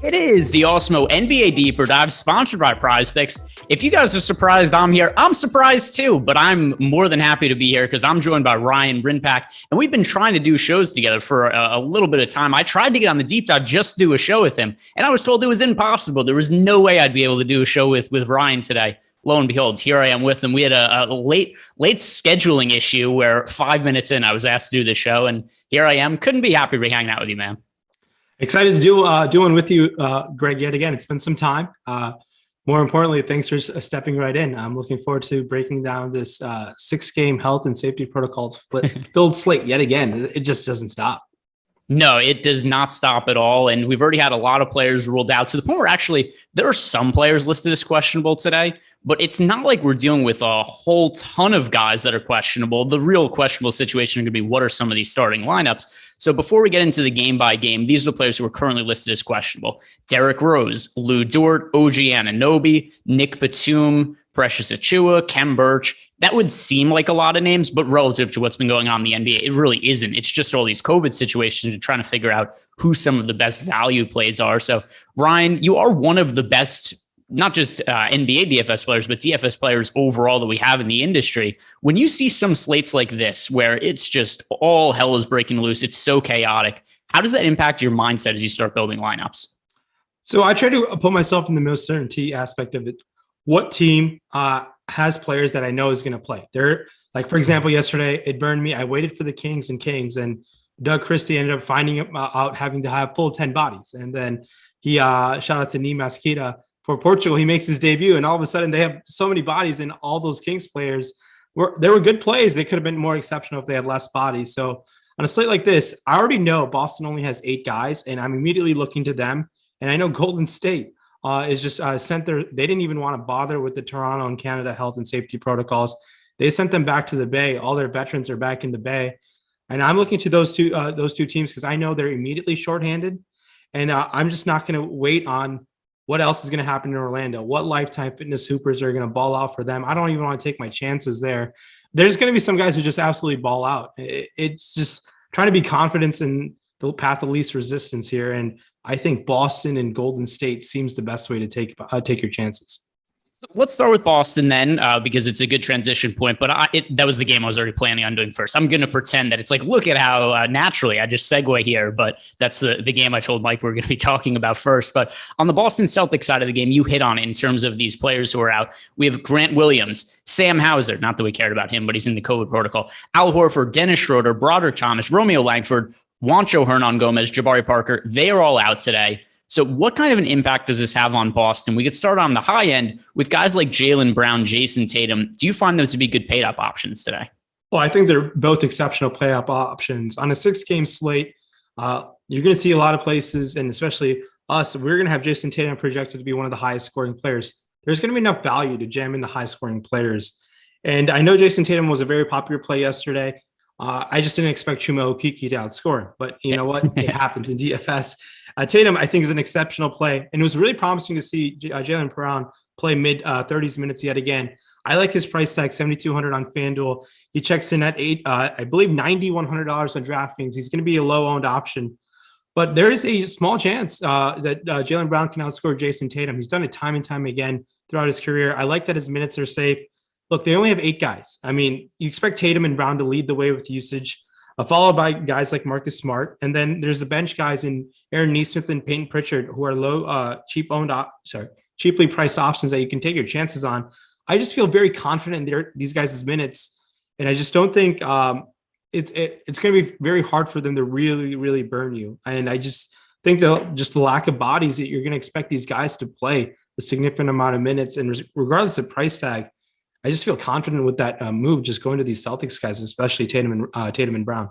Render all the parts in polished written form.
It is the Awesemo NBA Deeper Dive sponsored by Prize Picks. If you guys are surprised I'm here, I'm surprised too, but I'm more than happy to be here because I'm joined by Ryan Rinpack, and we've been trying to do shows together for a little bit of time. I tried to get on the Deep Dive just to do a show with him, and I was told it was impossible. There was no way I'd be able to do a show with Ryan today. Lo and behold, here I am with him. We had a late scheduling issue where 5 minutes in, I was asked to do the show, and here I am. Couldn't be happier to be hanging out with you, man. Excited to do doing with you, Greg, yet again. It's been some time. More importantly, thanks for stepping right in. I'm looking forward to breaking down this 6-game health and safety protocols filled slate yet again. It just doesn't stop. No, it does not stop at all. And we've already had a lot of players ruled out to the point where actually there are some players listed as questionable today, but it's not like we're dealing with a whole ton of guys that are questionable. The real questionable situation could be what are some of these starting lineups. So before we get into the game by game, these are the players who are currently listed as questionable. Derrick Rose, Lou Dort, OG Anunoby, Nick Batum, Precious Achiuwa, Kem Birch. That would seem like a lot of names, but relative to what's been going on in the NBA, it really isn't. It's just all these COVID situations and trying to figure out who some of the best value plays are. So, Ryan, you are one of the best, not just NBA DFS players, but DFS players overall that we have in the industry. When you see some slates like this, where it's just all hell is breaking loose, it's so chaotic, how does that impact your mindset as you start building lineups? So I try to put myself in the most certainty aspect of it. What team has players that I know is going to play? They're like, for example, yesterday it burned me. I waited for the Kings, and Doug Christie ended up finding out having to have full 10 bodies. And then he shout out to Nimas Kita for Portugal. He makes his debut, and all of a sudden they have so many bodies, and all those Kings players were good plays. They could have been more exceptional if they had less bodies. So on a slate like this, I already know Boston only has 8 guys, and I'm immediately looking to them. And I know Golden State is just sent they didn't even want to bother with the Toronto and Canada health and safety protocols. They sent them back to the Bay. All their veterans are back in the Bay. And I'm looking to those two teams because I know they're immediately shorthanded. And I'm just not going to wait on what else is going to happen in Orlando, what Lifetime Fitness hoopers are going to ball out for them. I don't even want to take my chances there. There's going to be some guys who just absolutely ball out. It's just trying to be confident in the path of least resistance here. And I think Boston and Golden State seems the best way to take your chances. Let's start with Boston then, because it's a good transition point. But that was the game I was already planning on doing first. I'm going to pretend that it's like, look at how naturally I just segue here. But that's the game I told Mike we're going to be talking about first. But on the Boston Celtics side of the game, you hit on it in terms of these players who are out. We have Grant Williams, Sam Hauser, not that we cared about him, but he's in the COVID protocol. Al Horford, Dennis Schroeder, Broderick Thomas, Romeo Langford, Juancho Hernan-Gomez, Jabari Parker, they are all out today. So what kind of an impact does this have on Boston? We could start on the high end with guys like Jaylen Brown, Jason Tatum. Do you find them to be good paid-up options today? Well, I think they're both exceptional play-up options. On a 6-game slate, you're going to see a lot of places, and especially us, we're going to have Jason Tatum projected to be one of the highest scoring players. There's going to be enough value to jam in the high scoring players. And I know Jason Tatum was a very popular play yesterday. I just didn't expect Chuma Okiki to outscore him, but you know what? It happens in DFS. Tatum, I think, is an exceptional play, and it was really promising to see Jaylen Brown play mid 30s minutes yet again. I like his price tag, $7,200 on FanDuel. He checks in at I believe $9,100 on DraftKings. He's going to be a low-owned option, but there is a small chance that Jaylen Brown can outscore Jason Tatum. He's done it time and time again throughout his career. I like that his minutes are safe. Look, they only have 8 guys. I mean, you expect Tatum and Brown to lead the way with usage, followed by guys like Marcus Smart. And then there's the bench guys in Aaron Nesmith and Payton Pritchard, who are cheaply priced options that you can take your chances on. I just feel very confident in these guys' minutes. And I just don't think it's going to be very hard for them to really, really burn you. And I just think the lack of bodies that you're going to expect these guys to play a significant amount of minutes. And regardless of price tag, I just feel confident with that move, just going to these Celtics guys, especially Tatum and Brown.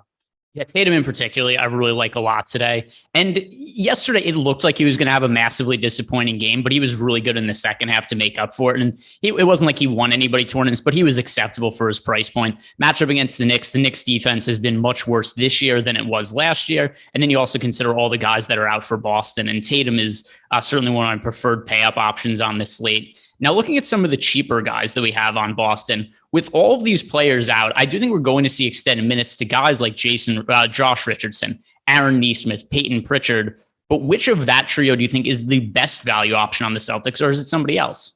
Yeah, Tatum in particular, I really like a lot today. And yesterday, it looked like he was going to have a massively disappointing game, but he was really good in the second half to make up for it. And it wasn't like he won anybody tournaments, but he was acceptable for his price point. Matchup against the Knicks defense has been much worse this year than it was last year. And then you also consider all the guys that are out for Boston. And Tatum is certainly one of my preferred pay-up options on this slate. Now, looking at some of the cheaper guys that we have on Boston, with all of these players out, I do think we're going to see extended minutes to guys like Josh Richardson, Aaron Nesmith, Payton Pritchard, But which of that trio do you think is the best value option on the Celtics, or is it somebody else?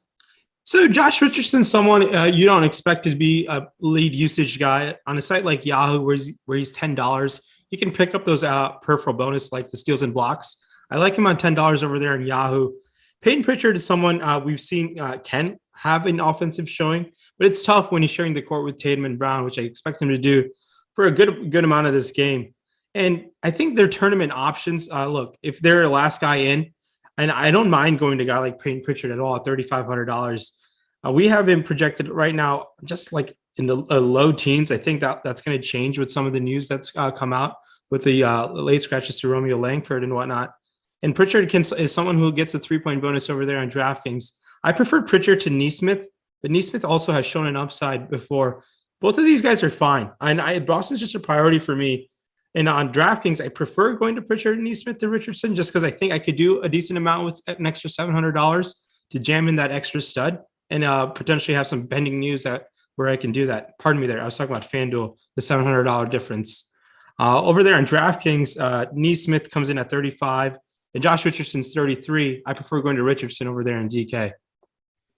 So Josh Richardson's someone you don't expect to be a lead usage guy on a site like Yahoo, where he's $10. You can pick up those peripheral bonus like the steals and blocks. I like him on $10 over there in Yahoo. Payton Pritchard is someone we've seen can have an offensive showing, but it's tough when he's sharing the court with Tatum and Brown, which I expect him to do for a good amount of this game. And I think their tournament options, look, if they're the last guy in, and I don't mind going to a guy like Payton Pritchard at all at $3,500. We have him projected right now just like in the low teens. I think that's going to change with some of the news that's come out with the late scratches to Romeo Langford and whatnot. And Pritchard is someone who gets a 3-point bonus over there on DraftKings. I prefer Pritchard to Nesmith, but Nesmith also has shown an upside before. Both of these guys are fine. And Boston's just a priority for me. And on DraftKings, I prefer going to Pritchard and Nesmith to Richardson just because I think I could do a decent amount with an extra $700 to jam in that extra stud and potentially have some pending news where I can do that. Pardon me there. I was talking about FanDuel, the $700 difference. Over there on DraftKings, Nesmith comes in at 35 and Josh Richardson's 33. I prefer going to Richardson over there in DK.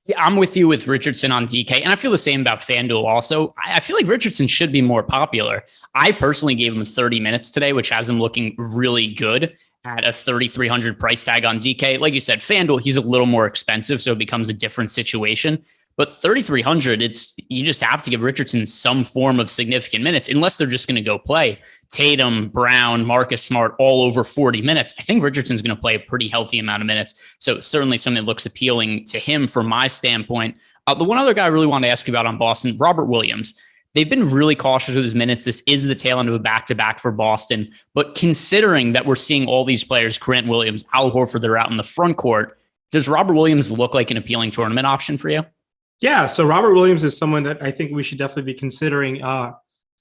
Yeah, I'm with you with Richardson on DK, and I feel the same about FanDuel also. I feel like Richardson should be more popular. I personally gave him 30 minutes today, which has him looking really good at a 3,300 price tag on DK. Like you said, FanDuel, he's a little more expensive, so it becomes a different situation. But 3,300, you just have to give Richardson some form of significant minutes, unless they're just going to go play Tatum, Brown, Marcus Smart all over 40 minutes. I think Richardson's going to play a pretty healthy amount of minutes. So certainly something that looks appealing to him from my standpoint. The one other guy I really want to ask you about on Boston, Robert Williams. They've been really cautious with his minutes. This is the tail end of a back-to-back for Boston. But considering that we're seeing all these players, Grant Williams, Al Horford, they're out in the front court, does Robert Williams look like an appealing tournament option for you? Yeah, so Robert Williams is someone that I think we should definitely be considering.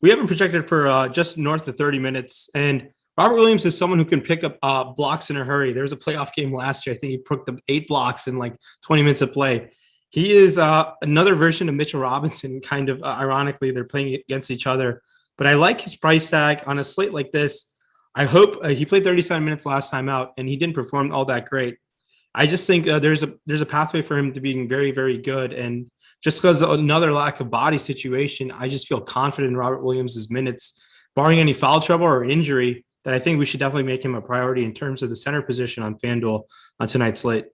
We haven't projected for just north of 30 minutes. And Robert Williams is someone who can pick up blocks in a hurry. There was a playoff game last year. I think he picked up 8 blocks in like 20 minutes of play. He is another version of Mitchell Robinson, kind of ironically. They're playing against each other. But I like his price tag on a slate like this. I hope he played 37 minutes last time out, and he didn't perform all that great. I just think there's a pathway for him to being very, very good. And just because another lack of body situation, I just feel confident in Robert Williams' minutes, barring any foul trouble or injury, that I think we should definitely make him a priority in terms of the center position on FanDuel on tonight's slate.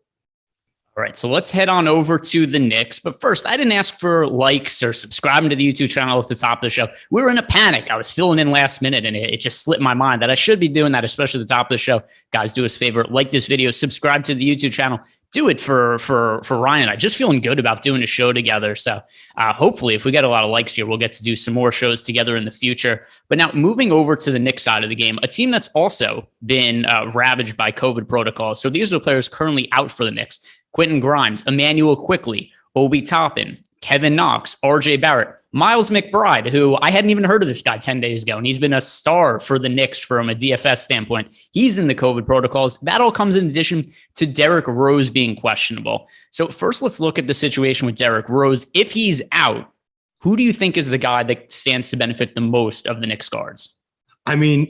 All right, so let's head on over to the Knicks. But first, I didn't ask for likes or subscribing to the YouTube channel at the top of the show. We were in a panic. I was filling in last minute, and it just slipped my mind that I should be doing that, especially at the top of the show. Guys, do us a favor, like this video, subscribe to the YouTube channel. Do it for Ryan. I'm just feeling good about doing a show together. So hopefully, if we get a lot of likes here, we'll get to do some more shows together in the future. But now moving over to the Knicks side of the game, a team that's also been ravaged by COVID protocols. So these are the players currently out for the Knicks. Quentin Grimes, Emmanuel Quickley, Obi Toppin, Kevin Knox, RJ Barrett, Miles McBride, who I hadn't even heard of this guy 10 days ago, and he's been a star for the Knicks from a DFS standpoint. He's in the COVID protocols. That all comes in addition to Derrick Rose being questionable. So first, let's look at the situation with Derrick Rose. If he's out, who do you think is the guy that stands to benefit the most of the Knicks guards? I mean,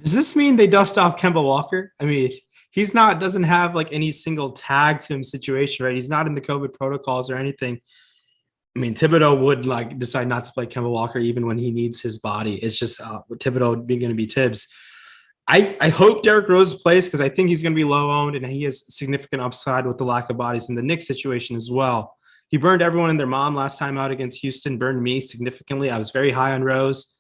does this mean they dust off Kemba Walker? I mean, doesn't have like any single tag to him situation, right? He's not in the COVID protocols or anything. I mean, Thibodeau would like decide not to play Kemba Walker even when he needs his body. It's just Thibodeau being going to be Tibbs. I hope Derrick Rose plays because I think he's going to be low owned and he has significant upside with the lack of bodies in the Knicks situation as well. He burned everyone and their mom last time out against Houston, burned me significantly. I was very high on Rose.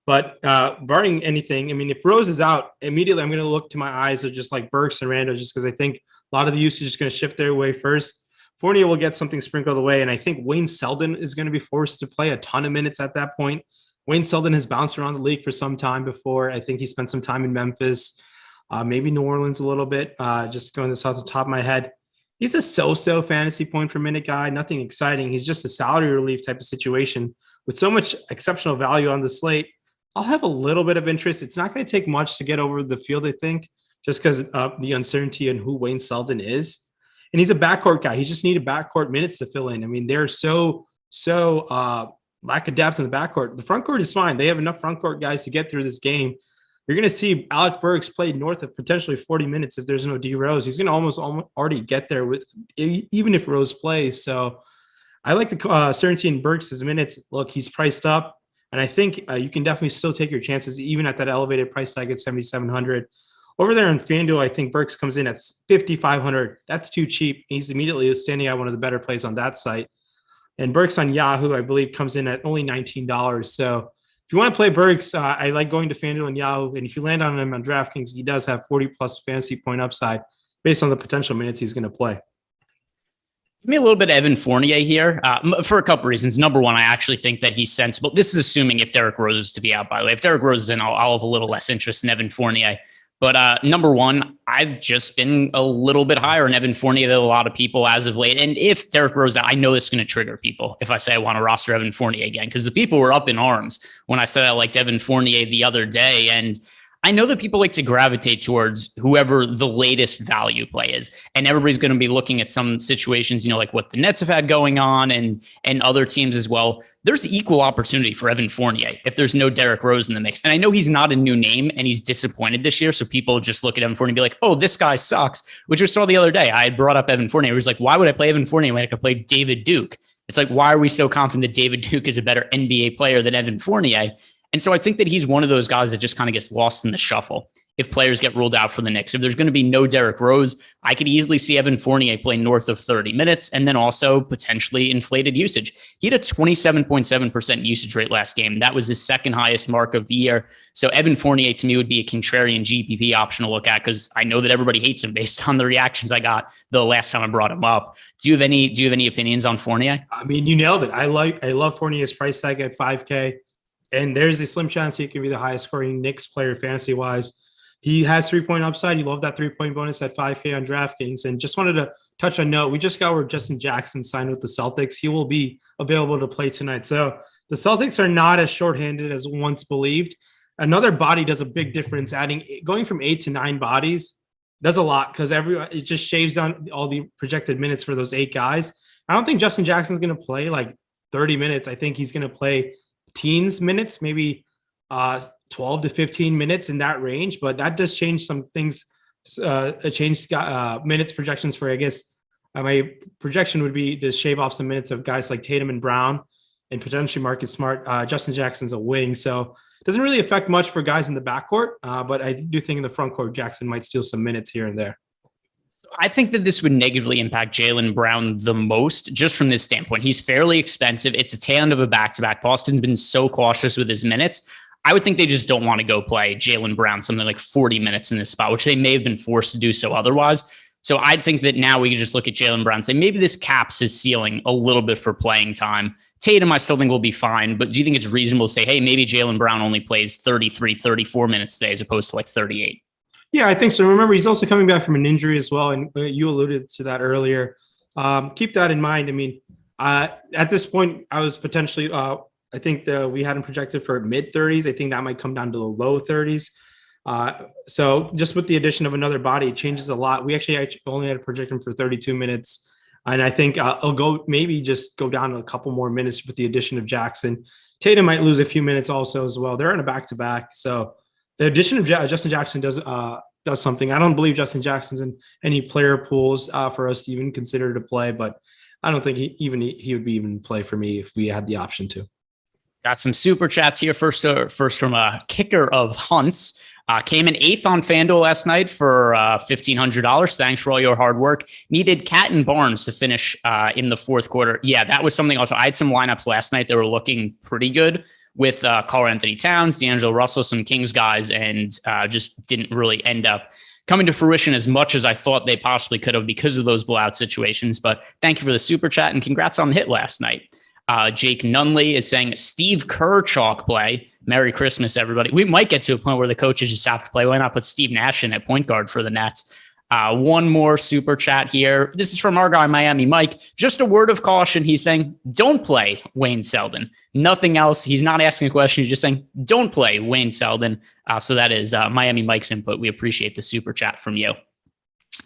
But barring anything, I mean, if Rose is out, immediately I'm going to look to my eyes of just like Burks and Randall, just because I think a lot of the usage is going to shift their way first. Fournier will get something sprinkled away, and I think Wayne Selden is going to be forced to play a ton of minutes at that point. Wayne Selden has bounced around the league for some time before. I think he spent some time in Memphis, maybe New Orleans a little bit, just going this off the top of my head. He's a so-so fantasy point per minute guy, nothing exciting. He's just a salary relief type of situation with so much exceptional value on the slate. I'll have a little bit of interest. It's not going to take much to get over the field, I think, just because of the uncertainty in who Wayne Selden is. And he's a backcourt guy. He just needed backcourt minutes to fill in. I mean, they're so lack of depth in the backcourt. The front court is fine. They have enough front court guys to get through this game. you're going to see Alec Burks play north of potentially 40 minutes if there's no D Rose. He's going to almost already get there with even if Rose plays. So I like the certainty in Burks' minutes. Look, he's priced up, and I think you can definitely still take your chances even at that elevated price tag at 7,700. Over there in FanDuel, I think Burks comes in at 5,500. That's too cheap. He's immediately standing out one of the better plays on that site. And Burks on Yahoo, I believe, comes in at only $19. So if you want to play Burks, I like going to FanDuel and Yahoo. And if you land on him on DraftKings, he does have 40-plus fantasy point upside based on the potential minutes he's going to play. Give me a little bit of Evan Fournier here for a couple reasons. Number one, I actually think that he's sensible. This is assuming if Derrick Rose is to be out, by the way. If Derrick Rose is in, I'll have a little less interest in Evan Fournier. But number one, I've just been a little bit higher on Evan Fournier than a lot of people as of late. And if Derrick Rose, I know it's going to trigger people if I say I want to roster Evan Fournier again, because the people were up in arms when I said I liked Evan Fournier the other day. And I know that people like to gravitate towards whoever the latest value play is. And everybody's going to be looking at some situations, like what the Nets have had going on and other teams as well. There's equal opportunity for Evan Fournier if there's no Derrick Rose in the mix. And I know he's not a new name and he's disappointed this year. So people just look at Evan Fournier and be like, oh, this guy sucks, which we saw the other day. I had brought up Evan Fournier. It was like, why would I play Evan Fournier when I could play David Duke? It's like, why are we so confident that David Duke is a better NBA player than Evan Fournier? And so I think that he's one of those guys that just kind of gets lost in the shuffle if players get ruled out for the Knicks. If there's going to be no Derrick Rose, I could easily see Evan Fournier play north of 30 minutes and then also potentially inflated usage. He had a 27.7% usage rate last game. That was his second highest mark of the year. So Evan Fournier to me would be a contrarian GPP option to look at because I know that everybody hates him based on the reactions I got the last time I brought him up. Do you have any opinions on Fournier? I mean, you nailed it. I love Fournier's price tag at $5K. And there's a slim chance he could be the highest scoring Knicks player fantasy-wise. He has 3-point upside. You love that 3-point bonus at $5K on DraftKings. And just wanted to touch on note, we just got where Justin Jackson signed with the Celtics. He will be available to play tonight. So the Celtics are not as shorthanded as once believed. Another body does a big difference. Going from 8 to 9 bodies does a lot because it just shaves down all the projected minutes for those 8 guys. I don't think Justin Jackson's going to play like 30 minutes. I think he's going to play teens minutes, maybe 12 to 15 minutes in that range, but that does change some things. It changed minutes projections for, I guess, my projection would be to shave off some minutes of guys like Tatum and Brown and potentially Marcus Smart. Justin Jackson's a wing, so it doesn't really affect much for guys in the backcourt, but I do think in the front court, Jackson might steal some minutes here and there. I think that this would negatively impact Jaylen Brown the most, just from this standpoint. He's fairly expensive. It's a tail end of a back-to-back. Boston's been so cautious with his minutes. I would think they just don't want to go play Jaylen Brown something like 40 minutes in this spot, which they may have been forced to do so otherwise. So I think that now we can just look at Jaylen Brown and say maybe this caps his ceiling a little bit for playing time. Tatum, I still think will be fine, but do you think it's reasonable to say, hey, maybe Jaylen Brown only plays 33, 34 minutes today as opposed to like 38? Yeah, I think so. Remember, he's also coming back from an injury as well, and you alluded to that earlier. Keep that in mind. I mean, at this point, I was potentially I think we had him projected for mid-30s. I think that might come down to the low 30s. So just with the addition of another body, it changes a lot. We actually only had to project him for 32 minutes. And I think it'll maybe just go down a couple more minutes with the addition of Jackson. Tatum might lose a few minutes also as well. They're in a back-to-back. So the addition of Justin Jackson does something. I don't believe Justin Jackson's in any player pools for us to even consider to play, but I don't think he would be even play for me if we had the option to. Got some super chats here. First from a kicker of Hunts. Came in 8th on FanDuel last night for $1,500. Thanks for all your hard work. Needed Cat and Barnes to finish in the fourth quarter. Yeah, that was something also. I had some lineups last night that were looking pretty good with Karl-Anthony Towns, D'Angelo Russell, some Kings guys, and just didn't really end up coming to fruition as much as I thought they possibly could have because of those blowout situations. But thank you for the super chat and congrats on the hit last night. Jake Nunley is saying Steve Kerr chalk play. Merry Christmas, everybody. We might get to a point where the coaches just have to play. Why not put Steve Nash in at point guard for the Nets? One more super chat here. This is from our guy, Miami Mike. Just a word of caution. He's saying, don't play Wayne Selden. Nothing else. He's not asking a question. He's just saying, don't play Wayne Selden. So that is Miami Mike's input. We appreciate the super chat from you.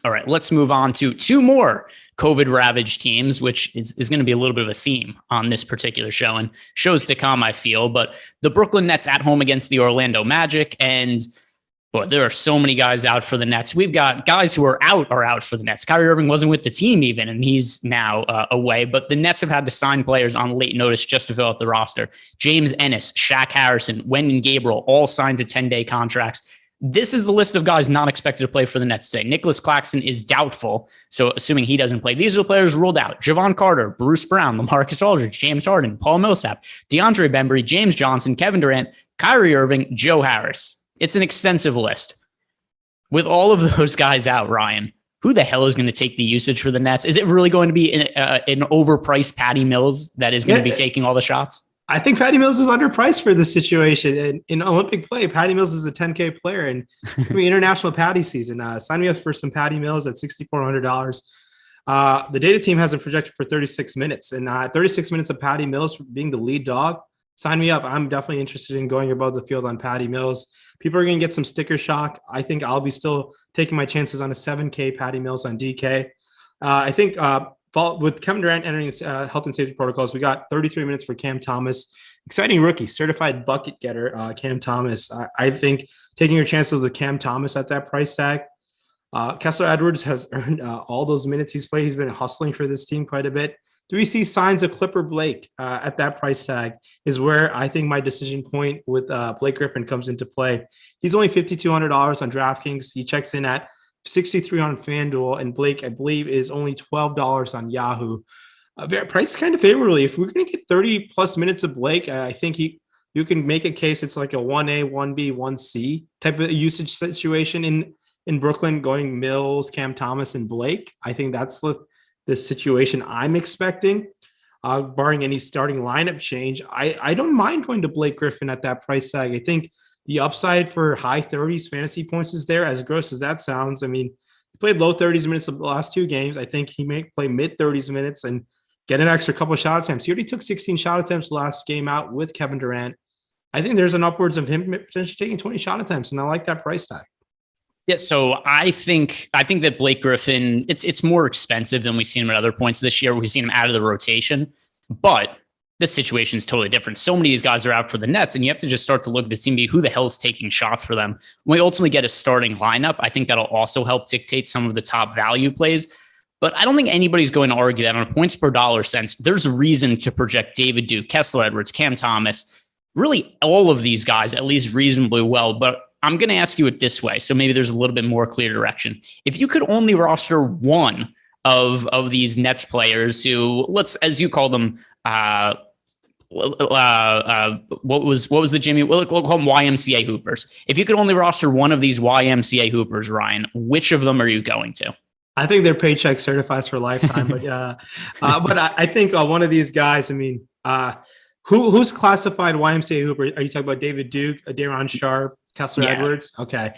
All right, let's move on to two more COVID-ravaged teams, which is going to be a little bit of a theme on this particular show and shows to come, I feel. But the Brooklyn Nets at home against the Orlando Magic. And But there are so many guys out for the Nets. We've got guys who are out for the Nets. Kyrie Irving wasn't with the team even, and he's now away. But the Nets have had to sign players on late notice just to fill out the roster. James Ennis, Shaq Harrison, Wenyen Gabriel, all signed to 10-day contracts. This is the list of guys not expected to play for the Nets today. Nicholas Claxton is doubtful, so assuming he doesn't play, these are the players ruled out. Javon Carter, Bruce Brown, LaMarcus Aldridge, James Harden, Paul Millsap, DeAndre Bembry, James Johnson, Kevin Durant, Kyrie Irving, Joe Harris. It's an extensive list. With all of those guys out, Ryan, who the hell is going to take the usage for the Nets? Is it really going to be an overpriced Patty Mills that is going to be taking all the shots? I think Patty Mills is underpriced for this situation. And in Olympic play, Patty Mills is a 10K player, and it's going to be international Patty season. Sign me up for some Patty Mills at $6,400. The data team has a projected for 36 minutes, and 36 minutes of Patty Mills being the lead dog. Sign me up. I'm definitely interested in going above the field on Patty Mills. People are going to get some sticker shock. I think I'll be still taking my chances on a 7K Patty Mills on DK. I think with Kevin Durant entering health and safety protocols, we got 33 minutes for Cam Thomas. Exciting rookie, certified bucket getter, Cam Thomas. I think taking your chances with Cam Thomas at that price tag. Kessler Edwards has earned all those minutes he's played. He's been hustling for this team quite a bit. Do we see signs of Clipper Blake at that price tag is where I think my decision point with Blake Griffin comes into play. He's only $5,200 on DraftKings. He checks in at 63 on FanDuel, and Blake, I believe, is only $12 on Yahoo. Priced kind of favorably. If we're going to get 30 plus minutes of Blake, I think you can make a case it's like a 1A, 1B, 1C type of usage situation in Brooklyn, going Mills, Cam Thomas, and Blake. I think that's the situation I'm expecting, barring any starting lineup change. I don't mind going to Blake Griffin at that price tag. I think the upside for high 30s fantasy points is there, as gross as that sounds. I mean, he played low 30s minutes of the last two games. I think he may play mid 30s minutes and get an extra couple of shot attempts. He already took 16 shot attempts last game out with Kevin Durant. I think there's an upwards of him potentially taking 20 shot attempts, and I like that price tag. Yeah, so I think that Blake Griffin, it's more expensive than we've seen him at other points this year. We've seen him out of the rotation, but this situation is totally different. So many of these guys are out for the Nets, and you have to just start to look at the team, who the hell is taking shots for them. When we ultimately get a starting lineup, I think that'll also help dictate some of the top value plays. But I don't think anybody's going to argue that on a points per dollar sense, there's a reason to project David Duke, Kessler Edwards, Cam Thomas, really all of these guys at least reasonably well. But I'm going to ask you it this way, so maybe there's a little bit more clear direction. If you could only roster one of these Nets players who, as you call them, what was the Jimmy? We'll call them YMCA Hoopers. If you could only roster one of these YMCA Hoopers, Ryan, which of them are you going to? I think their paycheck certifies for lifetime, but I think one of these guys. I mean, who's classified YMCA Hooper? Are you talking about David Duke, Daron Sharp, Kessler Edwards? Okay.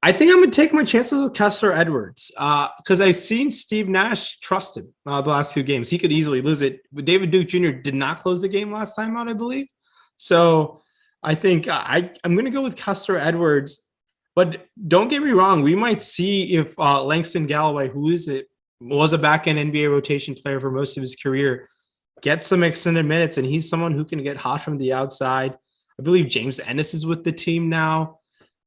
I think I'm going to take my chances with Kessler Edwards because I've seen Steve Nash trust him the last two games. He could easily lose it. But David Duke Jr. did not close the game last time out, I believe. So I think I'm going to go with Kessler Edwards. But don't get me wrong. We might see if Langston Galloway, who was a back-end NBA rotation player for most of his career, gets some extended minutes, and he's someone who can get hot from the outside. I believe James Ennis is with the team now.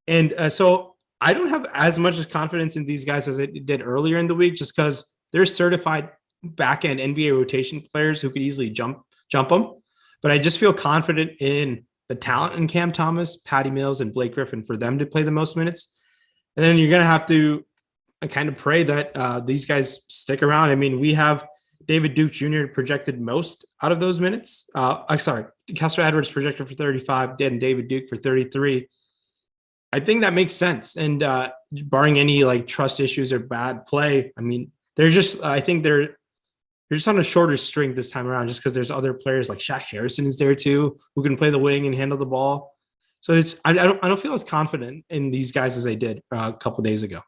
And so I don't have as much confidence in these guys as I did earlier in the week, just because they're certified back-end NBA rotation players who could easily jump them. But I just feel confident in the talent in Cam Thomas, Patty Mills, and Blake Griffin for them to play the most minutes. And then you're going to have to kind of pray that these guys stick around. I mean, we have David Duke Jr. projected most out of those minutes. Kessler Edwards projected for 35, and David Duke for 33. I think that makes sense. And barring any trust issues or bad play, I mean, they're just on a shorter string this time around, just because there's other players like Shaq Harrison is there too, who can play the wing and handle the ball. So I don't feel as confident in these guys as I did a couple days ago.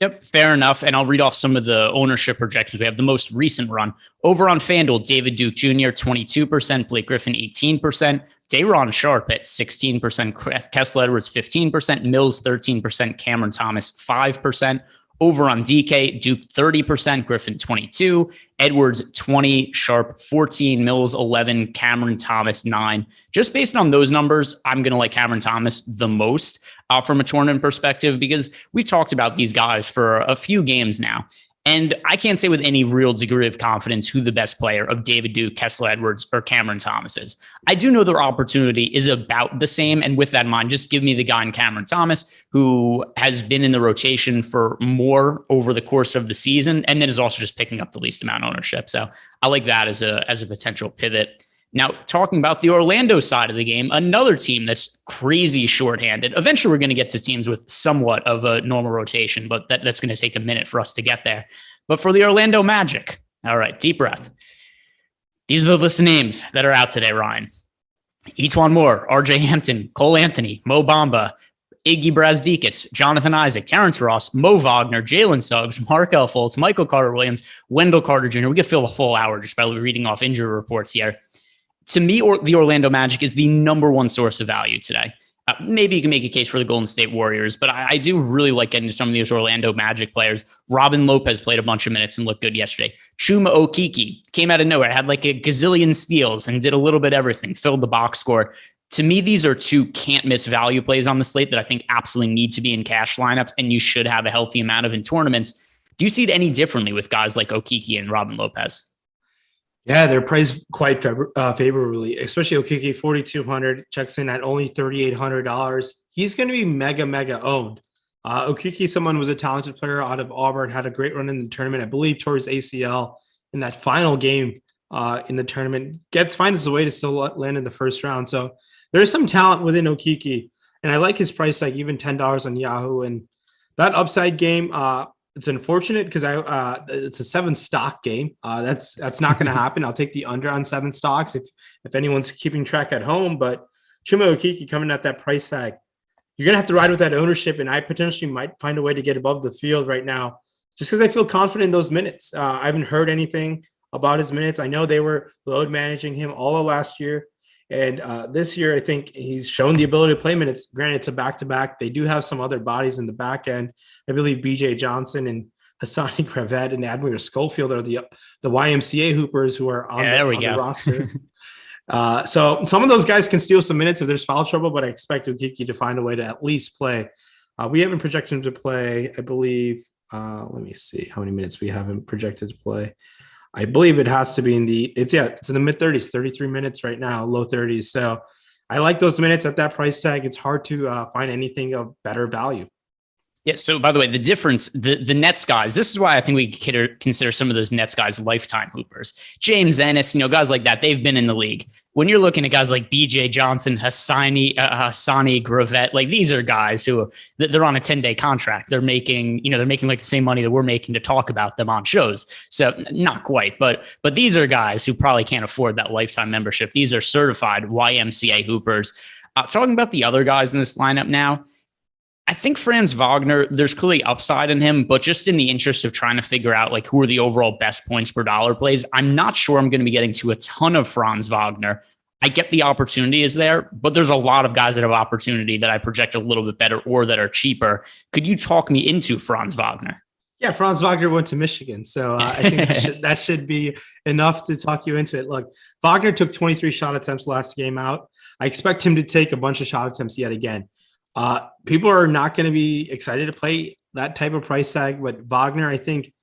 Yep, fair enough. And I'll read off some of the ownership projections. We have the most recent run. Over on FanDuel, David Duke Jr., 22%, Blake Griffin, 18%, Daron Sharp at 16%, Kessler Edwards, 15%, Mills, 13%, Cameron Thomas, 5%. Over on DK, Duke 30%, Griffin 22, Edwards 20, Sharp 14, Mills 11, Cameron Thomas 9. Just based on those numbers, I'm going to like Cameron Thomas the most from a tournament perspective, because we've talked about these guys for a few games now. And I can't say with any real degree of confidence who the best player of David Duke, Kessler Edwards, or Cameron Thomas is. I do know their opportunity is about the same. And with that in mind, just give me the guy in Cameron Thomas who has been in the rotation for more over the course of the season, and then is also just picking up the least amount of ownership. So I like that as a potential pivot. Now, talking about the Orlando side of the game, another team that's crazy shorthanded. Eventually, we're going to get to teams with somewhat of a normal rotation, but that's going to take a minute for us to get there. But for the Orlando Magic, all right, deep breath. These are the list of names that are out today, Ryan. Etuan Moore, RJ Hampton, Cole Anthony, Mo Bamba, Iggy Brazdeikis, Jonathan Isaac, Terrence Ross, Mo Wagner, Jalen Suggs, Markelle Fultz, Michael Carter-Williams, Wendell Carter Jr. We could fill a full hour just by reading off injury reports here. To me, the Orlando Magic is the number one source of value today. Maybe you can make a case for the Golden State Warriors, but I do really like getting to some of these Orlando Magic players. Robin Lopez played a bunch of minutes and looked good yesterday. Chuma Okiki came out of nowhere, had like a gazillion steals and did a little bit of everything, filled the box score. To me, these are two can't-miss value plays on the slate that I think absolutely need to be in cash lineups, and you should have a healthy amount of in tournaments. Do you see it any differently with guys like Okiki and Robin Lopez? Yeah, they're priced quite favorably, especially Okiki, 4,200, checks in at only $3,800. He's going to be mega owned. Okiki, someone who was a talented player out of Auburn, had a great run in the tournament. I believe towards ACL in that final game in the tournament, finds a way to still land in the first round. So there's some talent within Okiki, and I like his price tag, even $10 on Yahoo. And that upside game, it's unfortunate because it's a 7 stock game. That's not going to happen. I'll take the under on 7 stocks if anyone's keeping track at home. But Chuma Okiki coming at that price tag, you're going to have to ride with that ownership, and I potentially might find a way to get above the field right now just because I feel confident in those minutes. I haven't heard anything about his minutes. I know they were load managing him all of last year. And this year, I think he's shown the ability to play minutes. Granted, it's a back-to-back. They do have some other bodies in the back end. I believe B.J. Johnson and Hassani Cravette and Admiral Schofield are the YMCA hoopers who are on the roster. So some of those guys can steal some minutes if there's foul trouble, but I expect Okiki to find a way to at least play. We haven't projected him to play, I believe. Let me see how many minutes we have him projected to play. I believe it has to be it's in the mid 30s, 33 minutes right now, low 30s. So I like those minutes at that price tag. It's hard to find anything of better value. Yeah. So by the way, the difference, the Nets guys, this is why I think we consider some of those Nets guys lifetime hoopers. James Ennis, guys like that, they've been in the league. When you're looking at guys like BJ Johnson, Hassani Gravette, like these are guys who they're on a 10-day contract. They're making like the same money that we're making to talk about them on shows. So not quite, but these are guys who probably can't afford that lifetime membership. These are certified YMCA hoopers. Talking about the other guys in this lineup now, I think Franz Wagner, there's clearly upside in him, but just in the interest of trying to figure out like who are the overall best points per dollar plays, I'm not sure I'm going to be getting to a ton of Franz Wagner. I get the opportunity is there, but there's a lot of guys that have opportunity that I project a little bit better or that are cheaper. Could you talk me into Franz Wagner? Yeah, Franz Wagner went to Michigan, so I think that should be enough to talk you into it. Look, Wagner took 23 shot attempts last game out. I expect him to take a bunch of shot attempts yet again. People are not going to be excited to play that type of price tag, but Wagner, I think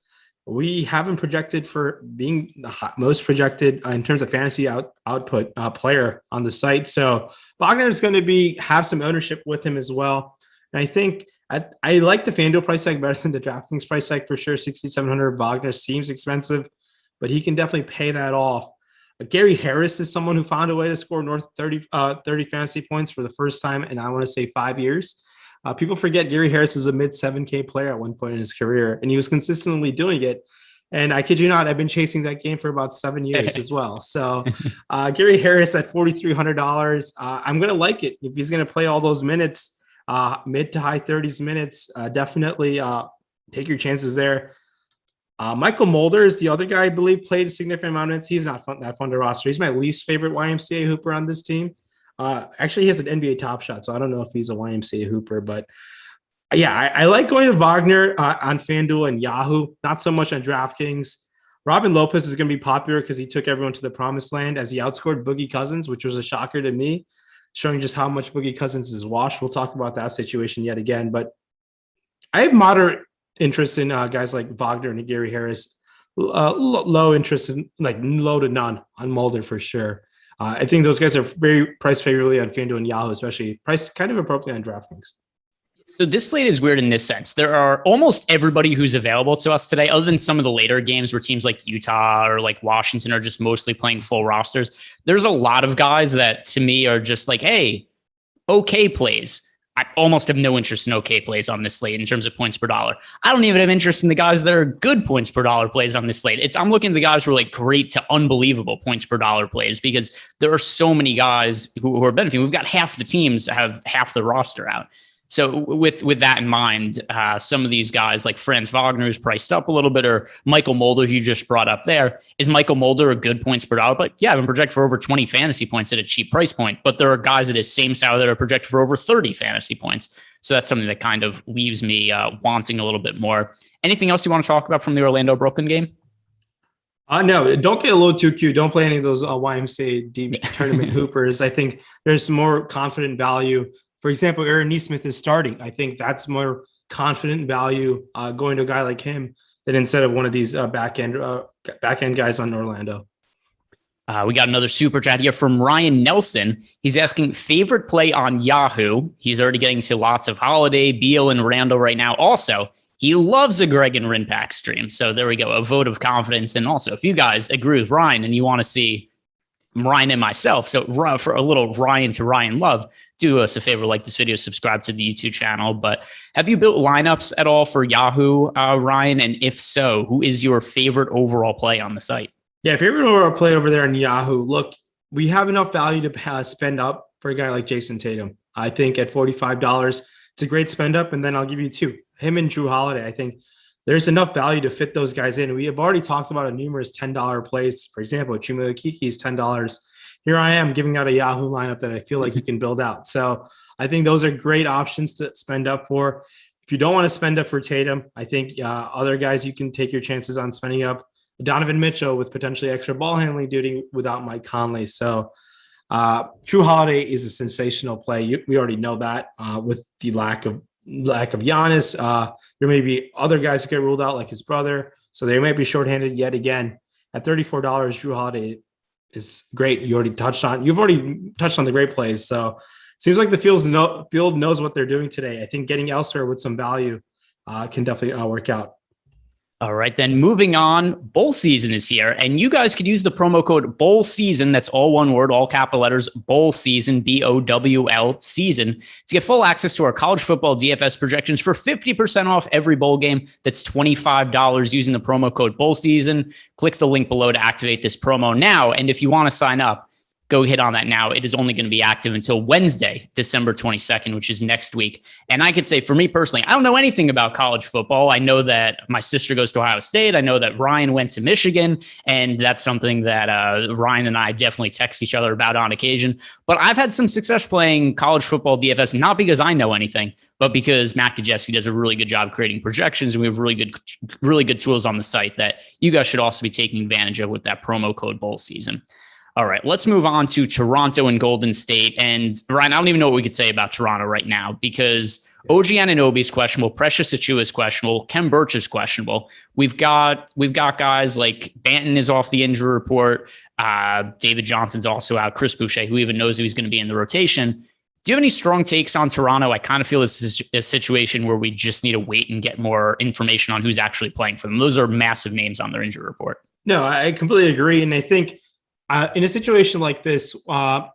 we haven't projected for being the most projected in terms of fantasy output player on the site. So Wagner is going to have some ownership with him as well. And I think I like the FanDuel price tag better than the DraftKings price tag for sure. 6,700 Wagner seems expensive, but he can definitely pay that off. Gary Harris is someone who found a way to score north of 30 fantasy points for the first time in, I want to say, 5 years. People forget Gary Harris was a mid 7K player at one point in his career, and he was consistently doing it. And I kid you not, I've been chasing that game for about 7 years as well. So Gary Harris at $4,300, I'm going to like it. If he's going to play all those minutes, mid to high 30s minutes, definitely take your chances there. Michael Mulder is the other guy I believe played a significant amount of minutes. He's not that fun to roster. He's my least favorite YMCA hooper on this team. Actually, he has an NBA Top Shot, so I don't know if he's a YMCA hooper, but Yeah, I like going to Wagner on FanDuel and Yahoo, not so much on DraftKings. Robin Lopez is going to be popular because he took everyone to the promised land as he outscored Boogie Cousins, which was a shocker to me, showing just how much Boogie Cousins is washed. We'll talk about that situation yet again. But I have moderate interest in guys like Wagner and Gary Harris. Low interest in, like, low to none on Mulder for sure. I think those guys are very priced favorably on FanDuel and Yahoo, especially priced kind of appropriately on DraftKings. So this slate is weird in this sense. There are almost everybody who's available to us today, other than some of the later games where teams like Utah or like Washington are just mostly playing full rosters. There's a lot of guys that to me are just like, hey, okay plays. I almost have no interest in okay plays on this slate in terms of points per dollar. I don't even have interest in the guys that are good points per dollar plays on this slate. I'm looking at the guys who are like great to unbelievable points per dollar plays because there are so many guys who are benefiting. We've got half the teams have half the roster out. So with that in mind, some of these guys like Franz Wagner is priced up a little bit, or Michael Mulder, who you just brought up there. Is Michael Mulder a good points per dollar? But yeah, I've been projected for over 20 fantasy points at a cheap price point. But there are guys at his same salary that are projected for over 30 fantasy points. So that's something that kind of leaves me wanting a little bit more. Anything else you want to talk about from the Orlando-Brooklyn game? No, don't get a little too cute. Don't play any of those YMCA deep tournament hoopers. I think there's more confident value. For example, Aaron Nesmith is starting. I think that's more confident value going to a guy like him than instead of one of these back end guys on Orlando. We got another super chat here from Ryan Nelson. He's asking favorite play on Yahoo. He's already getting to lots of Holiday, Beal, and Randall right now. Also, he loves a Greg and Rinpack stream. So there we go, a vote of confidence. And also, if you guys agree with Ryan and you want to see Ryan and myself, so for a little Ryan to Ryan love, do us a favor, like this video, subscribe to the YouTube channel. But have you built lineups at all for Yahoo, Ryan? And if so, who is your favorite overall play on the site? Yeah, favorite overall play over there on Yahoo. Look, we have enough value to spend up for a guy like Jason Tatum. I think at $45, it's a great spend up. And then I'll give you two, him and Drew Holiday. I think there's enough value to fit those guys in. We have already talked about a numerous $10 plays. For example, Chuma Okiki is $10. Here I am giving out a Yahoo lineup that I feel like you can build out. So I think those are great options to spend up for. If you don't want to spend up for Tatum, I think other guys you can take your chances on spending up. Donovan Mitchell with potentially extra ball handling duty without Mike Conley. So Drew Holiday is a sensational play. We already know that with the lack of Giannis. There may be other guys who get ruled out like his brother. So they might be shorthanded yet again. At $34, Drew Holiday is great. You've already touched on the great plays. So seems like the field knows what they're doing today. I think getting elsewhere with some value can definitely work out. All right, then moving on, bowl season is here, and you guys could use the promo code bowl season. That's all one word, all capital letters, bowl season, BOWL season, to get full access to our college football DFS projections for 50% off every bowl game. That's $25 using the promo code bowl season. Click the link below to activate this promo now. And if you want to sign up, go hit on that now. It is only going to be active until Wednesday, December 22nd, which is next week. And I could say for me personally, I don't know anything about college football. I know that my sister goes to Ohio State. I know that Ryan went to Michigan, and that's something that Ryan and I definitely text each other about on occasion. But I've had some success playing college football DFS, not because I know anything, but because Matt Kajewski does a really good job creating projections, and we have really good tools on the site that you guys should also be taking advantage of with that promo code bowl season. All right, let's move on to Toronto and Golden State. And Ryan, I don't even know what we could say about Toronto right now because OG Anunoby is questionable, Precious Achiuwa is questionable, Kem Birch is questionable. We've got guys like Banton is off the injury report. David Johnson's also out. Chris Boucher, who even knows who's going to be in the rotation. Do you have any strong takes on Toronto? I kind of feel this is a situation where we just need to wait and get more information on who's actually playing for them. Those are massive names on their injury report. No, I completely agree. And I think in a situation like this,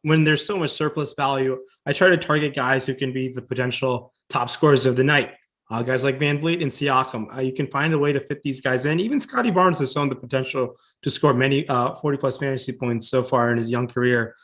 when there's so much surplus value, I try to target guys who can be the potential top scorers of the night. Guys like Van Vliet and Siakam. You can find a way to fit these guys in. Even Scotty Barnes has shown the potential to score many 40-plus fantasy points so far in his young career.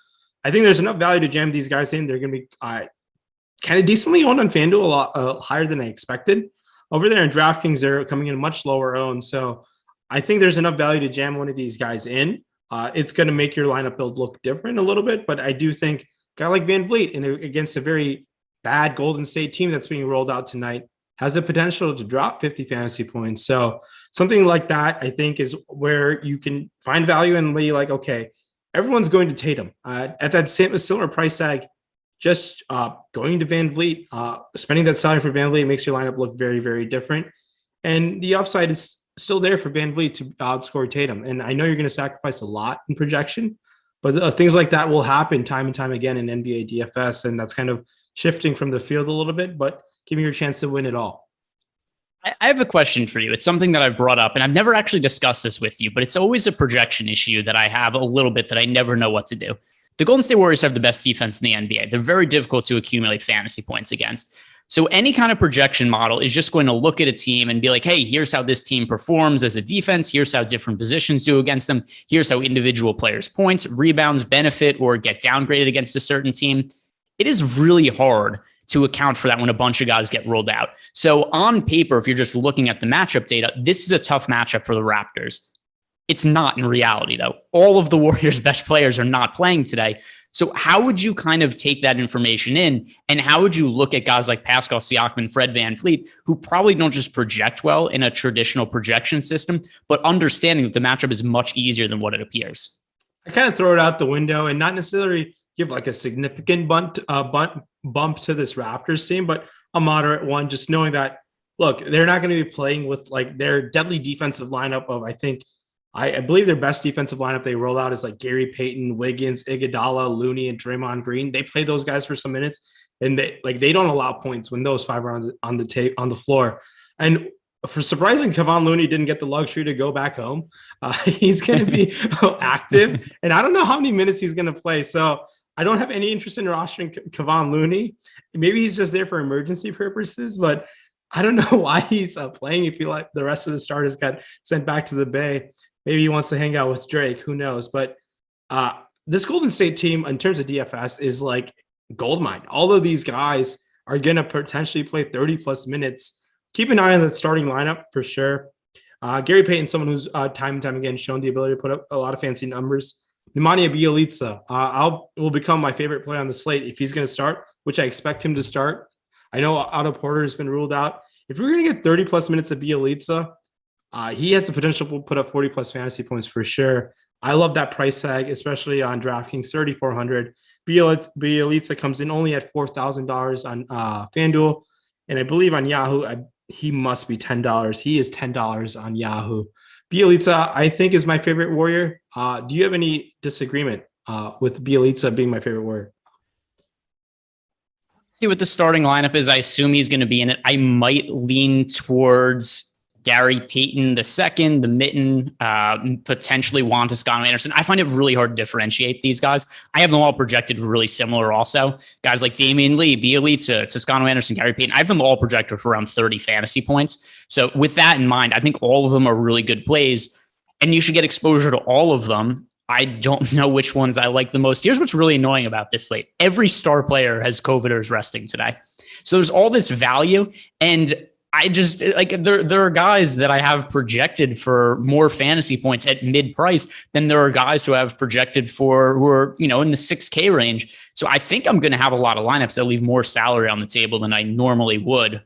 I think there's enough value to jam these guys in. They're going to be kind of decently owned on FanDuel, a lot higher than I expected. Over there in DraftKings, they're coming in much lower owned. So I think there's enough value to jam one of these guys in. It's going to make your lineup build look different a little bit, but I do think a guy like Van Vliet against a very bad Golden State team that's being rolled out tonight, has the potential to drop 50 fantasy points. So something like that, I think, is where you can find value and be like, okay, everyone's going to Tatum at that similar price tag. Just going to Van Vliet, spending that salary for Van Vliet makes your lineup look very, very different. And the upside is still there for Van Vliet to outscore Tatum. And I know you're going to sacrifice a lot in projection, but things like that will happen time and time again in NBA DFS. And that's kind of shifting from the field a little bit, but giving you a chance to win it all. I have a question for you. It's something that I've brought up, and I've never actually discussed this with you, but it's always a projection issue that I have a little bit that I never know what to do. The Golden State Warriors have the best defense in the NBA. They're very difficult to accumulate fantasy points against. So any kind of projection model is just going to look at a team and be like, hey, here's how this team performs as a defense. Here's how different positions do against them. Here's how individual players' points, rebounds benefit or get downgraded against a certain team. It is really hard to account for that when a bunch of guys get rolled out. So on paper, if you're just looking at the matchup data, this is a tough matchup for the Raptors. It's not in reality, though. All of the Warriors' best players are not playing today. So how would you kind of take that information in, and how would you look at guys like Pascal Siakam and Fred VanVleet, who probably don't just project well in a traditional projection system, but understanding that the matchup is much easier than what it appears? I kind of throw it out the window and not necessarily give like a significant bump to this Raptors team, but a moderate one, just knowing that, look, they're not going to be playing with like their deadly defensive lineup of, I believe their best defensive lineup they roll out is like Gary Payton, Wiggins, Iguodala, Looney, and Draymond Green. They play those guys for some minutes, and they don't allow points when those five are on the floor. And for surprising, Kevon Looney didn't get the luxury to go back home. He's going to be active, and I don't know how many minutes he's going to play. So I don't have any interest in rostering Kevon Looney. Maybe he's just there for emergency purposes, but I don't know why he's playing. If you like, the rest of the starters got sent back to the Bay. Maybe he wants to hang out with Drake. Who knows? But this Golden State team, in terms of DFS, is like goldmine. All of these guys are going to potentially play 30-plus minutes. Keep an eye on the starting lineup for sure. Gary Payton, someone who's time and time again shown the ability to put up a lot of fancy numbers. Nemanja Bjelica will become my favorite player on the slate if he's going to start, which I expect him to start. I know Otto Porter has been ruled out. If we're going to get 30-plus minutes of Bjelica, he has the potential to put up 40-plus fantasy points for sure. I love that price tag, especially on DraftKings, $3,400. Bjelica comes in only at $4,000 on FanDuel, and I believe on Yahoo, he must be $10. He is $10 on Yahoo. Bjelica, I think, is my favorite Warrior. Do you have any disagreement with Bjelica being my favorite Warrior? See what the starting lineup is. I assume he's going to be in it. I might lean towards Gary Payton II, the Mitten, potentially Juan Toscano-Anderson. I find it really hard to differentiate these guys. I have them all projected really similar also. Guys like Damian Lee, Bjelica, Toscano-Anderson, Gary Payton. I have them all projected for around 30 fantasy points. So with that in mind, I think all of them are really good plays, and you should get exposure to all of them. I don't know which ones I like the most. Here's what's really annoying about this slate. Every star player has COVID or is resting today. So there's all this value, and I just like there are guys that I have projected for more fantasy points at mid price than there are guys who have projected who are, in the 6K range. So I think I'm going to have a lot of lineups that leave more salary on the table than I normally would.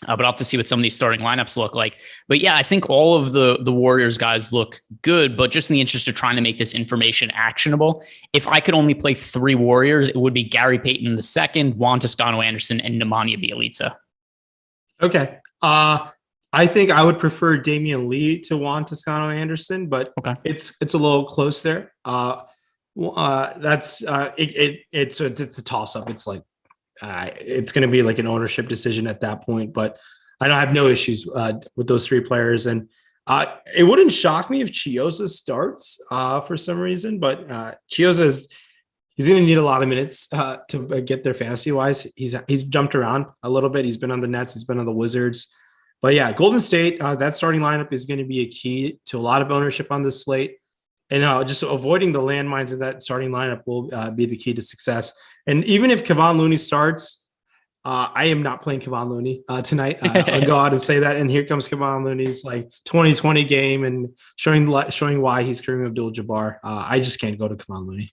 But I'll have to see what some of these starting lineups look like. But yeah, I think all of the Warriors guys look good, but just in the interest of trying to make this information actionable, if I could only play 3 Warriors, it would be Gary Payton II, Juan Toscano-Anderson, and Nemanja Bjelica. Okay. I think I would prefer Damian Lee to Juan Toscano-Anderson, but it's a little close there. It's a toss up. It's like, it's going to be like an ownership decision at that point, but I don't have no issues with those 3 players. And it wouldn't shock me if Chiozza starts for some reason, but Chiozza he's going to need a lot of minutes to get there fantasy wise. He's jumped around a little bit. He's been on the Nets. He's been on the Wizards. But yeah, Golden State, that starting lineup is going to be a key to a lot of ownership on this slate. And just avoiding the landmines in that starting lineup will be the key to success. And even if Kevon Looney starts, I am not playing Kevon Looney tonight. I'll go out and say that. And here comes Kevon Looney's like 2020 game and showing why he's Kareem Abdul-Jabbar. I just can't go to Kevon Looney.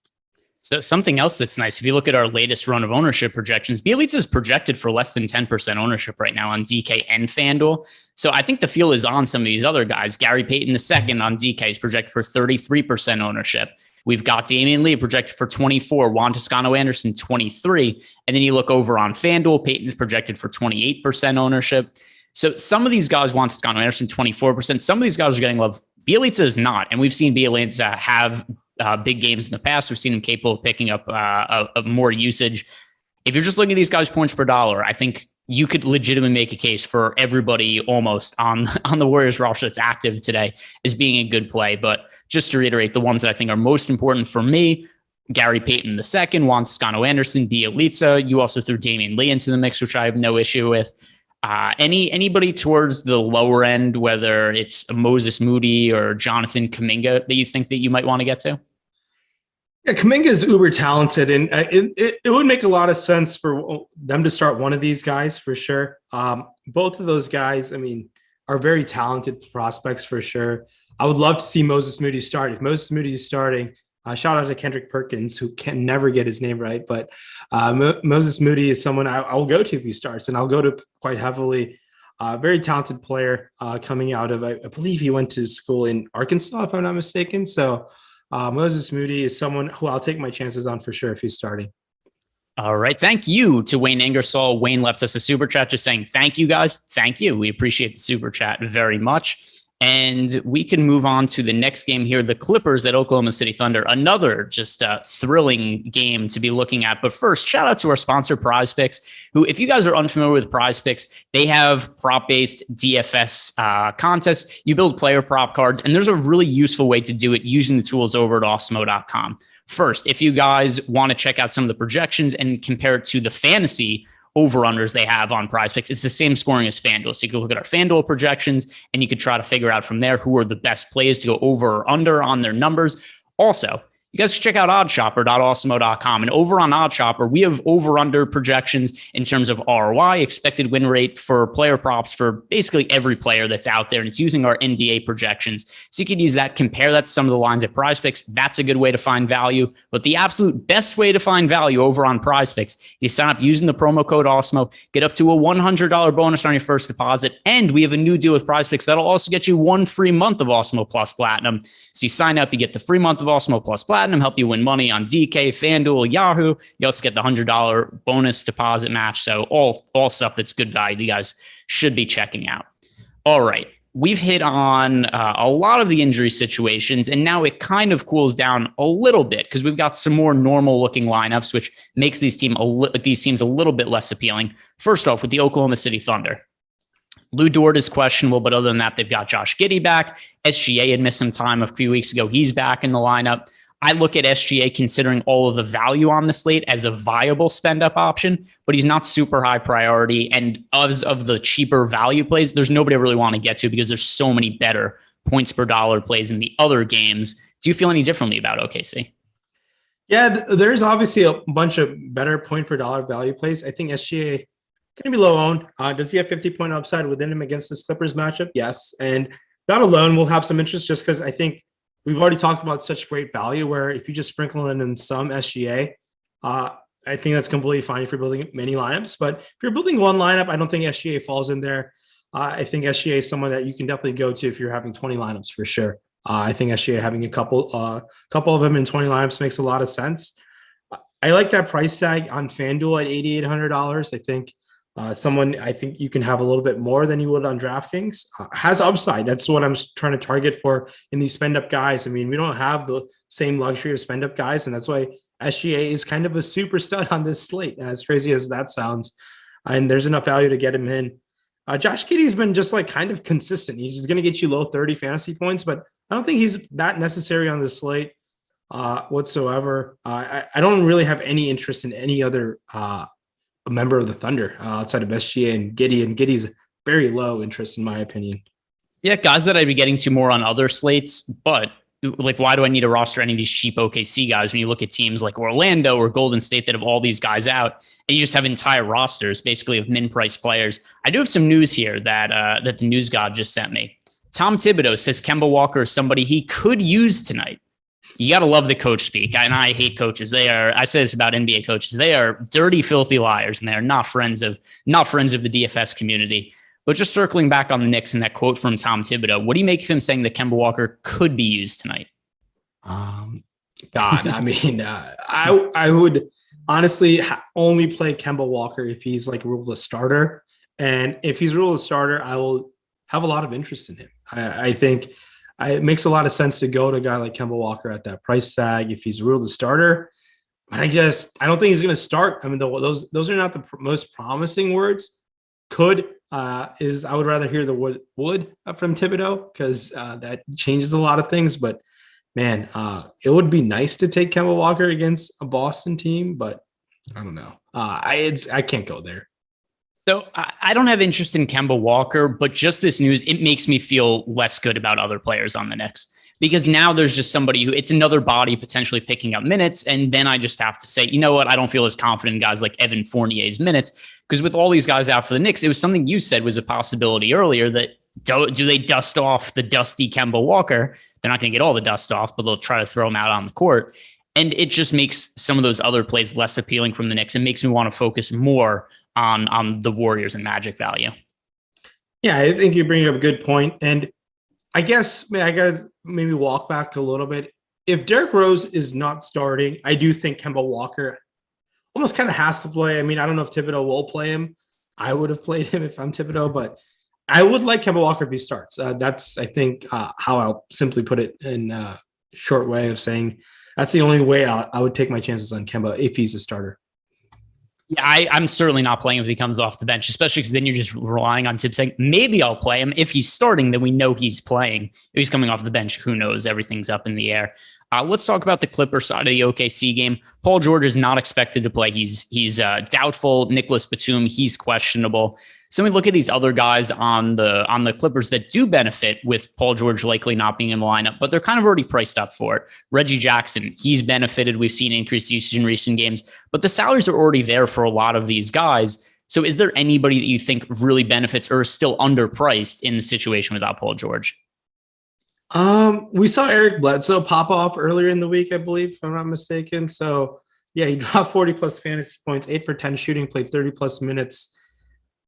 So something else that's nice, if you look at our latest run of ownership projections, Bielitsa is projected for less than 10% ownership right now on DK and FanDuel. So I think the field is on some of these other guys. Gary Payton II on DK is projected for 33% ownership. We've got Damian Lee projected for 24, Juan Toscano-Anderson 23. And then you look over on FanDuel, Payton's projected for 28% ownership. So some of these guys, Juan Toscano-Anderson 24%. Some of these guys are getting love. Bielitsa is not. And we've seen Bielitsa have big games in the past. We've seen him capable of picking up more usage. If you're just looking at these guys' points per dollar, I think you could legitimately make a case for everybody almost on the Warriors roster that's active today as being a good play. But just to reiterate, the ones that I think are most important for me, Gary Payton II, Juan Toscano-Anderson, Bielitsa. You also threw Damian Lee into the mix, which I have no issue with. Anybody towards the lower end, whether it's Moses Moody or Jonathan Kuminga, that you think that you might want to get to? Yeah, Kuminga is uber talented, and it would make a lot of sense for them to start one of these guys for sure. Both of those guys, I mean, are very talented prospects for sure. I would love to see Moses Moody start. If Moses Moody is starting, shout out to Kendrick Perkins, who can never get his name right, but Moses Moody is someone I'll go to if he starts, and I'll go to quite heavily. Very talented player coming out of, I believe he went to school in Arkansas, if I'm not mistaken. So Moses Moody is someone who I'll take my chances on for sure if he's starting. All right. Thank you to Wayne Ingersoll. Wayne left us a super chat just saying, thank you guys. Thank you. We appreciate the super chat very much. And we can move on to the next game here. The Clippers at Oklahoma City Thunder. Another just thrilling game to be looking at. But first, shout out to our sponsor, Prize Picks, who, if you guys are unfamiliar with Prize Picks, they have prop-based DFS contests. You build player prop cards, and there's a really useful way to do it using the tools over at Awesemo.com. First, if you guys want to check out some of the projections and compare it to the fantasy over-unders they have on Prize Picks, it's the same scoring as FanDuel. So you can look at our FanDuel projections and you could try to figure out from there who are the best plays to go over or under on their numbers. Also, you guys can check out oddshopper.awesemo.com. And over on OddShopper, we have over-under projections in terms of ROI, expected win rate for player props for basically every player that's out there. And it's using our NBA projections. So you could use that, compare that to some of the lines at Prize Picks. That's a good way to find value. But the absolute best way to find value over on Prize Picks, you sign up using the promo code Awesemo, get up to a $100 bonus on your first deposit. And we have a new deal with Prize Picks that'll also get you one free month of Awesemo Plus Platinum. So you sign up, you get the free month of Awesemo Plus Platinum, help you win money on DK, FanDuel, Yahoo. You also get the $100 bonus deposit match. So all stuff that's good value you guys should be checking out. All right. We've hit on a lot of the injury situations, and now it kind of cools down a little bit because we've got some more normal looking lineups, which makes these teams a little bit less appealing. First off, with the Oklahoma City Thunder. Lou Dort is questionable, but other than that, they've got Josh Giddey back. SGA had missed some time a few weeks ago. He's back in the lineup. I look at SGA considering all of the value on the slate as a viable spend-up option, but he's not super high priority. And as of the cheaper value plays, there's nobody I really want to get to because there's so many better points per dollar plays in the other games. Do you feel any differently about OKC? Yeah, there's obviously a bunch of better point per dollar value plays. I think SGA going to be low owned. Does he have 50-point upside within him against the Clippers matchup? Yes. And that alone will have some interest just because I think we've already talked about such great value where if you just sprinkle in some SGA, I think that's completely fine if you're building many lineups. But if you're building one lineup, I don't think SGA falls in there. I think SGA is someone that you can definitely go to if you're having 20 lineups for sure. I think SGA having a couple of them in 20 lineups makes a lot of sense. I like that price tag on FanDuel at $8,800. I think I think you can have a little bit more than you would on DraftKings. Has upside. That's what I'm trying to target for in these spend-up guys. I mean, we don't have the same luxury of spend-up guys, and that's why SGA is kind of a super stud on this slate, as crazy as that sounds. And there's enough value to get him in. Josh Giddey's been just like kind of consistent. He's just going to get you low 30 fantasy points, but I don't think he's that necessary on this slate whatsoever. I don't really have any interest in any other a member of the Thunder outside of SGA and Giddey, and Giddey's very low interest in my opinion. Yeah, guys that I'd be getting to more on other slates, but like, why do I need to roster any of these cheap OKC guys when you look at teams like Orlando or Golden State that have all these guys out and you just have entire rosters basically of min-price players? I do have some news here that the news god just sent me. Tom Thibodeau says Kemba Walker is somebody he could use tonight. You got to love the coach speak. And I hate coaches. I say this about NBA coaches. They are dirty, filthy liars, and they are not friends of the DFS community. But just circling back on the Knicks and that quote from Tom Thibodeau, what do you make of him saying that Kemba Walker could be used tonight? God, I mean, I would honestly only play Kemba Walker if he's like ruled a starter. And if he's ruled a starter, I will have a lot of interest in him. I think it makes a lot of sense to go to a guy like Kemba Walker at that price tag if he's ruled a starter. But I don't think he's going to start. I mean, those are not the most promising words. Could I would rather hear the would from Thibodeau because that changes a lot of things. But man, it would be nice to take Kemba Walker against a Boston team, but I don't know. I can't go there. So I don't have interest in Kemba Walker, but just this news, it makes me feel less good about other players on the Knicks because now there's just somebody it's another body potentially picking up minutes. And then I just have to say, you know what? I don't feel as confident in guys like Evan Fournier's minutes because with all these guys out for the Knicks, it was something you said was a possibility earlier that do they dust off the dusty Kemba Walker? They're not going to get all the dust off, but they'll try to throw him out on the court. And it just makes some of those other plays less appealing from the Knicks. It makes me want to focus more on the Warriors and Magic value. Yeah, I think you bring up a good point. And I guess I got to maybe walk back a little bit. If Derrick Rose is not starting, I do think Kemba Walker almost kind of has to play. I mean, I don't know if Thibodeau will play him. I would have played him if I'm Thibodeau, but I would like Kemba Walker if he starts. That's, I think, how I'll simply put it in a short way of saying that's the only way I would take my chances on Kemba if he's a starter. Yeah, I'm certainly not playing him if he comes off the bench, especially because then you're just relying on Tibbs saying, maybe I'll play him. If he's starting, then we know he's playing. If he's coming off the bench, who knows? Everything's up in the air. Let's talk about the Clippers side of the OKC game. Paul George is not expected to play. He's doubtful. Nicholas Batum, he's questionable. So we look at these other guys on the Clippers that do benefit with Paul George likely not being in the lineup, but they're kind of already priced up for it. Reggie Jackson, he's benefited. We've seen increased usage in recent games, but the salaries are already there for a lot of these guys. So is there anybody that you think really benefits or is still underpriced in the situation without Paul George? We saw Eric Bledsoe pop off earlier in the week, I believe, if I'm not mistaken. So yeah, he dropped 40 plus fantasy points, 8 for 10 shooting, played 30 plus minutes.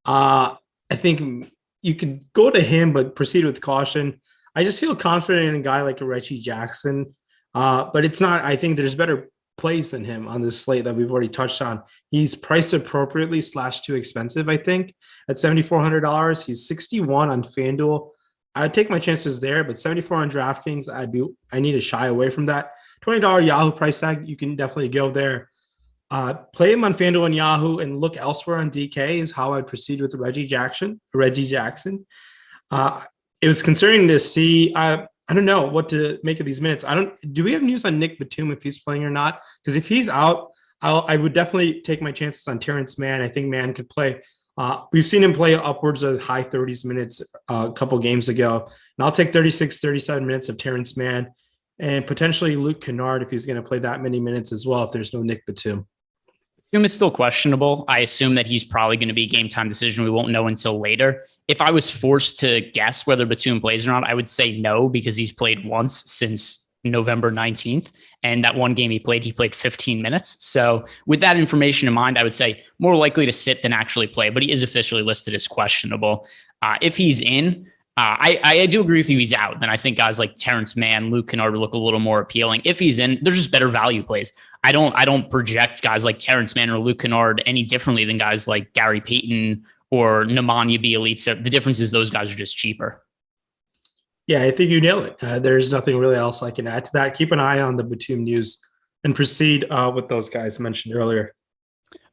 I think you could go to him, but proceed with caution. I just feel confident in a guy like a Reggie Jackson. But it's not, I think there's better plays than him on this slate that we've already touched on. He's priced appropriately / too expensive, I think, at $7,400. He's 61 on FanDuel. I'd take my chances there, but 74 on DraftKings, I need to shy away from that. $20 Yahoo price tag, you can definitely go there. Play him on FanDuel and Yahoo and look elsewhere on DK is how I'd proceed with Reggie Jackson. It was concerning to see. I don't know what to make of these minutes. Do we have news on Nick Batum if he's playing or not? Because if he's out, I would definitely take my chances on Terrence Mann. I think Mann could play. We've seen him play upwards of high 30s minutes a couple games ago. And I'll take 36, 37 minutes of Terrence Mann and potentially Luke Kennard if he's going to play that many minutes as well if there's no Nick Batum. Batum is still questionable. I assume that he's probably going to be a game time decision. We won't know until later. If I was forced to guess whether Batum plays or not, I would say no, because he's played once since November 19th. And that one game he played 15 minutes. So with that information in mind, I would say more likely to sit than actually play, but he is officially listed as questionable. If he's in, I do agree with you. He's out. Then I think guys like Terrence Mann, Luke Kennard look a little more appealing. If he's in, there's just better value plays. I don't project guys like Terrence Mann or Luke Kennard any differently than guys like Gary Payton or Nemanja Bjelica. The difference is those guys are just cheaper. Yeah, I think you nailed it. There's nothing really else I can add to that. Keep an eye on the Batum news and proceed with those guys mentioned earlier.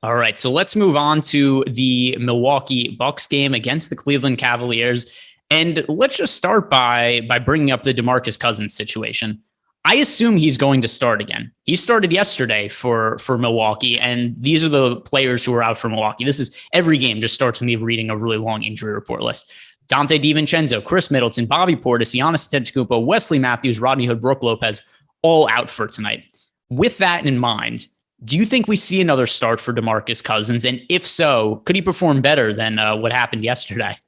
All right, so let's move on to the Milwaukee Bucks game against the Cleveland Cavaliers. And let's just start by bringing up the Demarcus Cousins situation. I assume he's going to start again. He started yesterday for Milwaukee, and these are the players who are out for Milwaukee. This is every game just starts with me reading a really long injury report list. Dante DiVincenzo, Chris Middleton, Bobby Portis, Giannis Antetokounmpo, Wesley Matthews, Rodney Hood, Brook Lopez, all out for tonight. With that in mind, do you think we see another start for Demarcus Cousins? And if so, could he perform better than what happened yesterday?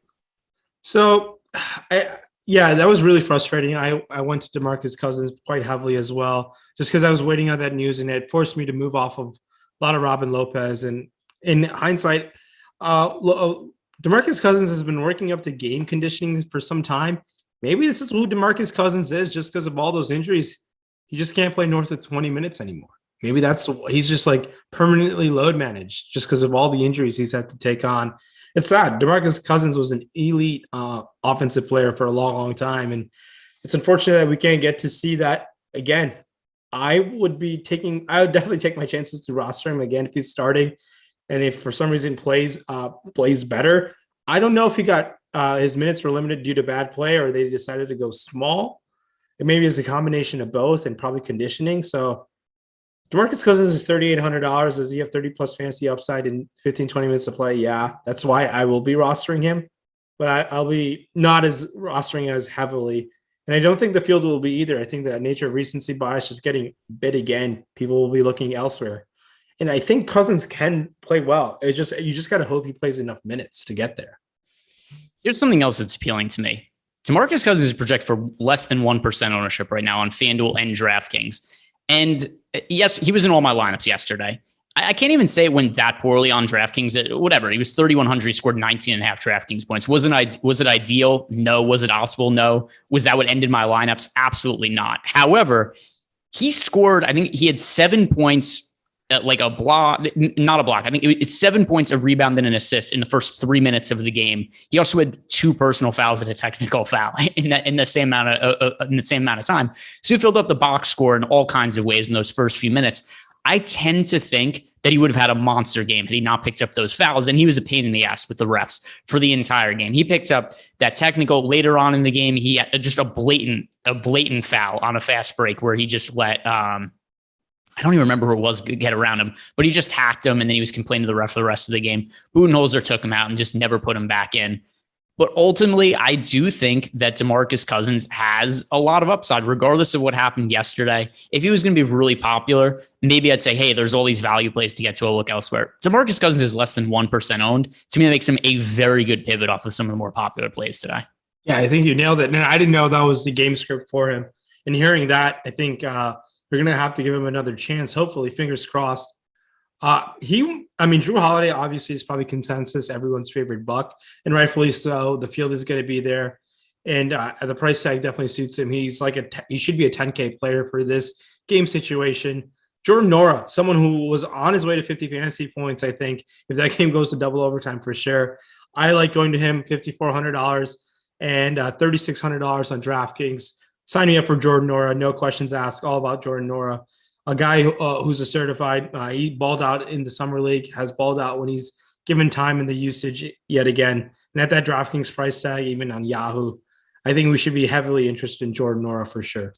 So Yeah, that was really frustrating. I went to Demarcus Cousins quite heavily as well, just because I was waiting on that news, and it forced me to move off of a lot of Robin Lopez. And in hindsight, Demarcus Cousins has been working up to game conditioning for some time. Maybe this is who Demarcus Cousins is, just because of all those injuries. He just can't play north of 20 minutes anymore. Maybe he's just like permanently load managed just because of all the injuries he's had to take on. It's sad. Demarcus Cousins was an elite offensive player for a long, long time. And it's unfortunate that we can't get to see that again. I would definitely take my chances to roster him again if he's starting. And if for some reason plays better. I don't know if he got his minutes were limited due to bad play or they decided to go small. It maybe is a combination of both and probably conditioning. So Demarcus Cousins is $3,800. Does he have 30 plus fantasy upside in 15, 20 minutes to play? Yeah, that's why I will be rostering him, but I'll be not as rostering as heavily. And I don't think the field will be either. I think the nature of recency bias is getting bit again. People will be looking elsewhere. And I think Cousins can play well. You just got to hope he plays enough minutes to get there. Here's something else that's appealing to me. Demarcus Cousins is projected for less than 1% ownership right now on FanDuel and DraftKings. And yes, he was in all my lineups yesterday. I can't even say it went that poorly on DraftKings. Whatever. He was 3,100. He scored 19 and a half DraftKings points. Was it ideal? No. Was it optimal? No. Was that what ended my lineups? Absolutely not. However, he scored, I think he had 7 points, like a block, not a block. I think it's 7 points of rebound and an assist in the first 3 minutes of the game. He also had 2 personal fouls and a technical foul in the same amount of time. So he filled up the box score in all kinds of ways in those first few minutes. I tend to think that he would have had a monster game had he not picked up those fouls. And he was a pain in the ass with the refs for the entire game. He picked up that technical later on in the game. He had just a blatant foul on a fast break where he just let, I don't even remember who it was get around him, but he just hacked him and then he was complaining to the ref for the rest of the game. Budenholzer took him out and just never put him back in. But ultimately, I do think that Demarcus Cousins has a lot of upside, regardless of what happened yesterday. If he was going to be really popular, maybe I'd say, hey, there's all these value plays to get to a look elsewhere. Demarcus Cousins is less than 1% owned. To me, that makes him a very good pivot off of some of the more popular plays today. Yeah, I think you nailed it. And I didn't know that was the game script for him. And hearing that, I think we're going to have to give him another chance. Hopefully, fingers crossed. Drew Holiday obviously is probably consensus, everyone's favorite buck, and rightfully so. The field is going to be there, and the price tag definitely suits him. He's he should be a 10K player for this game situation. Jordan Nora, someone who was on his way to 50 fantasy points, I think, if that game goes to double overtime for sure. I like going to him $5,400 and $3,600 on DraftKings. Sign me up for Jordan Nora. No questions asked. All about Jordan Nora. A guy who's a certified, he balled out in the summer league, has balled out when he's given time in the usage yet again. And at that DraftKings price tag, even on Yahoo, I think we should be heavily interested in Jordan Nora for sure.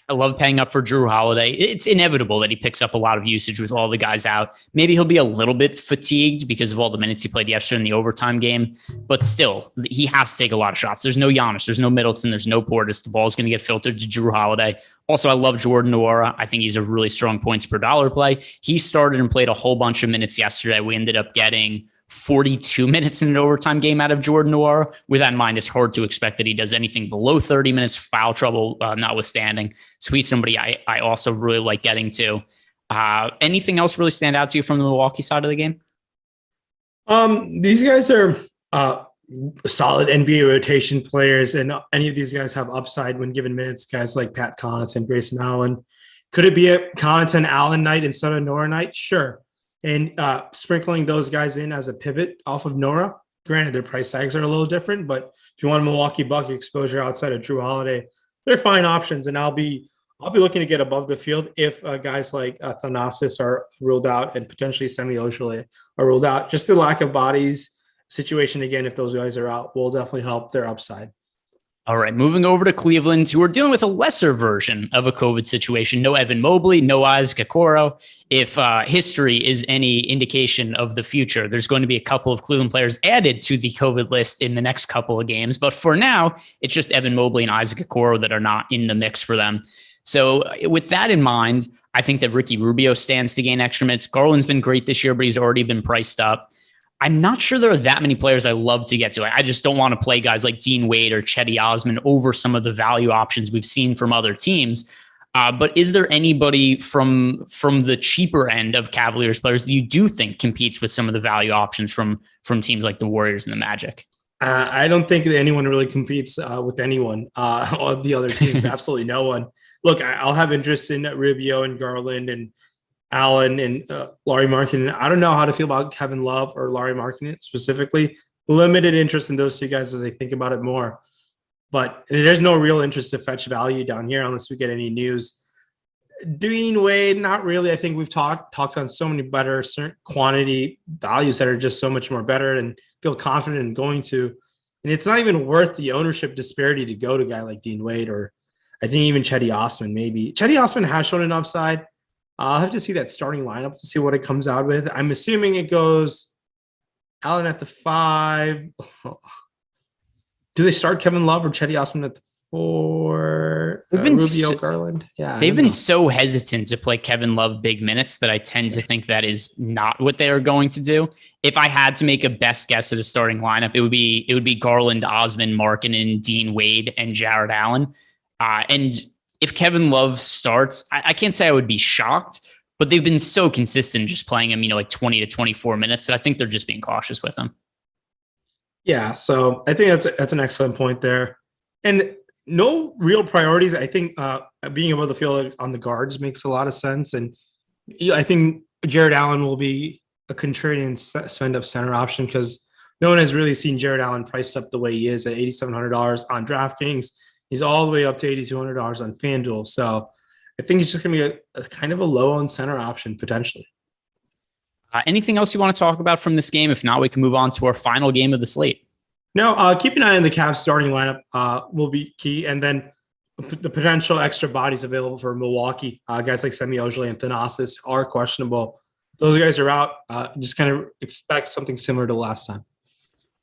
I love paying up for Drew Holiday. It's inevitable that he picks up a lot of usage with all the guys out. Maybe he'll be a little bit fatigued because of all the minutes he played yesterday in the overtime game, but still, he has to take a lot of shots. There's no Giannis, there's no Middleton, there's no Portis. The ball's going to get filtered to Drew Holiday. Also, I love Jordan Nwora. I think he's a really strong points per dollar play. He started and played a whole bunch of minutes yesterday. We ended up getting 42 minutes in an overtime game out of Jordan Nwora. With that in mind, it's hard to expect that he does anything below 30 minutes, foul trouble notwithstanding. So he's somebody I also really like getting to. Anything else really stand out to you from the Milwaukee side of the game? These guys are solid NBA rotation players, and any of these guys have upside when given minutes. Guys like Pat Connaughton, Grayson Allen. Could it be a Connaughton Allen night instead of Nora night? Sure. And sprinkling those guys in as a pivot off of Nora. Granted, their price tags are a little different, but if you want a Milwaukee Buck exposure outside of Drew Holiday, they're fine options. And I'll be looking to get above the field if guys like Thanasis are ruled out and potentially Semi Ojeleye are ruled out. Just the lack of bodies situation again, if those guys are out, will definitely help their upside. All right, moving over to Cleveland, who are dealing with a lesser version of a COVID situation. No Evan Mobley, no Isaac Okoro. If history is any indication of the future, there's going to be a couple of Cleveland players added to the COVID list in the next couple of games. But for now, it's just Evan Mobley and Isaac Okoro that are not in the mix for them. So with that in mind, I think that Ricky Rubio stands to gain extra minutes. Garland's been great this year, but he's already been priced up. I'm not sure there are that many players I love to get to. I just don't want to play guys like Dean Wade or Chetty Osman over some of the value options we've seen from other teams. But is there anybody from the cheaper end of Cavaliers players that you do think competes with some of the value options from teams like the Warriors and the Magic? I don't think that anyone really competes with anyone on the other teams. Absolutely no one. Look, I'll have interest in Rubio and Garland and Allen and Lauri Markkanen. I don't know how to feel about Kevin Love or Lauri Markkanen specifically. Limited interest in those two guys as I think about it more. But there's no real interest to fetch value down here unless we get any news. Dean Wade, not really. I think we've talked on so many better certain quantity values that are just so much more better and feel confident in going to. And it's not even worth the ownership disparity to go to a guy like Dean Wade or I think even Chetty Osman maybe. Chetty Osman has shown an upside. I'll have to see that starting lineup to see what it comes out with. I'm assuming it goes Allen at the 5. Do they start Kevin Love or Chetty Osman at the 4? Rubio, Garland? Yeah, they've been so hesitant to play Kevin Love big minutes that I tend to think that is not what they are going to do. If I had to make a best guess at a starting lineup, it would be Garland, Osman, Markkanen, Dean Wade, and Jared Allen. And if Kevin Love starts, I can't say I would be shocked, but they've been so consistent just playing him, like 20 to 24 minutes that I think they're just being cautious with him. Yeah, so I think that's an excellent point there. And no real priorities. I think being able to feel on the guards makes a lot of sense. And I think Jared Allen will be a contrarian spend-up center option because no one has really seen Jared Allen priced up the way he is at $8,700 on DraftKings. He's all the way up to $8,200 on FanDuel. So I think it's just going to be a kind of a low-owned center option potentially. Anything else you want to talk about from this game? If not, we can move on to our final game of the slate. No, keep an eye on the Cavs starting lineup will be key. And then the potential extra bodies available for Milwaukee. Guys like Semi Ojeleye and Thanasis are questionable. Those guys are out. Just kind of expect something similar to last time.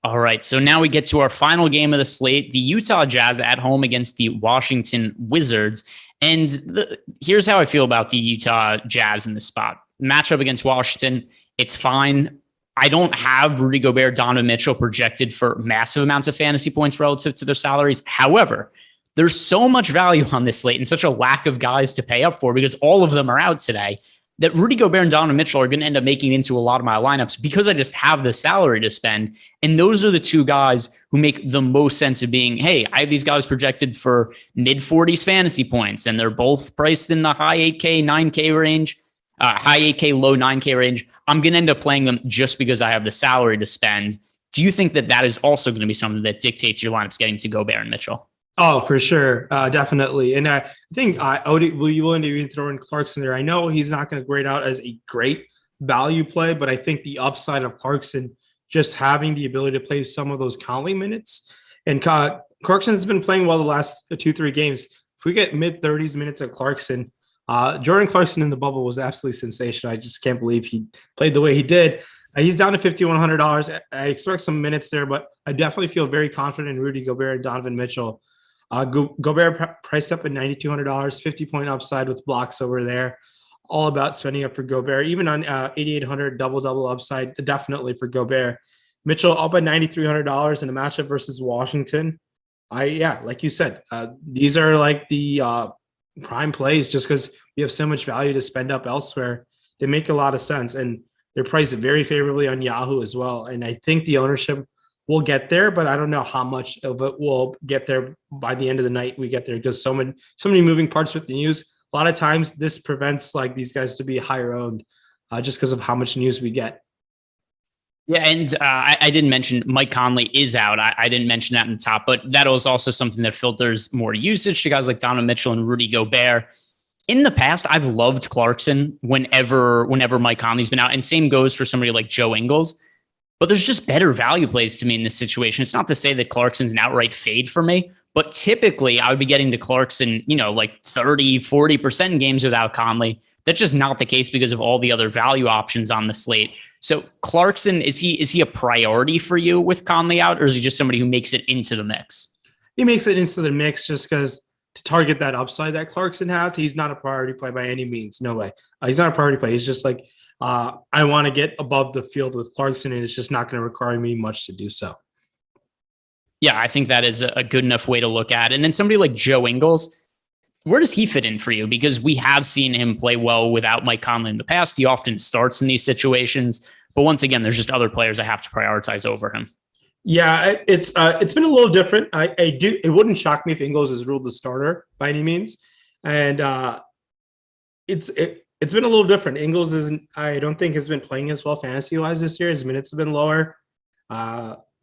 All right, so now we get to our final game of the slate, the Utah Jazz at home against the Washington Wizards. And here's how I feel about the Utah Jazz in this spot. Matchup against Washington, it's fine. I don't have Rudy Gobert, Donovan Mitchell projected for massive amounts of fantasy points relative to their salaries. However, there's so much value on this slate and such a lack of guys to pay up for because all of them are out today that Rudy Gobert and Donovan Mitchell are going to end up making into a lot of my lineups because I just have the salary to spend. And those are the two guys who make the most sense of being, hey, I have these guys projected for mid-40s fantasy points, and they're both priced in the high 8K, 9K range, high 8K, low 9K range. I'm going to end up playing them just because I have the salary to spend. Do you think that is also going to be something that dictates your lineups getting to Gobert and Mitchell? Oh, for sure. Definitely. And I think will you willing to even throw in Clarkson there? I know he's not going to grade out as a great value play, but I think the upside of Clarkson just having the ability to play some of those Conley minutes. And Clarkson has been playing well the last 2-3 games. If we get mid-30s minutes of Clarkson, Jordan Clarkson in the bubble was absolutely sensational. I just can't believe he played the way he did. He's down to $5,100. I expect some minutes there, but I definitely feel very confident in Rudy Gobert and Donovan Mitchell. Gobert priced up at $9,200, 50-point upside with blocks over there. All about spending up for Gobert, even on 8,800 double upside, definitely for Gobert. Mitchell up at $9,300 in a matchup versus Washington. Like you said, these are like the prime plays just because we have so much value to spend up elsewhere. They make a lot of sense, and they're priced very favorably on Yahoo as well. And I think the ownership will get there, but I don't know how much of it will get there by the end of the night. We get there because so many moving parts with the news. A lot of times this prevents like these guys to be higher owned just because of how much news we get. Yeah, and I didn't mention Mike Conley is out. I didn't mention that in the top, but that was also something that filters more usage to guys like Donovan Mitchell and Rudy Gobert. In the past, I've loved Clarkson whenever Mike Conley's been out, and same goes for somebody like Joe Ingles. But there's just better value plays to me in this situation. It's not to say that Clarkson's an outright fade for me, but typically I would be getting to Clarkson, like 30, 40% in games without Conley. That's just not the case because of all the other value options on the slate. So Clarkson, is he a priority for you with Conley out, or is he just somebody who makes it into the mix? He makes it into the mix just because to target that upside that Clarkson has, he's not a priority play by any means. No way. He's not a priority play. He's just like I want to get above the field with Clarkson, and it's just not going to require me much to do so. Yeah, I think that is a good enough way to look at it. And then somebody like Joe Ingles, where does he fit in for you? Because we have seen him play well without Mike Conley in the past. He often starts in these situations. But once again, there's just other players I have to prioritize over him. Yeah, it's been a little different. It wouldn't shock me if Ingles is ruled the starter by any means. And it's been a little different. Ingles I don't think has been playing as well fantasy-wise this year. His minutes have been lower.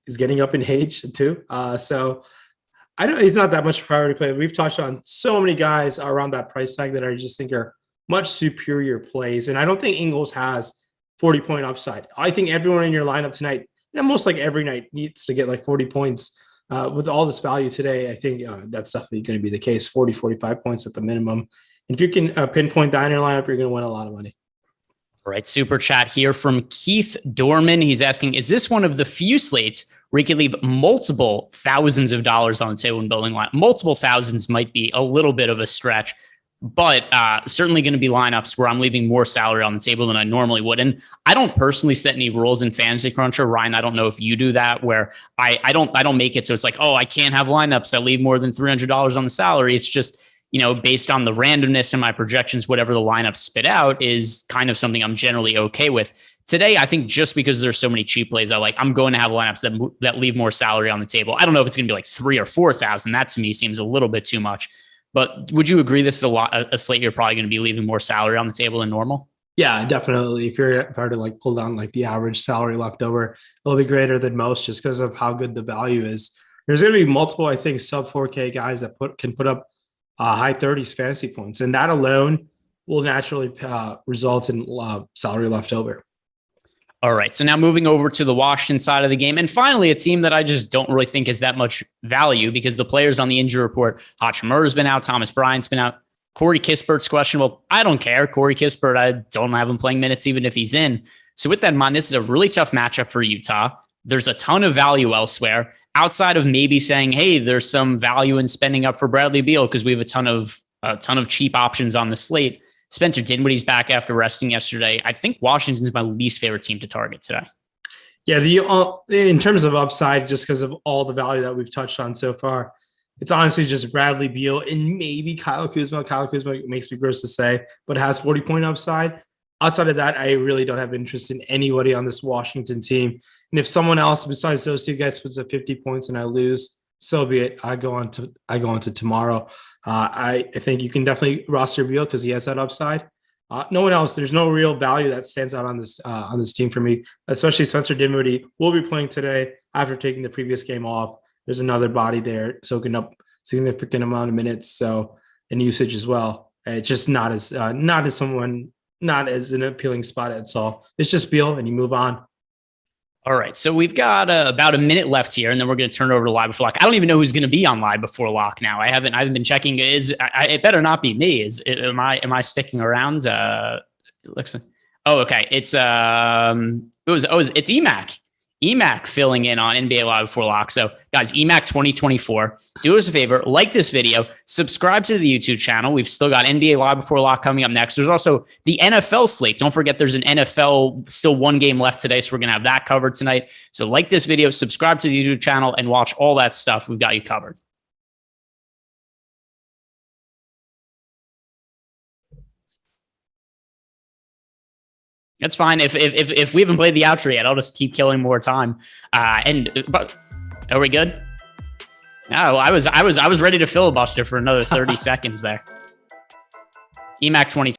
He's getting up in age too. So I don't. He's not that much priority play. We've touched on so many guys around that price tag that I just think are much superior plays. And I don't think Ingles has 40-point upside. I think everyone in your lineup tonight, almost like every night, needs to get like 40 points. With all this value today, I think that's definitely going to be the case, 40, 45 points at the minimum. And if you can pinpoint that in your lineup, you're going to win a lot of money. All right, super chat here from Keith Dorman. He's asking, is this one of the few slates where you can leave multiple thousands of dollars on the table when building line? Multiple thousands might be a little bit of a stretch, but certainly going to be lineups where I'm leaving more salary on the table than I normally would. And I don't personally set any rules in Fantasy Cruncher. Ryan, I don't know if you do that, where I don't make it so it's like, oh, I can't have lineups that leave more than $300 on the salary. It's just, based on the randomness and my projections, whatever the lineup spit out is kind of something I'm generally okay with. Today, I think just because there's so many cheap plays, I'm going to have lineups that leave more salary on the table. I don't know if it's going to be like 3,000 or 4,000. That to me seems a little bit too much. But would you agree this is a slate you're probably going to be leaving more salary on the table than normal? Yeah, definitely. If you're to like pull down like the average salary left over, it'll be greater than most just because of how good the value is. There's going to be multiple, I think, sub 4K guys that can put up high 30s fantasy points, and that alone will naturally result in salary left over. All right, so now moving over to the Washington side of the game. And finally, a team that I just don't really think has that much value because the players on the injury report, Hachimura's been out, Thomas Bryant's been out, Corey Kispert's questionable. I don't care. Corey Kispert, I don't have him playing minutes even if he's in. So with that in mind, this is a really tough matchup for Utah. There's a ton of value elsewhere outside of maybe saying, hey, there's some value in spending up for Bradley Beal because we have a ton of cheap options on the slate. Spencer Dinwiddie's back after resting yesterday. I think Washington's my least favorite team to target today. Yeah, in terms of upside, just because of all the value that we've touched on so far, it's honestly just Bradley Beal and maybe Kyle Kuzma. Kyle Kuzma makes me gross to say, but has 40-point upside. Outside of that, I really don't have interest in anybody on this Washington team. And if someone else besides those two guys puts up 50 points and I lose, so be it. I go on to tomorrow. I think you can definitely roster Beal because he has that upside. No one else. There's no real value that stands out on this team for me, especially Spencer Dinwiddie will be playing today after taking the previous game off. There's another body there soaking up significant amount of minutes, and usage as well. It's just not as an appealing spot at all. It's just Beal, and you move on. All right, so we've got about a minute left here, and then we're going to turn it over to Live Before Lock. I don't even know who's going to be on Live Before Lock now. I haven't been checking. It better not be me? Am I sticking around? Listen. Oh, okay. It's EMAC. EMAC filling in on NBA Live Before Lock. So, guys, EMAC 2024. Do us a favor, like this video, subscribe to the YouTube channel. We've still got NBA Live Before Lock coming up next. There's also the NFL slate. Don't forget there's an NFL, still one game left today, so we're going to have that covered tonight. So like this video, subscribe to the YouTube channel, and watch all that stuff. We've got you covered. That's fine. If we haven't played the outro yet, I'll just keep killing more time. But are we good? No, I was ready to filibuster for another 30 seconds there. EMAC 20.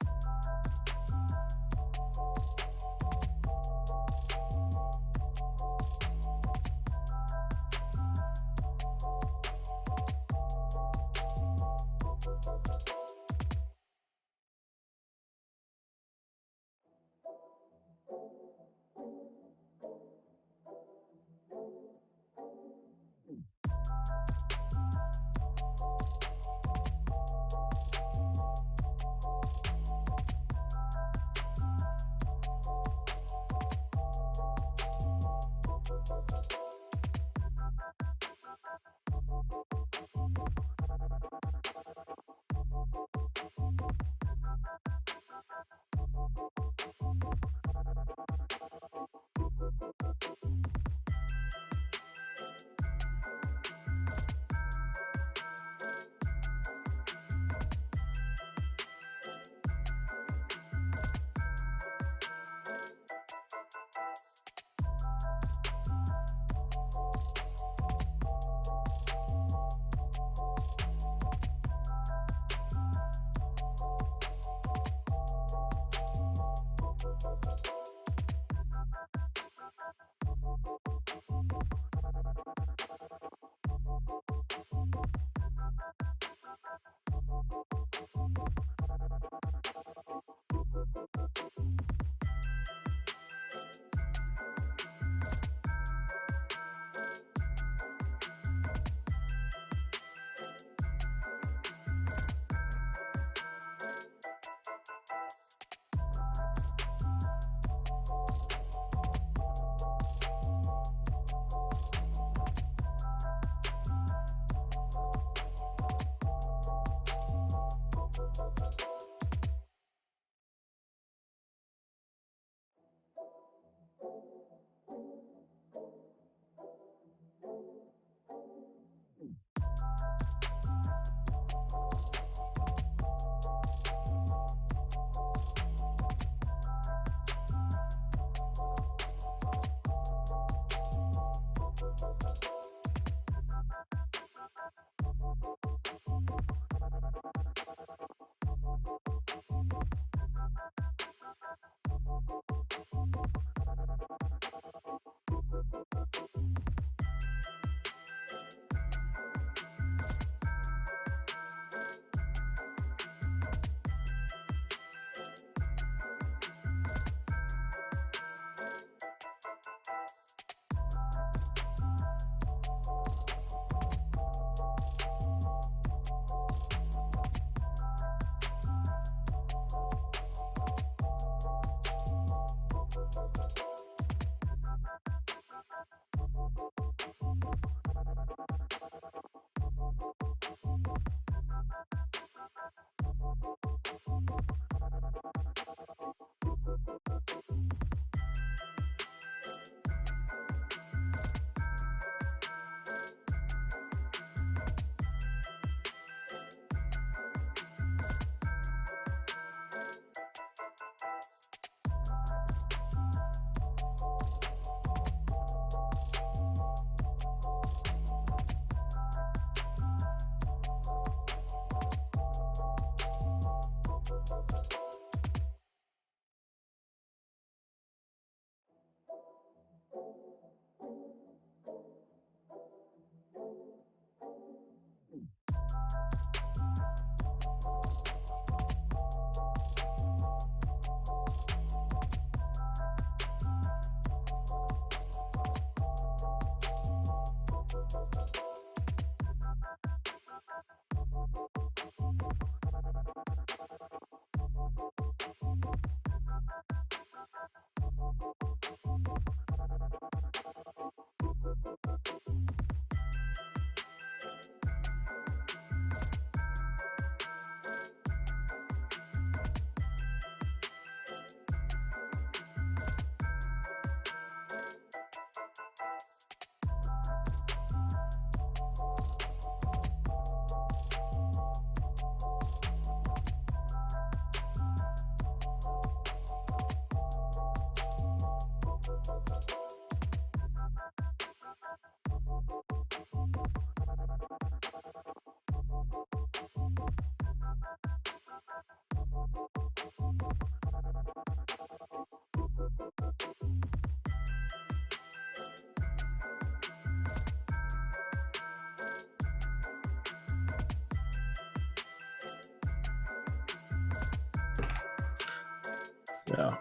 Yeah.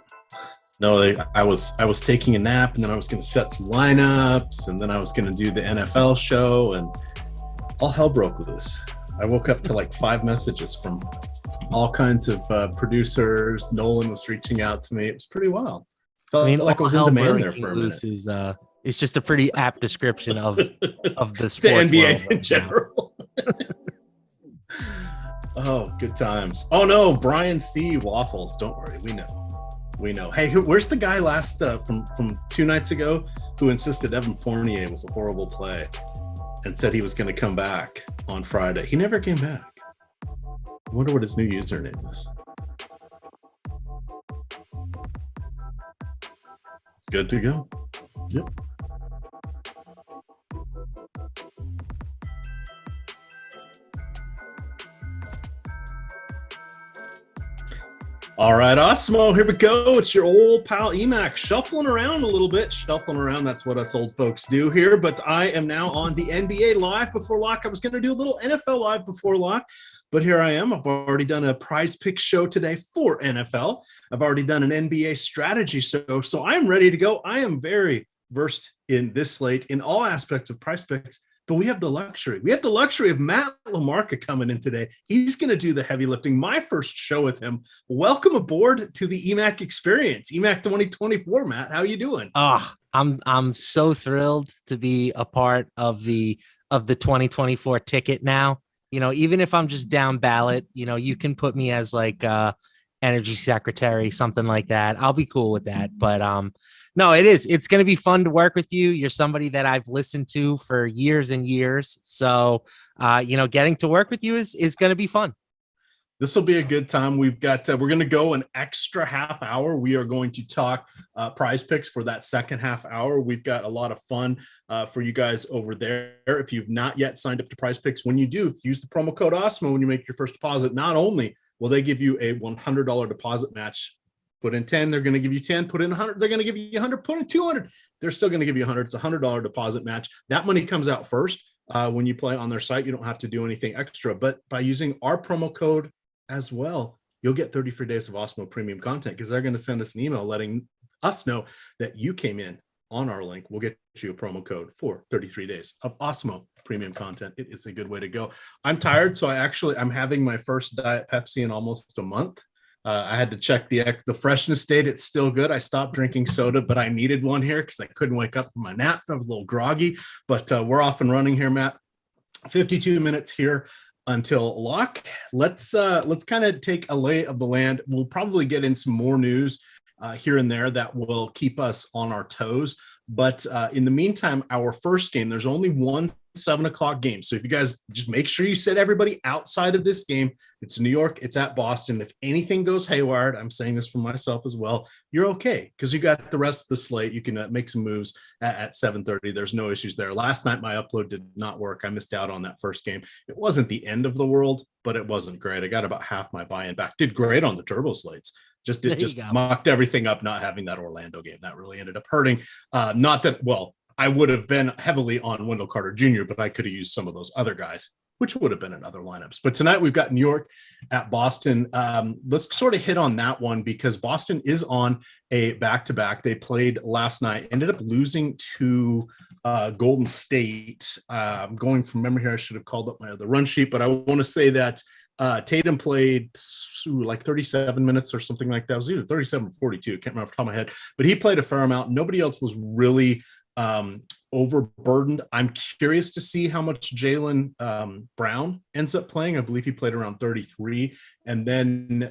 No, I was taking a nap, and then I was going to set some lineups, and then I was going to do the NFL show, and all hell broke loose. I woke up to like 5 messages from all kinds of producers. Nolan was reaching out to me. It was pretty wild. Felt like I was in demand there for a minute. Is just a pretty apt description of the sports the NBA world in general. Oh, good times. Oh no, Brian C. Waffles. Don't worry, we know. Hey, where's the guy last from 2 nights ago who insisted Evan Fournier was a horrible play and said he was going to come back on Friday? He never came back. I wonder what his new username is. Good to go. Yep. All right, Awesemo, here we go. It's your old pal Emac shuffling around a little bit. That's what us old folks do here. But I am now on the NBA Live Before Lock. I was going to do a little NFL Live Before Lock, but here I am. I've already done a prize pick show today for NFL. I've already done an NBA strategy show, so I'm ready to go. I am very versed in this slate in all aspects of prize picks. But we have the luxury. Of Matt LaMarca coming in today. He's going to do the heavy lifting. My first show with him. Welcome aboard to the EMAC experience. EMAC 2024, Matt. How are you doing? I'm so thrilled to be a part of the 2024 ticket now. You know, even if I'm just down ballot, you know, you can put me as like energy secretary, something like that. I'll be cool with that. But no, it's going to be fun to work with you. You're somebody that I've listened to for years and years. So, getting to work with you is going to be fun. This will be a good time. We've got, we're going to go an extra half hour. We are going to talk prize picks for that second half hour. We've got a lot of fun for you guys over there. If you've not yet signed up to prize picks, when you do, use the promo code Awesemo when you make your first deposit. Not only will they give you a $100 deposit match. Put in 10, they're going to give you 10. Put in 100, they're going to give you 100. Put in 200, they're still going to give you 100. It's a $100 deposit match. That money comes out first when you play on their site. You don't have to do anything extra. But by using our promo code as well, you'll get 30 free days of Awesemo premium content because they're going to send us an email letting us know that you came in on our link. We'll get you a promo code for 33 days of Awesemo premium content. It is a good way to go. I'm tired, so I'm having my first Diet Pepsi in almost a month. I had to check the freshness date. It's still good. I stopped drinking soda, but I needed one here because I couldn't wake up from my nap. I was a little groggy, but we're off and running here, Matt. 52 minutes here until lock. Let's kind of take a lay of the land. We'll probably get in some more news here and there that will keep us on our toes. But in the meantime, our first game, there's only one 7:00 game. So if you guys just make sure you set everybody outside of this game. It's New York. It's at Boston. If anything goes haywire, I'm saying this for myself as well, you're okay because you got the rest of the slate. You can make some moves at 7:30. There's no issues there. Last night, my upload did not work. I missed out on that first game. It wasn't the end of the world, but it wasn't great. I got about half my buy-in back. Did great on the turbo slates. Just mocked everything up, not having that Orlando game. That really ended up hurting. I would have been heavily on Wendell Carter Jr., but I could have used some of those other guys, which would have been in other lineups. But tonight we've got New York at Boston. Let's sort of hit on that one because Boston is on a back-to-back. They played last night, ended up losing to Golden State. Going from memory here, I should have called up my other run sheet, but I want to say that Tatum played like 37 minutes or something like that. It was either 37 or 42. I can't remember off the top of my head, but he played a fair amount. Nobody else was really overburdened. I'm curious to see how much Jaylen Brown ends up playing. I believe he played around 33. And then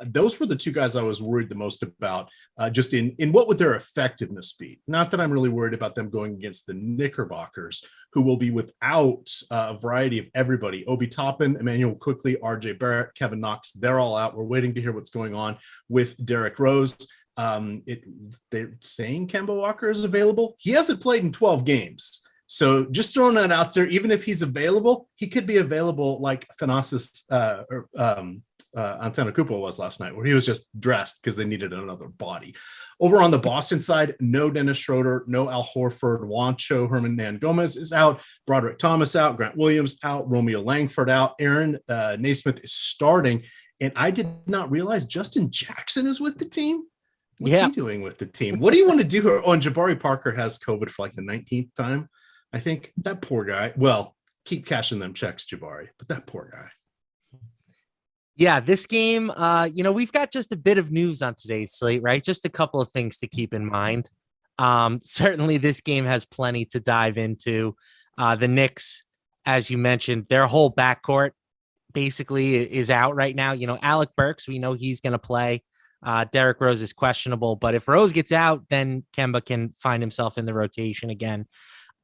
those were the two guys I was worried the most about, just in what would their effectiveness be? Not that I'm really worried about them going against the Knickerbockers, who will be without a variety of everybody. Obi Toppin, Emmanuel Quickley, RJ Barrett, Kevin Knox, they're all out. We're waiting to hear what's going on with Derrick Rose. They're saying Kemba Walker is available. He hasn't played in 12 games. So just throwing that out there, even if he's available, he could be available like Thanasis Antetokounmpo was last night, where he was just dressed because they needed another body. Over on the Boston side, no Dennis Schroeder, no Al Horford, Juancho Hernan-Gomez is out, Broderick Thomas out, Grant Williams out, Romeo Langford out, Aaron Naismith is starting. And I did not realize Justin Jackson is with the team. What's Yeah. he doing with the team? What do you want to do here? Oh, and Jabari Parker has COVID for like the 19th time. I think that poor guy. Well, keep cashing them checks, Jabari, but that poor guy. Yeah, this game, we've got just a bit of news on today's slate, right? Just a couple of things to keep in mind. Certainly this game has plenty to dive into. The Knicks, as you mentioned, their whole backcourt basically is out right now. Alec Burks, we know he's going to play. Derrick Rose is questionable, but if Rose gets out, then Kemba can find himself in the rotation again.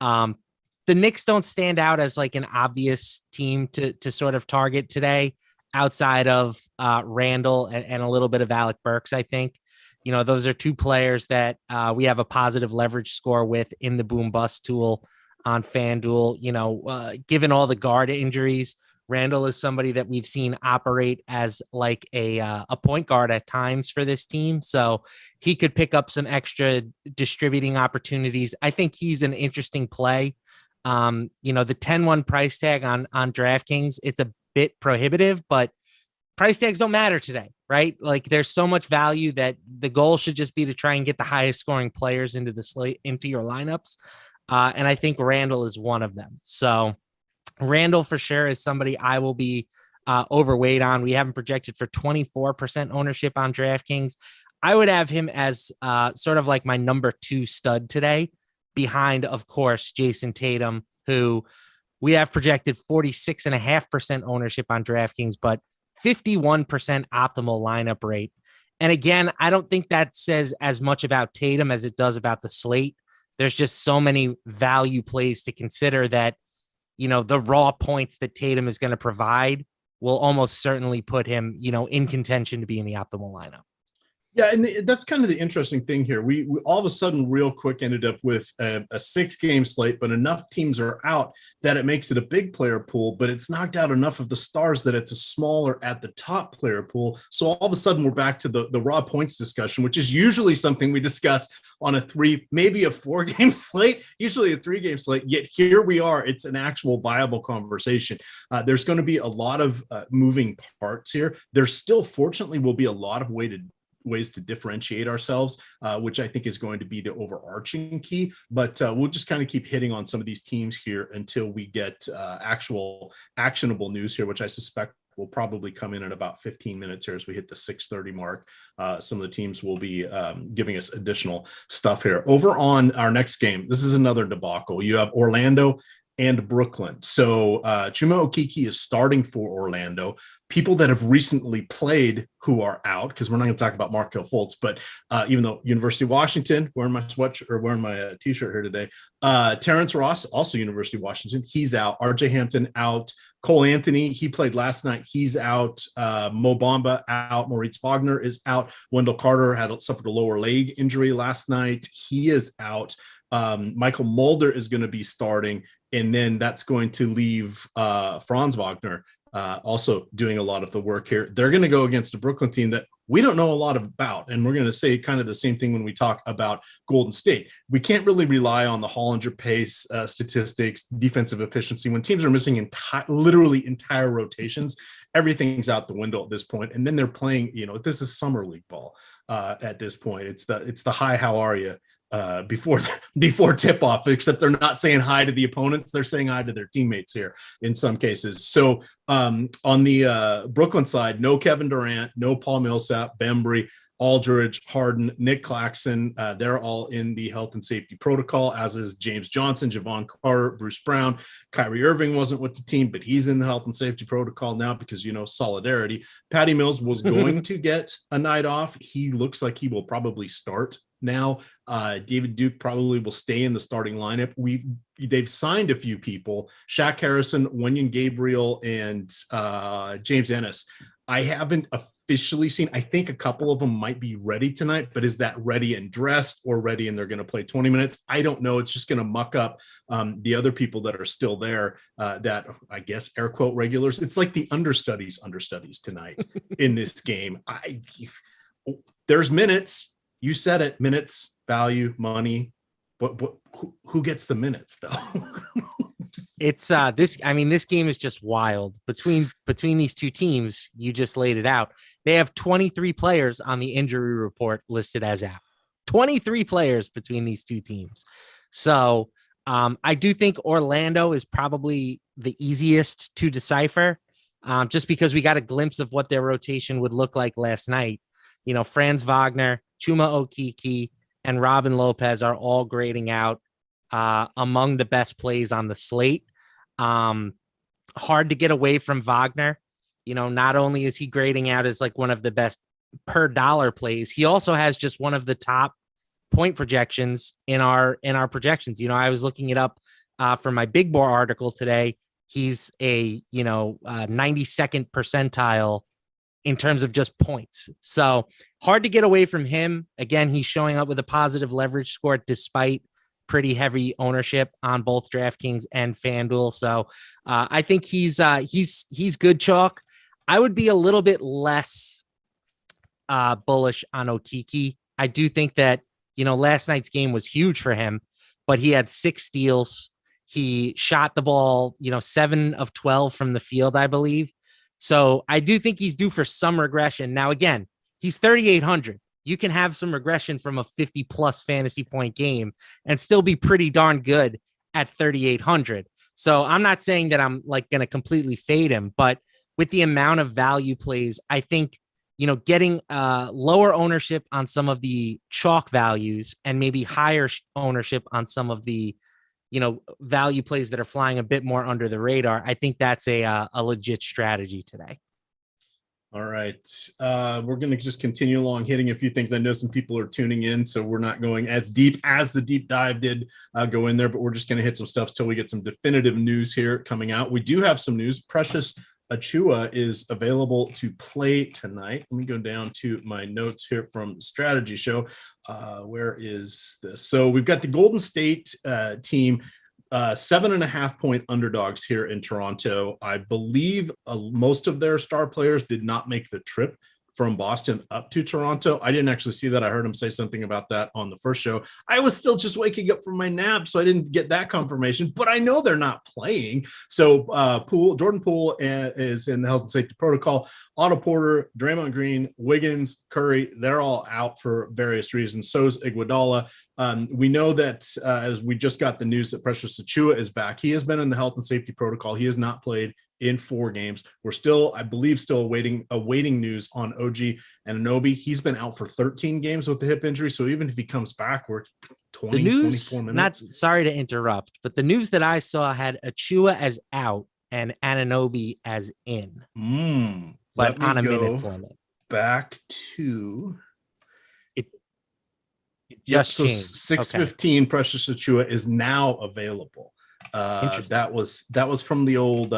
The Knicks don't stand out as like an obvious team to sort of target today outside of Randall and a little bit of Alec Burks. I think, those are two players that we have a positive leverage score with in the boom bust tool on FanDuel. Given all the guard injuries, Randall is somebody that we've seen operate as like a point guard at times for this team. So he could pick up some extra distributing opportunities. I think he's an interesting play. The 10-1 price tag on DraftKings, it's a bit prohibitive, but price tags don't matter today, right? Like there's so much value that the goal should just be to try and get the highest scoring players into the slate, into your lineups. And I think Randall is one of them. So Randall for sure is somebody I will be overweight on. We have him projected for 24% ownership on DraftKings. I would have him as sort of like my number 2 stud today, behind, of course, Jason Tatum, who we have projected 46.5% ownership on DraftKings, but 51% optimal lineup rate. And again, I don't think that says as much about Tatum as it does about the slate. There's just so many value plays to consider that, the raw points that Tatum is going to provide will almost certainly put him, in contention to be in the optimal lineup. Yeah, and that's kind of the interesting thing here. We all of a sudden real quick ended up with a 6-game slate, but enough teams are out that it makes it a big player pool, but it's knocked out enough of the stars that it's a smaller at the top player pool. So all of a sudden we're back to the raw points discussion, which is usually something we discuss on a 3, maybe a 4-game slate, usually a 3-game slate. Yet here we are. It's an actual viable conversation. There's going to be a lot of moving parts here. There still, fortunately, will be a lot of ways to differentiate ourselves, which I think is going to be the overarching key. But we'll just kind of keep hitting on some of these teams here until we get actual actionable news here, which I suspect will probably come in about 15 minutes here as we hit the 6:30 mark. Some of the teams will be giving us additional stuff here. Over on our next game, this is another debacle. You have Orlando and Brooklyn. So Chuma Okiki is starting for Orlando. People that have recently played who are out, because we're not going to talk about Markelle Fultz, but even though University of Washington, wearing my t-shirt here today, Terrence Ross, also University of Washington, he's out. RJ Hampton out. Cole Anthony, he played last night. He's out. Mo Bamba out. Moritz Wagner is out. Wendell Carter suffered a lower leg injury last night. He is out. Michael Mulder is going to be starting, and then that's going to leave Franz Wagner also doing a lot of the work here. They're going to go against a Brooklyn team that we don't know a lot about, and we're going to say kind of the same thing when we talk about Golden State. We can't really rely on the Hollinger pace statistics, defensive efficiency. When teams are missing literally entire rotations, everything's out the window at this point. And then they're playing, this is summer league ball at this point. It's the hi, how are you? Before tip-off, except they're not saying hi to the opponents, they're saying hi to their teammates here in some cases. So on the Brooklyn side, no Kevin Durant, no Paul Millsap, Bembry, Aldridge, Harden, Nick Claxton, they're all in the health and safety protocol, as is James Johnson, Javon Carter, Bruce Brown. Kyrie Irving wasn't with the team, but he's in the health and safety protocol now because, solidarity. Patty Mills was going to get a night off. He looks like he will probably start now. David Duke probably will stay in the starting lineup. They've signed a few people: Shaq Harrison, Wenyen Gabriel, and James Ennis. I haven't officially seen. I think a couple of them might be ready tonight, but is that ready and dressed or ready and they're going to play 20 minutes? I don't know. It's just going to muck up the other people that are still there that I guess air quote regulars. It's like the understudies tonight in this game. There's minutes. You said it, minutes, value, money. But who gets the minutes though? It's this game is just wild between these two teams. You just laid it out. They have 23 players on the injury report listed as out. 23 players between these two teams. So I do think Orlando is probably the easiest to decipher, just because we got a glimpse of what their rotation would look like last night. Franz Wagner, Chuma Okiki, and Robin Lopez are all grading out among the best plays on the slate. Hard to get away from Wagner. Not only is he grading out as like one of the best per dollar plays, he also has just one of the top point projections in our projections. I was looking it up for my Big Board article today. He's a 92nd percentile in terms of just points. So hard to get away from him. Again, he's showing up with a positive leverage score despite pretty heavy ownership on both DraftKings and FanDuel. So I think he's good chalk. I would be a little bit less bullish on Okiki. I do think that, last night's game was huge for him, but he had 6 steals. He shot the ball, 7 of 12 from the field, I believe. So I do think he's due for some regression. Now, again, he's 3,800. You can have some regression from a 50 plus fantasy point game and still be pretty darn good at 3,800. So I'm not saying that I'm like going to completely fade him, but with the amount of value plays, I think, getting lower ownership on some of the chalk values and maybe higher ownership on some of the, value plays that are flying a bit more under the radar. I think that's a legit strategy today. All right. We're going to just continue along hitting a few things. I know some people are tuning in, so we're not going as deep as the deep dive did go in there, but we're just going to hit some stuff till we get some definitive news here coming out. We do have some news. Precious Achiuwa is available to play tonight. Let me go down to my notes here from Strategy Show. Where is this? So we've got the Golden State team, 7.5 point underdogs here in Toronto. I believe most of their star players did not make the trip from Boston up to Toronto. I didn't actually see that. I heard him say something about that on the first show. I was still just waking up from my nap, so I didn't get that confirmation, but I know they're not playing. So Jordan Poole is in the health and safety protocol. Otto Porter, Draymond Green, Wiggins, Curry, they're all out for various reasons. So is Iguodala. We know that as we just got the news that Precious Achiuwa is back. He has been in the health and safety protocol. He has not played in 4 games. We're still, I believe, awaiting news on OG Anunoby. He's been out for 13 games with the hip injury. So even if he comes back, we're 24 minutes. Not sorry to interrupt, but the news that I saw had Achiuwa as out and Anunoby as in. But on a minutes limit. Back to it. Just changed. 6:15. Okay. Precious Achiuwa is now available. That was from the old.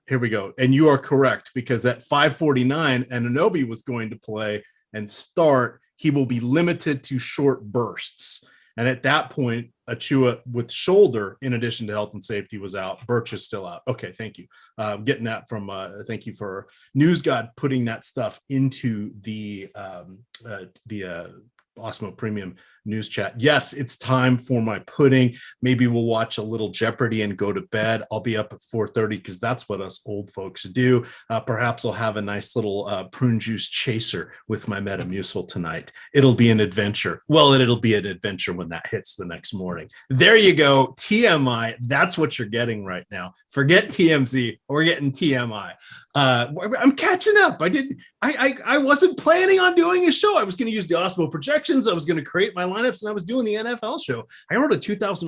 Here we go. And you are correct, because at 5:49, Anunoby was going to play and start. He will be limited to short bursts. And at that point, Achiuwa with shoulder, in addition to health and safety, was out. Birch is still out. Okay, thank you. Getting that from, thank you for News God putting that stuff into the Awesemo Premium News Chat. Yes, it's time for my pudding. Maybe we'll watch a little Jeopardy and go to bed. I'll be up at 4:30 because that's what us old folks do. Perhaps I'll have a nice little prune juice chaser with my Metamucil tonight. It'll be an adventure. Well, it'll be an adventure when that hits the next morning. There you go. TMI. That's what you're getting right now. Forget TMZ. We're getting TMI. I'm catching up. I wasn't planning on doing a show. I was going to use the Awesemo projections. I was going to create my lineups, and I was doing the NFL show. I wrote a 2,000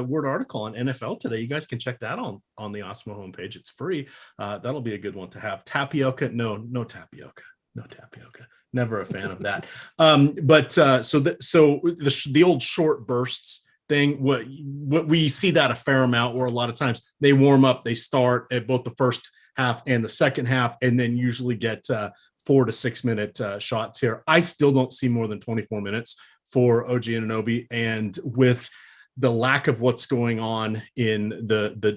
word article on NFL today. You guys can check that on the Awesemo homepage. It's free. That'll be a good one to have. Tapioca? No tapioca. No tapioca. Never a fan of that. So the old short bursts thing, what we see that a fair amount, where a lot of times they warm up, they start at both the first half and the second half, and then usually get 4 to 6 minute shots here. I still don't see more than 24 minutes for OG Anunoby, and with the lack of what's going on in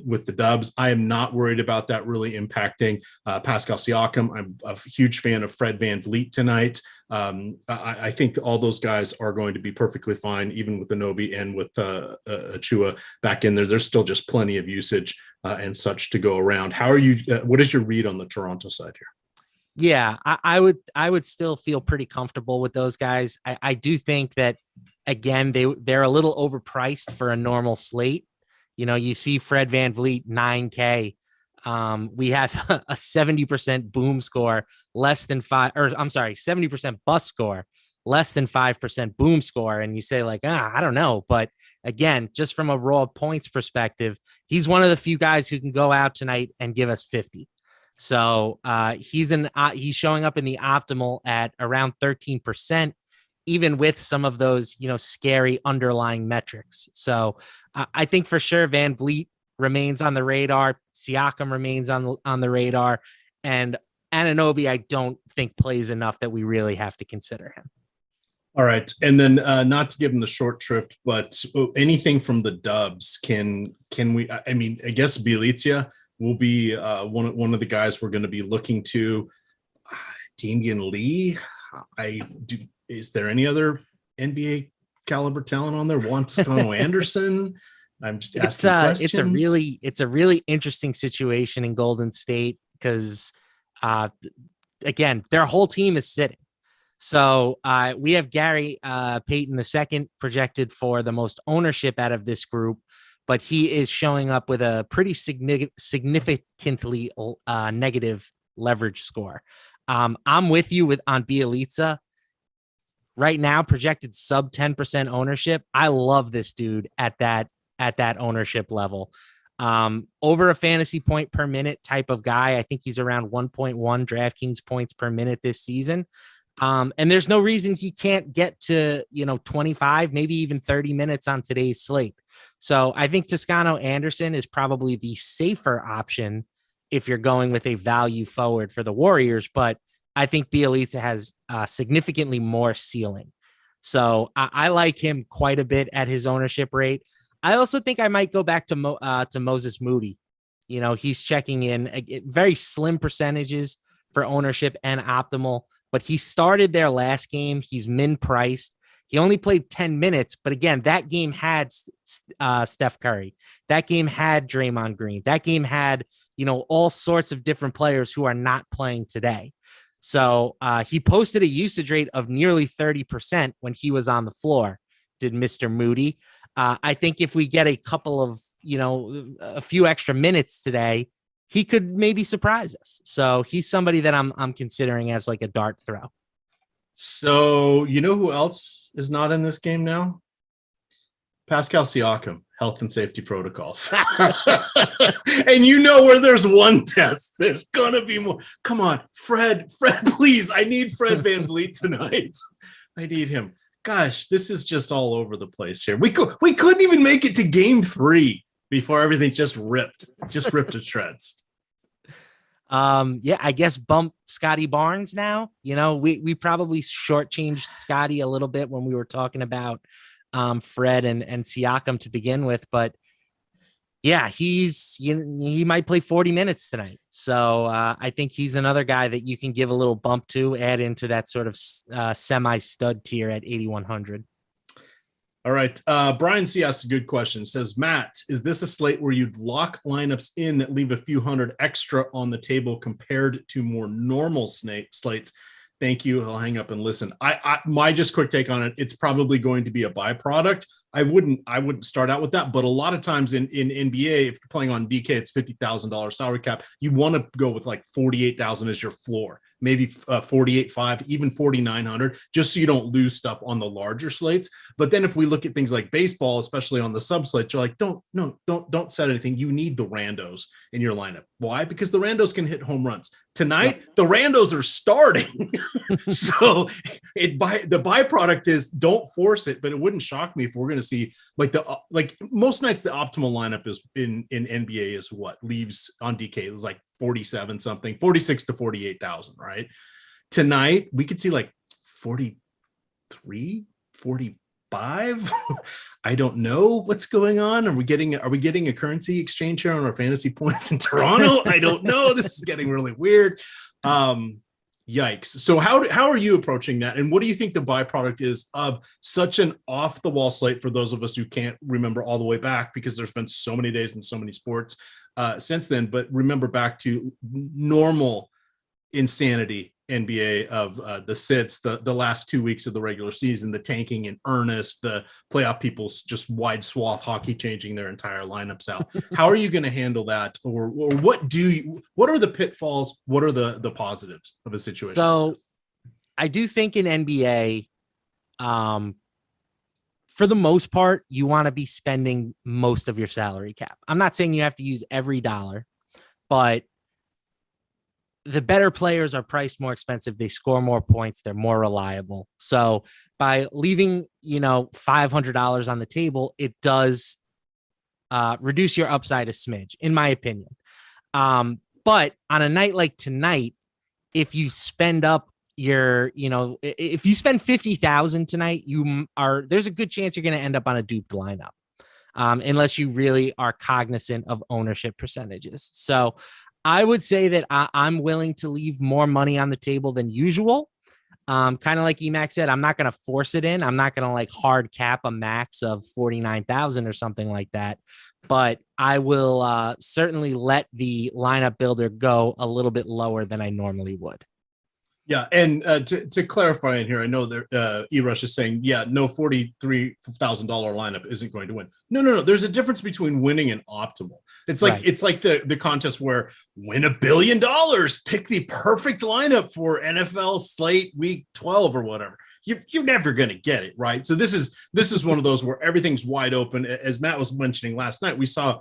with the Dubs, I am not worried about that really impacting Pascal Siakam. I'm a huge fan of Fred VanVleet tonight. I think all those guys are going to be perfectly fine, even with Anunoby and with Achiuwa back in there. There's still just plenty of usage and such to go around. How are you? What is your read on the Toronto side here? Yeah, I would still feel pretty comfortable with those guys. I do think that, again, they're a little overpriced for a normal slate. You see Fred VanVleet, 9K. We have a 70% boom score, less than 70% bust score, less than 5% boom score. And you say, like, I don't know. But again, just from a raw points perspective, he's one of the few guys who can go out tonight and give us 50. So he's showing up in the optimal at around 13%, even with some of those, scary underlying metrics. So I think for sure VanVleet remains on the radar. Siakam remains on the radar, and Anunoby I don't think plays enough that we really have to consider him. All right, and then not to give him the short shrift, but anything from the Dubs? Can we? I mean, I guess Bjelica will be one of the guys we're going to be looking to. Damian Lee. Is there any other NBA caliber talent on there? Juan Toscano Anderson. I'm just asking questions. It's a really interesting situation in Golden State because, again, their whole team is sitting. So we have Gary Payton II projected for the most ownership out of this group, but he is showing up with a pretty significantly negative leverage score. I'm with you on Bjelica. Right now, projected sub 10% ownership. I love this dude at that ownership level. Over a fantasy point per minute type of guy. I think he's around 1.1 DraftKings points per minute this season. And there's no reason he can't get to, 25, maybe even 30 minutes on today's slate. So I think Toscano Anderson is probably the safer option if you're going with a value forward for the Warriors. But I think Bjelica has significantly more ceiling. So I like him quite a bit at his ownership rate. I also think I might go back to Moses Moody. He's checking in very slim percentages for ownership and optimal, but he started their last game. He's min priced. He only played 10 minutes, but again, that game had Steph Curry. That game had Draymond Green. That game had, all sorts of different players who are not playing today. So he posted a usage rate of nearly 30% when he was on the floor, did Mr. Moody. I think if we get a couple of, a few extra minutes today, he could maybe surprise us. So he's somebody that I'm considering as like a dart throw. So who else is not in this game now? Pascal Siakam, health and safety protocols. And where there's one test, there's gonna be more. Come on, Fred, please. I need Fred VanVleet tonight. I need him. Gosh, this is just all over the place here. We couldn't even make it to game 3 before everything just ripped to shreds. Yeah, I guess bump Scotty Barnes now. We probably shortchanged Scotty a little bit when we were talking about Fred and Siakam to begin with, but yeah, he might play 40 minutes tonight. So I think he's another guy that you can give a little bump to, add into that sort of semi-stud tier at 8,100. All right. Brian C. asks a good question. Says, Matt, is this a slate where you'd lock lineups in that leave a few hundred extra on the table compared to more normal slates? Thank you. I'll hang up and listen. My just quick take on it. It's probably going to be a byproduct. I wouldn't start out with that, but a lot of times in NBA, if you're playing on DK, it's $50,000 salary cap. You want to go with like 48,000 as your floor, maybe 48.5, even 4,900, just so you don't lose stuff on the larger slates. But then if we look at things like baseball, especially on the sub slate, you're like, don't set anything. You need the randos in your lineup. Why? Because the randos can hit home runs. Tonight, the randos are starting. So the byproduct is don't force it, but it wouldn't shock me if we're going to see like most nights the optimal lineup is in NBA is what leaves on DK. It was like 47 something, 46 to 48,000, right? Tonight we could see like 43, 45. I don't know what's going on. Are we getting a currency exchange here on our fantasy points in Toronto? I don't know. This is getting really weird. Yikes. So how are you approaching that? And what do you think the byproduct is of such an off the wall slate for those of us who can't remember all the way back because there's been so many days and so many sports? since then. But remember back to normal insanity NBA of the sits, the last 2 weeks of the regular season, the tanking in earnest, the playoff people's just wide swath hockey changing their entire lineups out. How are you going to handle that? Or what are the pitfalls? What are the positives of a situation? So I do think in NBA, for the most part, you want to be spending most of your salary cap. I'm not saying you have to use every dollar, but the better players are priced more expensive. They score more points. They're more reliable. So by leaving, $500 on the table, it does reduce your upside a smidge, in my opinion. But on a night like tonight, if you spend up if you spend 50,000 tonight, there's a good chance you're going to end up on a duped lineup. Unless you really are cognizant of ownership percentages. So I would say that I'm willing to leave more money on the table than usual. Kind of like Emac said, I'm not going to force it in. I'm not going to hard cap a max of 49,000 or something like that. But I will certainly let the lineup builder go a little bit lower than I normally would. Yeah, and to clarify in here, I know that E-Rush is saying, no $43,000 lineup isn't going to win. No. There's a difference between winning and optimal. It's like It's like the contest where win $1 billion, pick the perfect lineup for NFL slate week 12 or whatever. You're never going to get it, right? So this is one of those where everything's wide open. As Matt was mentioning last night, we saw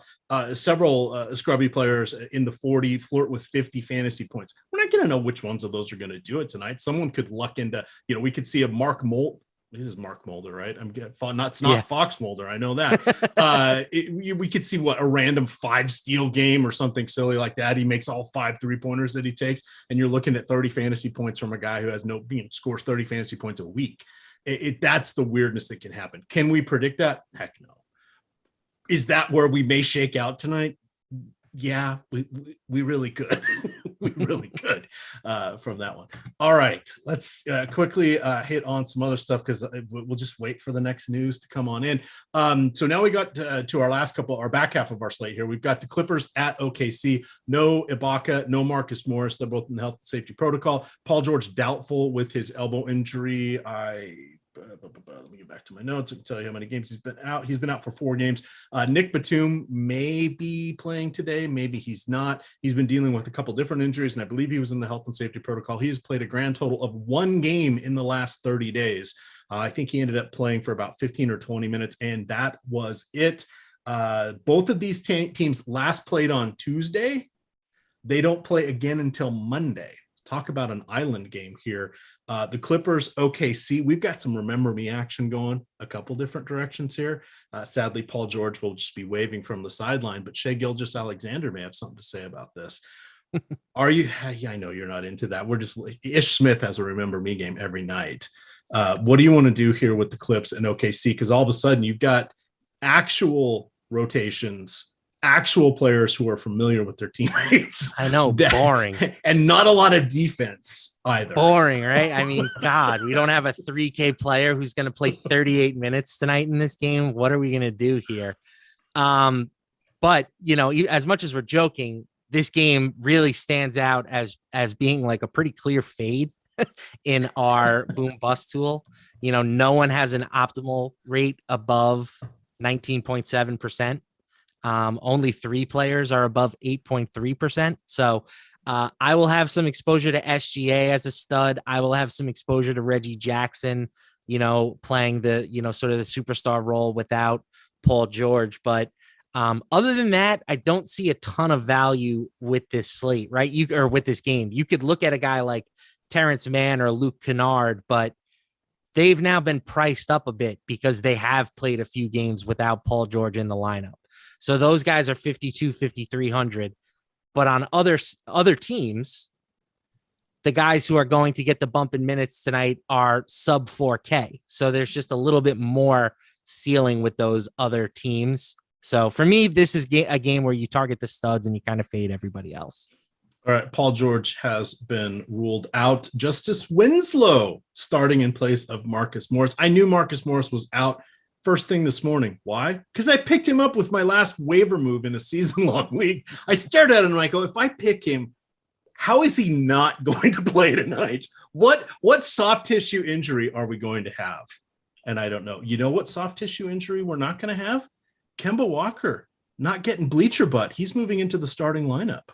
several scrubby players in the 40 flirt with 50 fantasy points. We're not going to know which ones of those are going to do it tonight. Someone could luck into, we could see a Mark Mulder. It is Mark Mulder, right? It's not Fox Mulder. I know that. We could see a random 5-steal game or something silly like that. He makes all 5 3-pointers that he takes, and you're looking at 30 fantasy points from a guy who has scores 30 fantasy points a week. That's the weirdness that can happen. Can we predict that? Heck no. Is that where we may shake out tonight? Yeah, we really could. We really could from that one. All right, let's quickly hit on some other stuff because we'll just wait for the next news to come on in. So now we got to our back half of our slate here. We've got the Clippers at OKC. No Ibaka, no Marcus Morris. They're both in the health and safety protocol. Paul George doubtful with his elbow injury. Let me get back to my notes. I can tell you how many games he's been out. He's been out for 4 games. Nick Batum may be playing today. Maybe he's not. He's been dealing with a couple different injuries, and I believe he was in the health and safety protocol. He has played a grand total of 1 game in the last 30 days. I think he ended up playing for about 15 or 20 minutes, and that was it. Both of these teams last played on Tuesday. They don't play again until Monday. Talk about an island game here. The Clippers, OKC, we've got some remember me action going a couple different directions here. Sadly, Paul George will just be waving from the sideline, but Shai Gilgeous-Alexander may have something to say about this. Are you? Yeah, I know you're not into that. We're just Ish Smith has a remember me game every night. What do you want to do here with the Clips and OKC? Because all of a sudden you've got actual rotations, actual players who are familiar with their teammates. I know, boring. And not a lot of defense either. Boring, right? I mean, God, we don't have a 3K player who's going to play 38 minutes tonight in this game. What are we going to do here? But, as much as we're joking, this game really stands out as being like a pretty clear fade in our boom bust tool. No one has an optimal rate above 19.7%. Only 3 players are above 8.3%. So I will have some exposure to SGA as a stud. I will have some exposure to Reggie Jackson, playing the, sort of the superstar role without Paul George. But other than that, I don't see a ton of value with this slate, right? Or with this game. You could look at a guy like Terrence Mann or Luke Kennard, but they've now been priced up a bit because they have played a few games without Paul George in the lineup. So those guys are 52, 5,300. But on other teams, the guys who are going to get the bump in minutes tonight are sub 4K. So there's just a little bit more ceiling with those other teams. So for me, this is a game where you target the studs and you kind of fade everybody else. All right, Paul George has been ruled out. Justice Winslow starting in place of Marcus Morris. I knew Marcus Morris was out first thing this morning. Why? Because I picked him up with my last waiver move in a season-long league. I stared at him and I go, if I pick him, how is he not going to play tonight? What soft tissue injury are we going to have? And I don't know. You know what soft tissue injury we're not going to have? Kemba Walker not getting bleacher butt. He's moving into the starting lineup.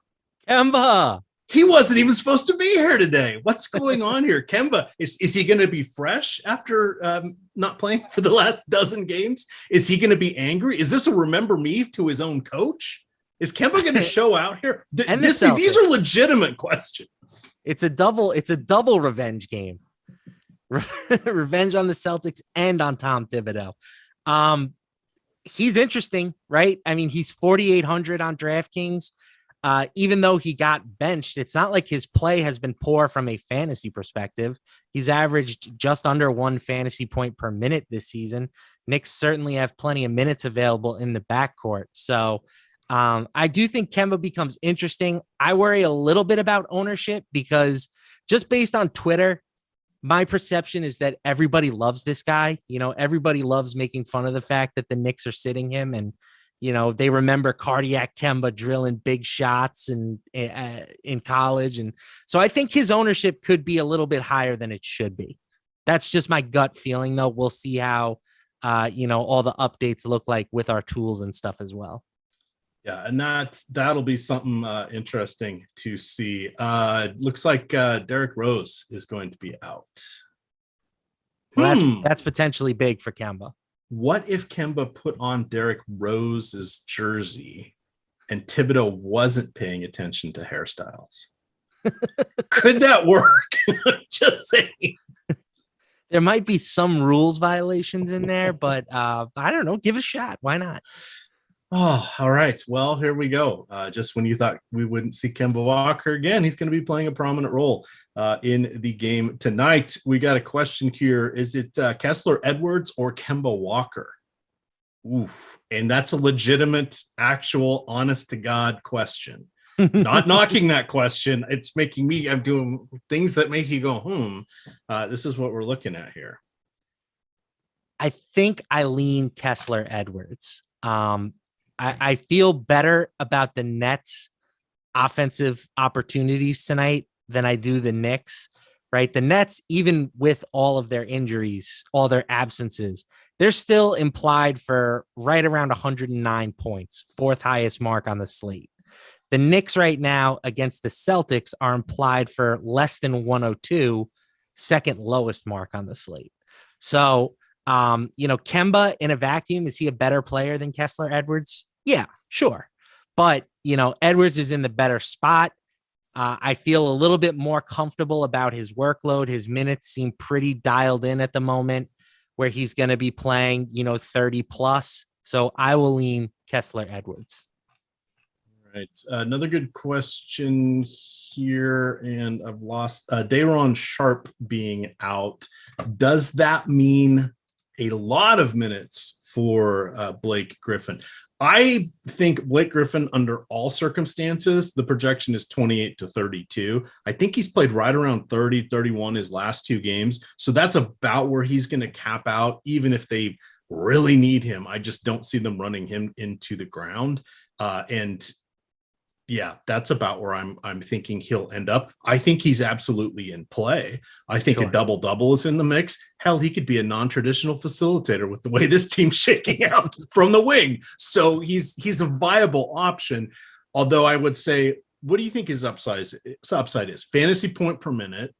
Kemba. He wasn't even supposed to be here today. What's going on here? Kemba, is he going to be fresh after not playing for the last dozen games? Is he going to be angry? Is this a remember me to his own coach? Is Kemba going to show out here? These are legitimate questions. It's a double revenge game. Revenge on the Celtics and on Tom Thibodeau. He's interesting, right? I mean, he's 4,800 on DraftKings. Even though he got benched, it's not like his play has been poor from a fantasy perspective. He's averaged just under 1 fantasy point per minute this season. Knicks certainly have plenty of minutes available in the backcourt. So I do think Kemba becomes interesting. I worry a little bit about ownership because just based on Twitter, my perception is that everybody loves this guy. You know, everybody loves making fun of the fact that the Knicks are sitting him, and you know, they remember cardiac Kemba drilling big shots in college. And so I think his ownership could be a little bit higher than it should be. That's just my gut feeling, though. We'll see how, all the updates look like with our tools and stuff as well. Yeah, and that'll be something interesting to see. Looks like Derrick Rose is going to be out. Well, that's potentially big for Kemba. What if Kemba put on Derrick Rose's jersey and Thibodeau wasn't paying attention to hairstyles? Could that work? Just saying. There might be some rules violations in there, but I don't know. Give it a shot. Why not? Oh, all right. Well, here we go. Just when you thought we wouldn't see Kemba Walker again, he's going to be playing a prominent role in the game tonight. We got a question here. Is it Kessler Edwards or Kemba Walker? Oof. And that's a legitimate, actual, honest to God question. Not knocking that question. It's making me, I'm doing things that make you go, this is what we're looking at here. I think I lean Kessler Edwards. I feel better about the Nets offensive opportunities tonight than I do the Knicks, right? The Nets, even with all of their injuries, all their absences, they're still implied for right around 109 points, 4th highest mark on the slate. The Knicks right now against the Celtics are implied for less than 102, 2nd lowest mark on the slate. So, Kemba in a vacuum, is he a better player than Kessler Edwards? Yeah, sure. But, Edwards is in the better spot. I feel a little bit more comfortable about his workload. His minutes seem pretty dialed in at the moment where he's going to be playing, 30 plus. So I will lean Kessler Edwards. All right. Another good question here, and I've lost Day'Ron Sharp being out. Does that mean a lot of minutes for Blake Griffin? I think Blake Griffin, under all circumstances, the projection is 28 to 32. I think he's played right around 30, 31 his last 2 games. So that's about where he's going to cap out, even if they really need him. I just don't see them running him into the ground. Yeah, that's about where I'm thinking he'll end up. I think he's absolutely in play. I think a double-double is in the mix. Hell, he could be a non-traditional facilitator with the way this team's shaking out from the wing. So he's a viable option. Although I would say, what do you think his upside is? Fantasy point per minute,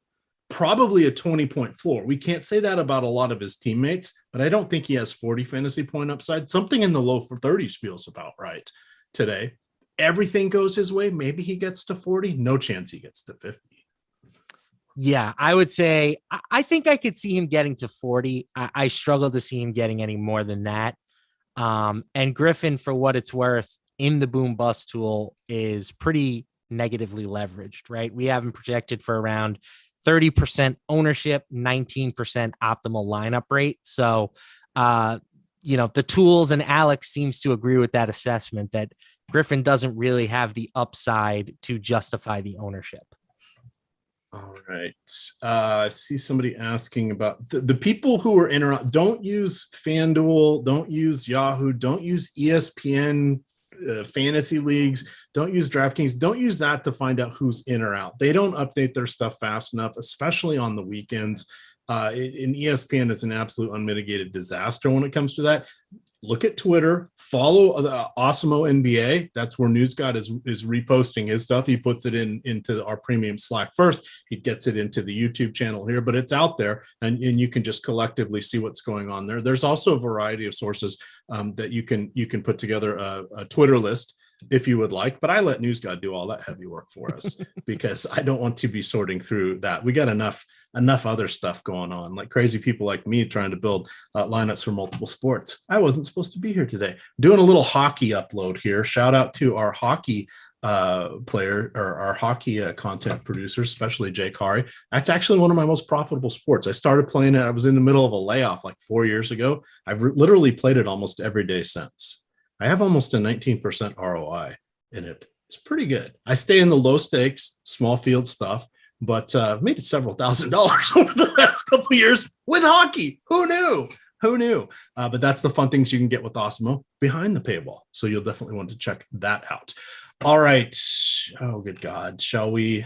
probably a 20-point floor. We can't say that about a lot of his teammates, but I don't think he has 40 fantasy point upside. Something in the low 30s feels about right today. Everything goes his way, maybe he gets to 40. No chance he gets to 50. Yeah, I would say I think I could see him getting to 40. I struggle to see him getting any more than that. And Griffin, for what it's worth, in the boom bust tool is pretty negatively leveraged, right? We have him projected for around 30% ownership, 19% optimal lineup rate. So, the tools, and Alex seems to agree with that assessment that Griffin doesn't really have the upside to justify the ownership. All right. I see somebody asking about the people who are in or out. Don't use FanDuel. Don't use Yahoo. Don't use ESPN fantasy leagues. Don't use DraftKings. Don't use that to find out who's in or out. They don't update their stuff fast enough, especially on the weekends. And ESPN is an absolute unmitigated disaster when it comes to that. Look at Twitter, follow the Awesemo NBA. That's where NewsGod is reposting his stuff. He puts it into our premium Slack first. He gets it into the YouTube channel here, but it's out there, and you can just collectively see what's going on there. There's also a variety of sources that you can put together a Twitter list if you would like, but I let NewsGod do all that heavy work for us because I don't want to be sorting through that. We got enough other stuff going on, like crazy people like me trying to build lineups for multiple sports. I wasn't supposed to be here today. Doing a little hockey upload here. Shout out to our hockey player or our hockey content producers, especially Jake Hari. That's actually one of my most profitable sports. I started playing it. I was in the middle of a layoff like 4 years ago. I've literally played it almost every day since. I have almost a 19% ROI in it. It's pretty good. I stay in the low stakes, small field stuff, but I've made several $1,000s over the last couple of years with hockey. Who knew? But that's the fun things you can get with Awesemo behind the paywall. So you'll definitely want to check that out. All right. Oh, good God. Shall we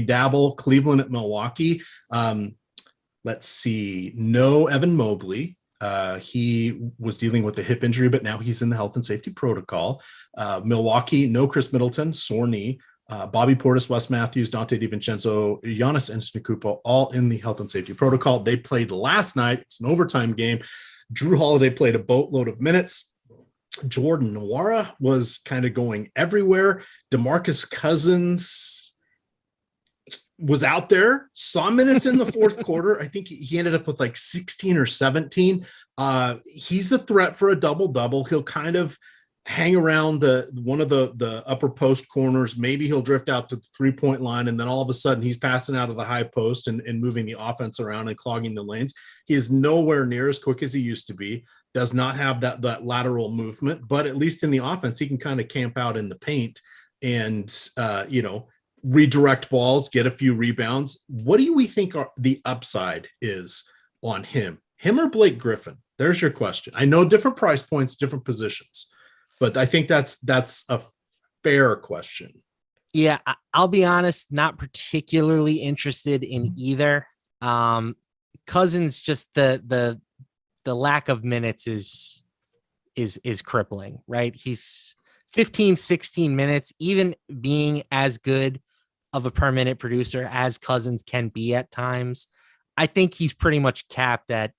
dabble? Cleveland at Milwaukee. Let's see. No Evan Mobley. He was dealing with a hip injury, but now he's in the health and safety protocol. Milwaukee, no Chris Middleton, sore knee. Bobby Portis, Wes Matthews, Dante DiVincenzo, Giannis Antetokounmpo, all in the health and safety protocol. They played last night. It's an overtime game. Drew Holiday played a boatload of minutes. Jordan Nwora was kind of going everywhere. Demarcus Cousins was out there, saw minutes in the fourth quarter. I think he ended up with like 16 or 17. He's a threat for a double-double. He'll kind of hang around one of the upper post corners. Maybe he'll drift out to the three-point line, and then all of a sudden he's passing out of the high post and moving the offense around and clogging the lanes. He is nowhere near as quick as he used to be, does not have that lateral movement, but at least in the offense, he can kind of camp out in the paint and, redirect balls, get a few rebounds. What do we think the upside is on him or Blake Griffin? There's your question. I know different price points, different positions, but I think that's a fair question. Yeah, I'll be honest, not particularly interested in either. Cousins, just the lack of minutes is crippling, right? He's 15, 16 minutes, even being as good of a per minute producer as Cousins can be at times. I think he's pretty much capped at,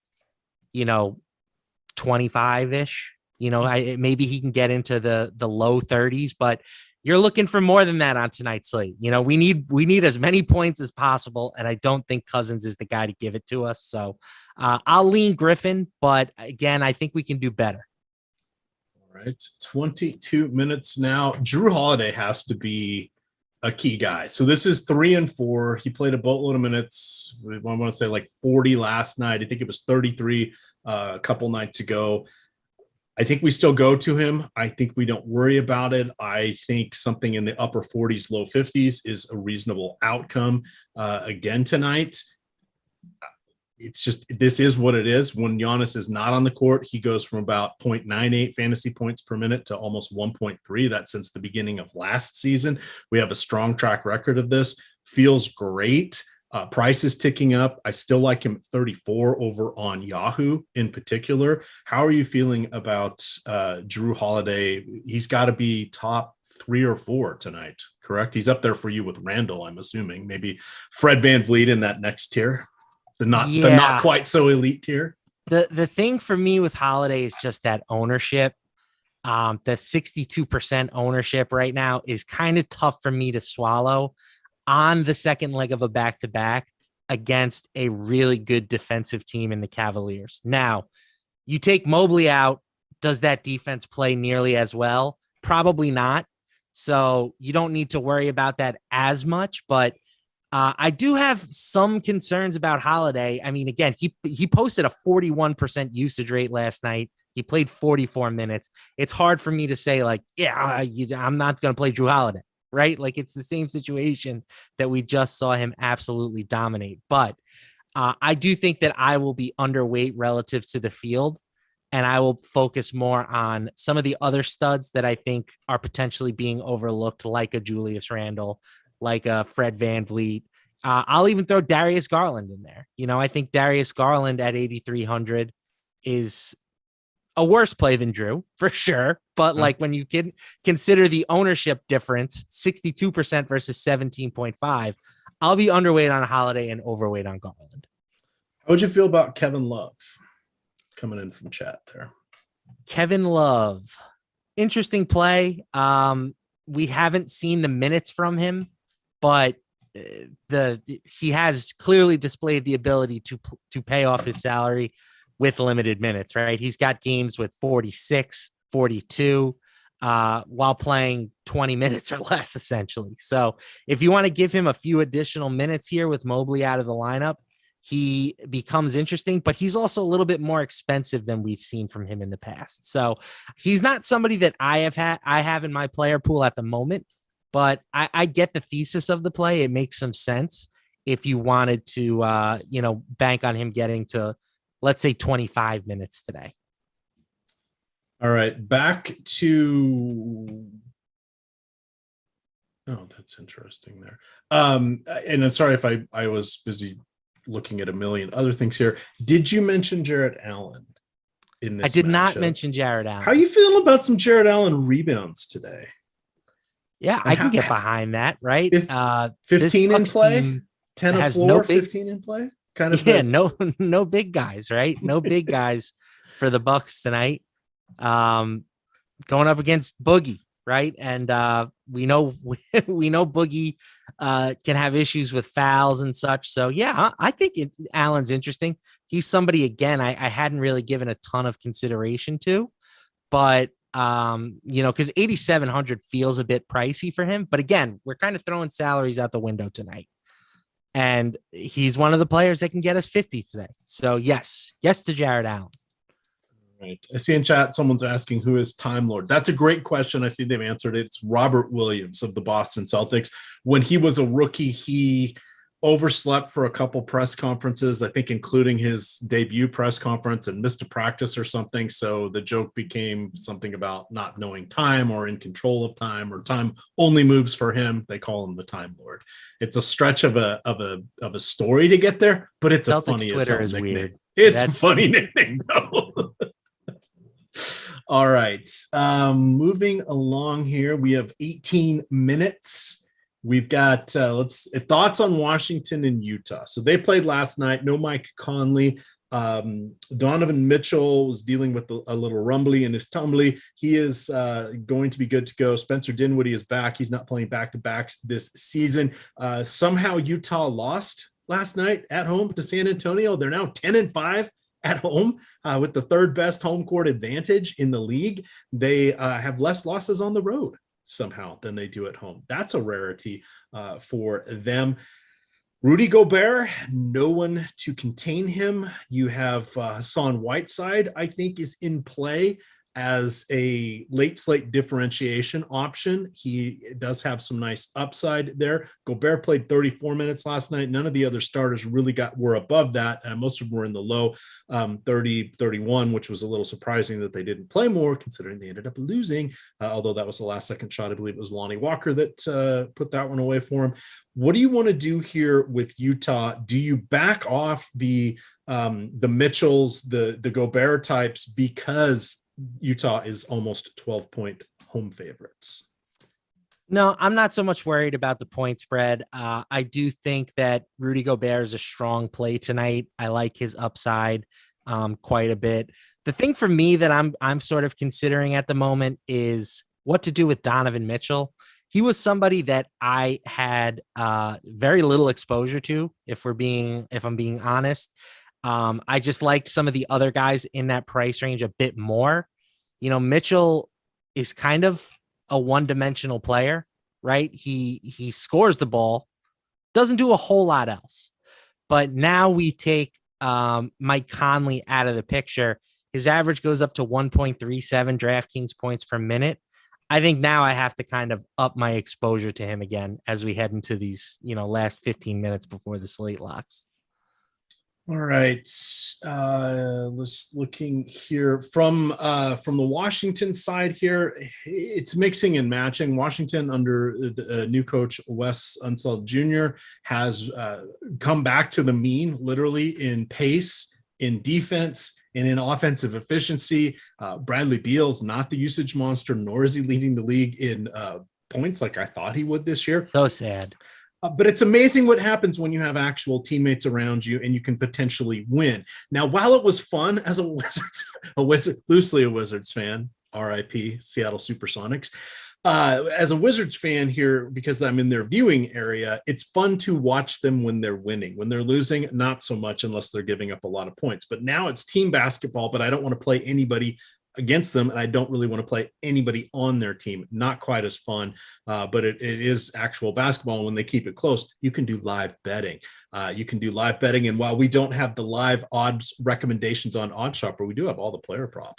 25-ish. Maybe he can get into the low 30s, but you're looking for more than that on tonight's slate. We need as many points as possible, and I don't think Cousins is the guy to give it to us. So I'll lean Griffin, but again, I think we can do better. All right, 22 minutes now. Drew Holiday has to be a key guy. So this is 3 and 4. He played a boatload of minutes. I want to say like 40 last night. I think it was 33 a couple nights ago. I think we still go to him. I think we don't worry about it. I think something in the upper 40s, low 50s is a reasonable outcome again tonight. It's just, this is what it is. When Giannis is not on the court, he goes from about 0.98 fantasy points per minute to almost 1.3. That's since the beginning of last season. We have a strong track record of this. Feels great. Price is ticking up. I still like him at 34 over on Yahoo in particular. How are you feeling about Drew Holiday? He's got to be top 3 or 4 tonight, correct? He's up there for you with Randall, I'm assuming. Maybe Fred VanVleet in that next tier. The not quite so elite tier. The thing for me with Holiday is just that ownership. The 62% ownership right now is kind of tough for me to swallow on the second leg of a back-to-back against a really good defensive team in the Cavaliers. Now, you take Mobley out, does that defense play nearly as well? Probably not. So you don't need to worry about that as much, but I do have some concerns about Holiday. I mean, again, he posted a 41% usage rate last night. He played 44 minutes. It's hard for me to say like, I'm not going to play Drew Holiday, right? Like it's the same situation that we just saw him absolutely dominate. But I do think that I will be underweight relative to the field, and I will focus more on some of the other studs that I think are potentially being overlooked, like a Julius Randle, like a Fred VanVleet. I'll even throw Darius Garland in there. I think Darius Garland at 8,300 is a worse play than Drew for sure. But like when you can consider the ownership difference, 62% versus 17.5, I'll be underweight on Holiday and overweight on Garland. How would you feel about Kevin Love coming in from chat there? Kevin Love, interesting play. We haven't seen the minutes from him, but he has clearly displayed the ability to pay off his salary with limited minutes, right? He's got games with 46, 42, while playing 20 minutes or less, essentially. So if you want to give him a few additional minutes here with Mobley out of the lineup, he becomes interesting, but he's also a little bit more expensive than we've seen from him in the past. So he's not somebody that I have in my player pool at the moment, but I get the thesis of the play. It makes some sense if you wanted to, bank on him getting to, let's say, 25 minutes today. All right, back to. Oh, that's interesting there. And I'm sorry if I was busy looking at a million other things here. Did you mention Jarrett Allen in this? I did matchup? not mention Jarrett Allen. How are you feeling about some Jarrett Allen rebounds today? Yeah, I can get behind that, right? 15 in play, 10 of floor, 15 in play. Kind of. Yeah, no big guys, right? No big guys for the Bucks tonight. Going up against Boogie, right? And we know Boogie can have issues with fouls and such. So yeah, I think Allen's interesting. He's somebody, again, I hadn't really given a ton of consideration to, but because 8,700 feels a bit pricey for him. But again, we're kind of throwing salaries out the window tonight. And he's one of the players that can get us 50 today. So yes to Jarrett Allen. Right. I see in chat someone's asking who is Time Lord. That's a great question. I see they've answered it. It's Robert Williams of the Boston Celtics. When he was a rookie, he overslept for a couple press conferences, I think including his debut press conference, and missed a practice or something. So the joke became something about not knowing time or in control of time, or time only moves for him. They call him the Time Lord. It's a stretch of a story to get there, but it's Celtics a funny Twitter is nickname. Weird. It's a funny nickname though. All right. Moving along here, we have 18 minutes. We've got thoughts on Washington and Utah. So they played last night. No Mike Conley. Donovan Mitchell was dealing with a little rumbly in his tumbly. He is going to be good to go. Spencer Dinwiddie is back. He's not playing back-to-backs this season. Somehow Utah lost last night at home to San Antonio. They're now 10-5 at home with the third best home court advantage in the league. They have less losses on the road somehow than they do at home. That's a rarity for them. Rudy Gobert, no one to contain him. You have Hassan Whiteside, I think, is in play as a late slate differentiation option. He does have some nice upside there. Gobert played 34 minutes last night. None of the other starters really were above that. Most of them were in the low 30, 31, which was a little surprising that they didn't play more considering they ended up losing. Although that was the last second shot. I believe it was Lonnie Walker that put that one away for him. What do you want to do here with Utah? Do you back off the Mitchells, the Gobert types, because Utah is almost 12-point home favorites? No, I'm not so much worried about the point spread. I do think that Rudy Gobert is a strong play tonight. I like his upside quite a bit. The thing for me that I'm sort of considering at the moment is what to do with Donovan Mitchell. He was somebody that I had very little exposure to, if I'm being honest. I just liked some of the other guys in that price range a bit more. Mitchell is kind of a one-dimensional player, right? He scores the ball, doesn't do a whole lot else. But now we take Mike Conley out of the picture. His average goes up to 1.37 DraftKings points per minute. I think now I have to kind of up my exposure to him again as we head into these, last 15 minutes before the slate locks. All right. Let's looking here from the Washington side here. It's mixing and matching. Washington under the new coach Wes Unseld Jr. has come back to the mean, literally in pace, in defense, and in offensive efficiency. Bradley Beal's not the usage monster, nor is he leading the league in points like I thought he would this year. So sad. But it's amazing what happens when you have actual teammates around you and you can potentially win. Now, while it was fun as loosely a Wizards fan, RIP Seattle Supersonics, as a Wizards fan here, because I'm in their viewing area, it's fun to watch them when they're winning. When they're losing, not so much unless they're giving up a lot of points. But now it's team basketball, but I don't want to play anybody against them, and I don't really want to play anybody on their team. Not quite as fun, but it is actual basketball. And when they keep it close, you can do live betting. And while we don't have the live odds recommendations on OddsShopper, we do have all the player prop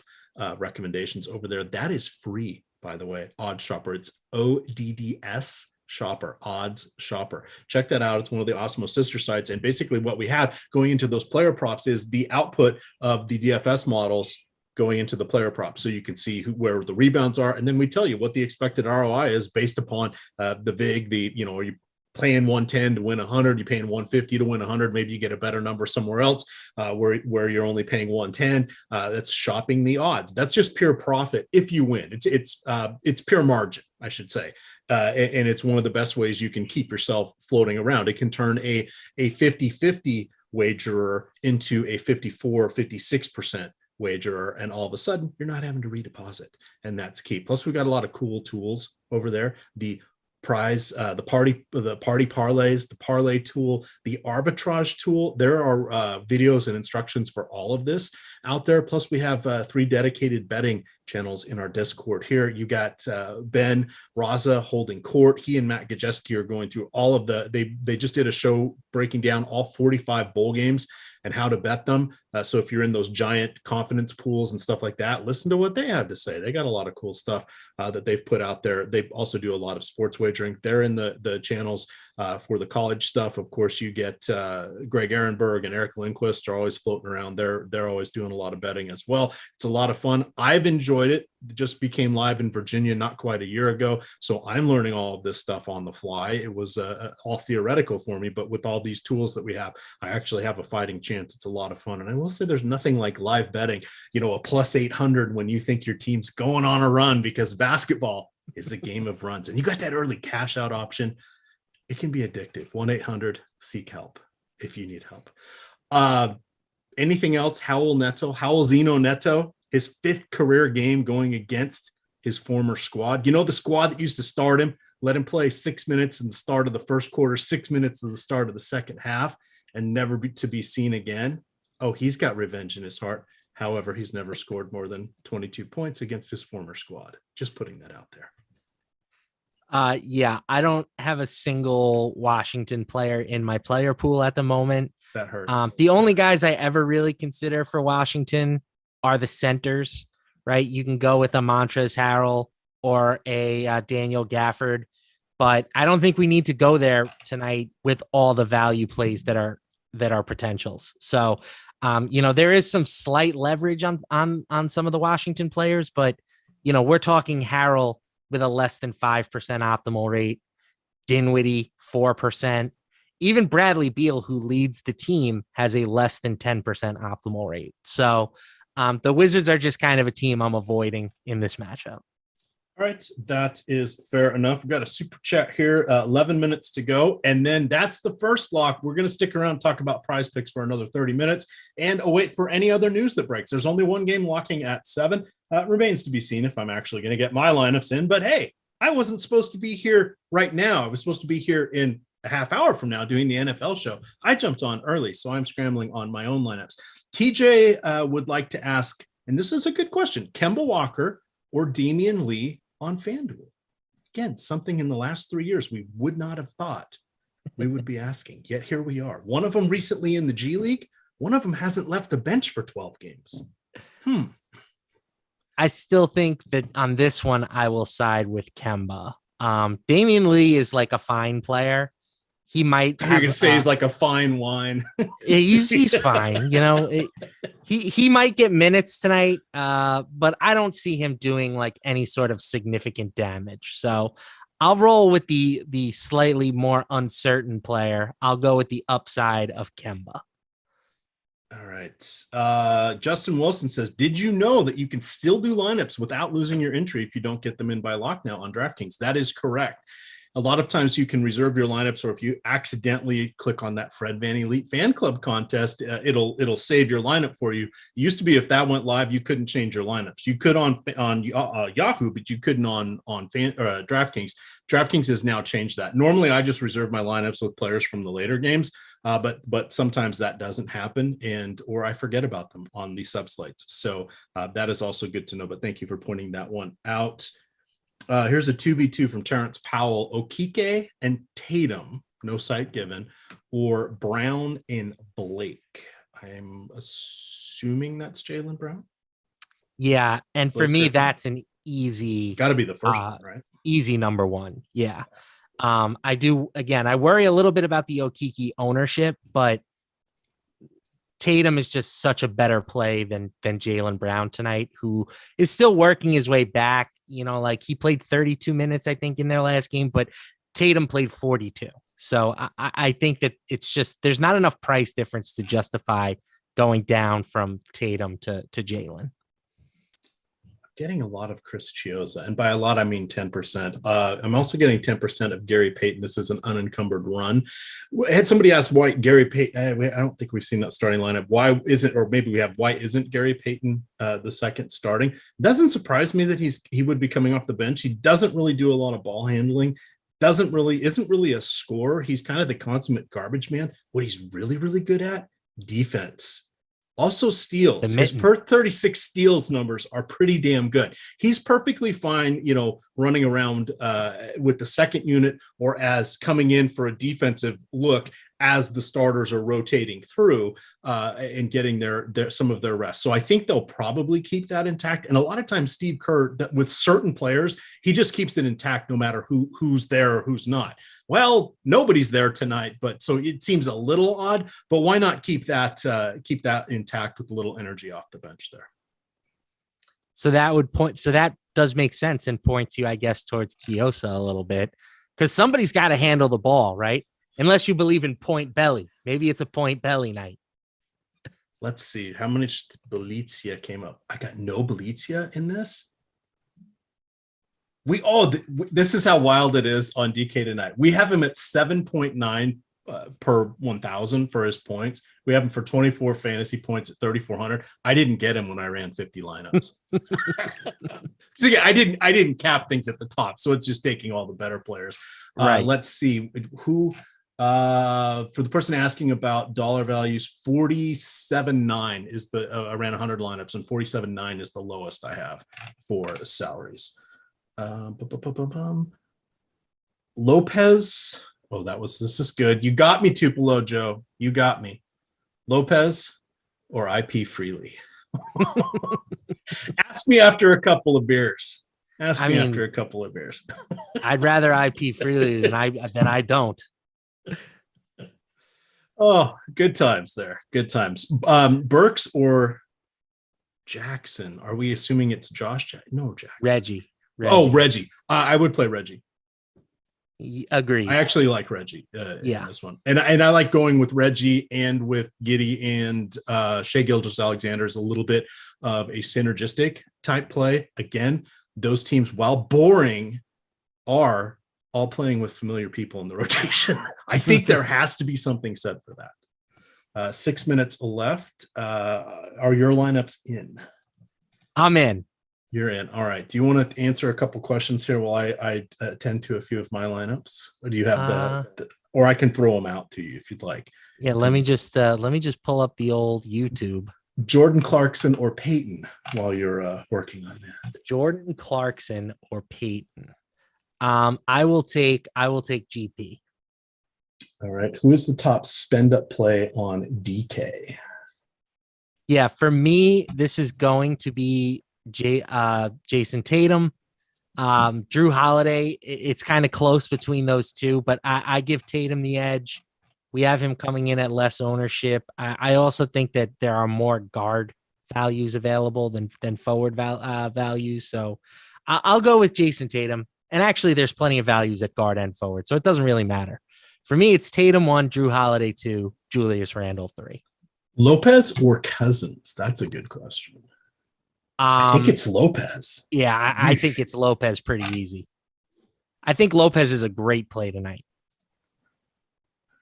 recommendations over there. That is free, by the way. OddsShopper. It's ODDS Shopper, Odds Shopper. Check that out. It's one of the Awesemo sister sites. And basically what we have going into those player props is the output of the DFS models going into the player props, so you can see where the rebounds are, and then we tell you what the expected ROI is based upon the VIG. Are you paying 110 to win 100? You're paying 150 to win 100. Maybe you get a better number somewhere else where you're only paying 110. That's shopping the odds. That's just pure profit if you win. It's pure margin, I should say. And it's one of the best ways you can keep yourself floating around. It can turn a 50-50 wagerer into a 54-56% wagerer, and all of a sudden you're not having to redeposit, and that's key. Plus we got a lot of cool tools over there. The prize, the party parlays, the parlay tool, the arbitrage tool. There are videos and instructions for all of this out there. Plus we have 3 dedicated betting channels in our Discord here. You got Ben Raza holding court. He and Matt Gajeski are going through all of they just did a show breaking down all 45 bowl games and how to bet them. So if you're in those giant confidence pools and stuff like that, listen to what they have to say. They got a lot of cool stuff that they've put out there. They also do a lot of sports wagering. They're in the channels for the college stuff. Of course, you get Greg Ehrenberg and Eric Lindquist are always floating around. They're always doing a lot of betting as well. It's a lot of fun. I've enjoyed it. It just became live in Virginia not quite a year ago, so I'm learning all of this stuff on the fly. It was all theoretical for me, but with all these tools that we have, I actually have a fighting chance. It's a lot of fun, and I will say there's nothing like live betting, a plus 800 when you think your team's going on a run, because basketball is a game of runs, and you got that early cash out option. It can be addictive. 1-800-SEEK help if you need help. Anything else? Howell Zeno Neto, his 5th career game going against his former squad. The squad that used to start him, let him play 6 minutes in the start of the first quarter, 6 minutes in the start of the second half, and never to be seen again. Oh, he's got revenge in his heart. However, he's never scored more than 22 points against his former squad. Just putting that out there. Yeah, I don't have a single Washington player in my player pool at the moment. That hurts. The only guys I ever really consider for Washington are the centers, right? You can go with a Montrezl Harrell or a Daniel Gafford, but I don't think we need to go there tonight with all the value plays that are potentials. So, there is some slight leverage on some of the Washington players, but we're talking Harrell with a less than 5% optimal rate, Dinwiddie 4%. Even Bradley Beal, who leads the team, has a less than 10% optimal rate. So the Wizards are just kind of a team I'm avoiding in this matchup. All right, that is fair enough. We've got a super chat here, 11 minutes to go. And then that's the first lock. We're going to stick around and talk about prize picks for another 30 minutes and await for any other news that breaks. There's only one game locking at 7. Remains to be seen if I'm actually going to get my lineups in. But hey, I wasn't supposed to be here right now. I was supposed to be here in a half hour from now doing the NFL show. I jumped on early, so I'm scrambling on my own lineups. TJ would like to ask, and this is a good question, Kemba Walker or Damian Lee on FanDuel? Again, something in the last 3 years we would not have thought we would be asking, yet here we are. One of them recently in the G League. One of them hasn't left the bench for 12 games. I still think that on this one, I will side with Kemba. Damian Lee is like a fine player. He might You're have, gonna say he's like a fine wine. he's fine. He might get minutes tonight, but I don't see him doing like any sort of significant damage. So I'll roll with the slightly more uncertain player. I'll go with the upside of Kemba. All right. Justin Wilson says, did you know that you can still do lineups without losing your entry if you don't get them in by lock now on DraftKings? That is correct. A lot of times you can reserve your lineups, or if you accidentally click on that Fred Van Elite fan club contest, it'll save your lineup for you. It used to be if that went live, you couldn't change your lineups. You could on Yahoo, but you couldn't on DraftKings. DraftKings has now changed that. Normally, I just reserve my lineups with players from the later games, but sometimes that doesn't happen, or I forget about them on the sub slates. So that is also good to know. But thank you for pointing that one out. Here's a 2v2 from Terrence Powell. Okiki and Tatum, no site given, or Brown and Blake. I'm assuming that's Jaylen Brown. Yeah, and for Blake me, Griffin. that's an easy. Got to be the first one, right? Easy number one. Yeah. I do. Again, I worry a little bit about the Okiki ownership, but Tatum is just such a better play than Jaylen Brown tonight, who is still working his way back. Like he played 32 minutes, I think, in their last game, but Tatum played 42. So I think that it's just, there's not enough price difference to justify going down from Tatum to Jaylen. Getting a lot of Chris Chiozza, and by a lot I mean 10%. I'm also getting 10% of Gary Payton. This is an unencumbered run. I had somebody ask why Gary Payton. I don't think we've seen that starting lineup. Why isn't, or maybe we have, why isn't Gary Payton the second starting? Doesn't surprise me that he would be coming off the bench. He doesn't really do a lot of ball handling. Isn't really a scorer. He's kind of the consummate garbage man. What he's really, really good at, defense. Also steals. His per 36 steals numbers are pretty damn good. He's perfectly fine, running around with the second unit or as coming in for a defensive look as the starters are rotating through and getting their some of their rest. So I think they'll probably keep that intact. And a lot of times Steve Kerr, with certain players, he just keeps it intact no matter who's there or who's not. Well, nobody's there tonight, but so it seems a little odd, but why not keep that intact with a little energy off the bench there? So that does make sense and points you, I guess, towards Chiozza a little bit, because somebody's got to handle the ball, right? Unless you believe in point belly. Maybe it's a point belly night. Let's see. How many Belizia came up? I got no Belizia in this. This is how wild it is on DK tonight. We have him at 7.9 per 1,000 for his points. We have him for 24 fantasy points at 3,400. I didn't get him when I ran 50 lineups. So yeah, I didn't cap things at the top, so it's just taking all the better players. Right. Let's see who. For the person asking about dollar values, 47.9 is I ran 100 lineups, and 47.9 is the lowest I have for salaries. Lopez. Oh, this is good. You got me, Tupelo Joe. You got me. Lopez or IP Freely. Ask me after a couple of beers. After a couple of beers. I'd rather IP Freely than I don't. Oh, good times there. Good times. Burks or Jackson? Are we assuming it's Josh? No, Jackson. Reggie. Oh, Reggie. I would play Reggie. Agree. I actually like Reggie in this one. And I like going with Reggie and with Giddey and Shai Gilgeous-Alexander is a little bit of a synergistic type play. Again, those teams, while boring, are all playing with familiar people in the rotation. I think there has to be something said for that. 6 minutes left. Are your lineups in? I'm in. You're in. All right. Do you want to answer a couple questions here while I attend to a few of my lineups? Or do you have or I can throw them out to you if you'd like. Yeah, let me just pull up the old YouTube. Jordan Clarkson or Payton while you're working on that. Jordan Clarkson or Payton. I will take GP. All right. Who is the top spend up play on DK? Yeah, for me, this is going to be Jason Tatum, Drew Holiday. It's kind of close between those two, but I give Tatum the edge. We have him coming in at less ownership. I also think that there are more guard values available than forward values. So I'll go with Jason Tatum. And actually, there's plenty of values at guard and forward, so it doesn't really matter. For me, it's Tatum 1, Drew Holiday 2, Julius Randle 3. Lopez or Cousins? That's a good question. I think it's Lopez. Yeah, I think it's Lopez pretty easy. I think Lopez is a great play tonight.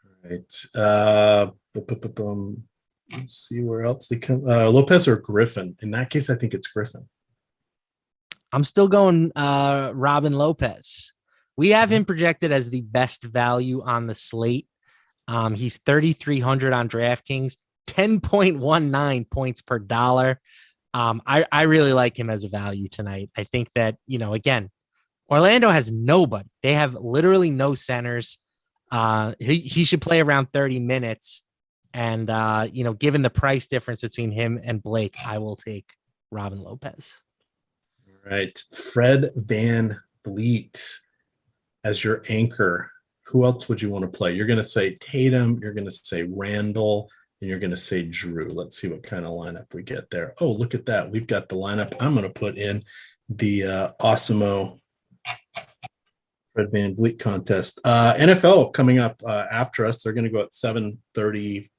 All right. Let's see where else they come. Lopez or Griffin? In that case, I think it's Griffin. I'm still going Robin Lopez. We have him projected as the best value on the slate. He's 3,300 on DraftKings, 10.19 points per dollar. I really like him as a value tonight. I think that, again, Orlando has nobody. They have literally no centers. He should play around 30 minutes. And, given the price difference between him and Blake, I will take Robin Lopez. All right. Fred VanVleet as your anchor. Who else would you want to play? You're going to say Tatum. You're going to say Randall. And you're going to say Drew. Let's see what kind of lineup we get there. Oh, look at that. We've got the lineup. I'm going to put in the Awesemo Fred VanVleet contest. NFL coming up after us. They're going to go at 7:35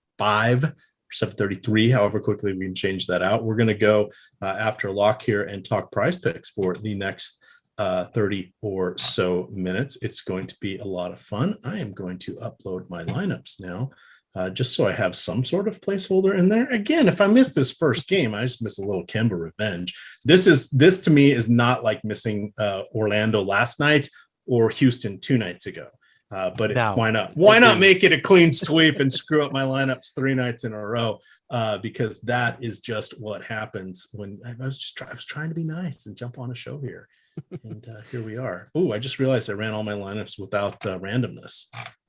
or 7:33, however quickly we can change that out. We're going to go after lock here and talk prize picks for the next 30 or so minutes. It's going to be a lot of fun. I am going to upload my lineups now. Just so I have some sort of placeholder in there. Again, if I miss this first game, I just miss a little Kemba revenge. This to me is not like missing Orlando last night or Houston 2 nights ago. But why not? Why not make it a clean sweep and screw up my lineups 3 nights in a row? Because that is just what happens when I was trying to be nice and jump on a show here. And here we are. Oh, I just realized I ran all my lineups without randomness.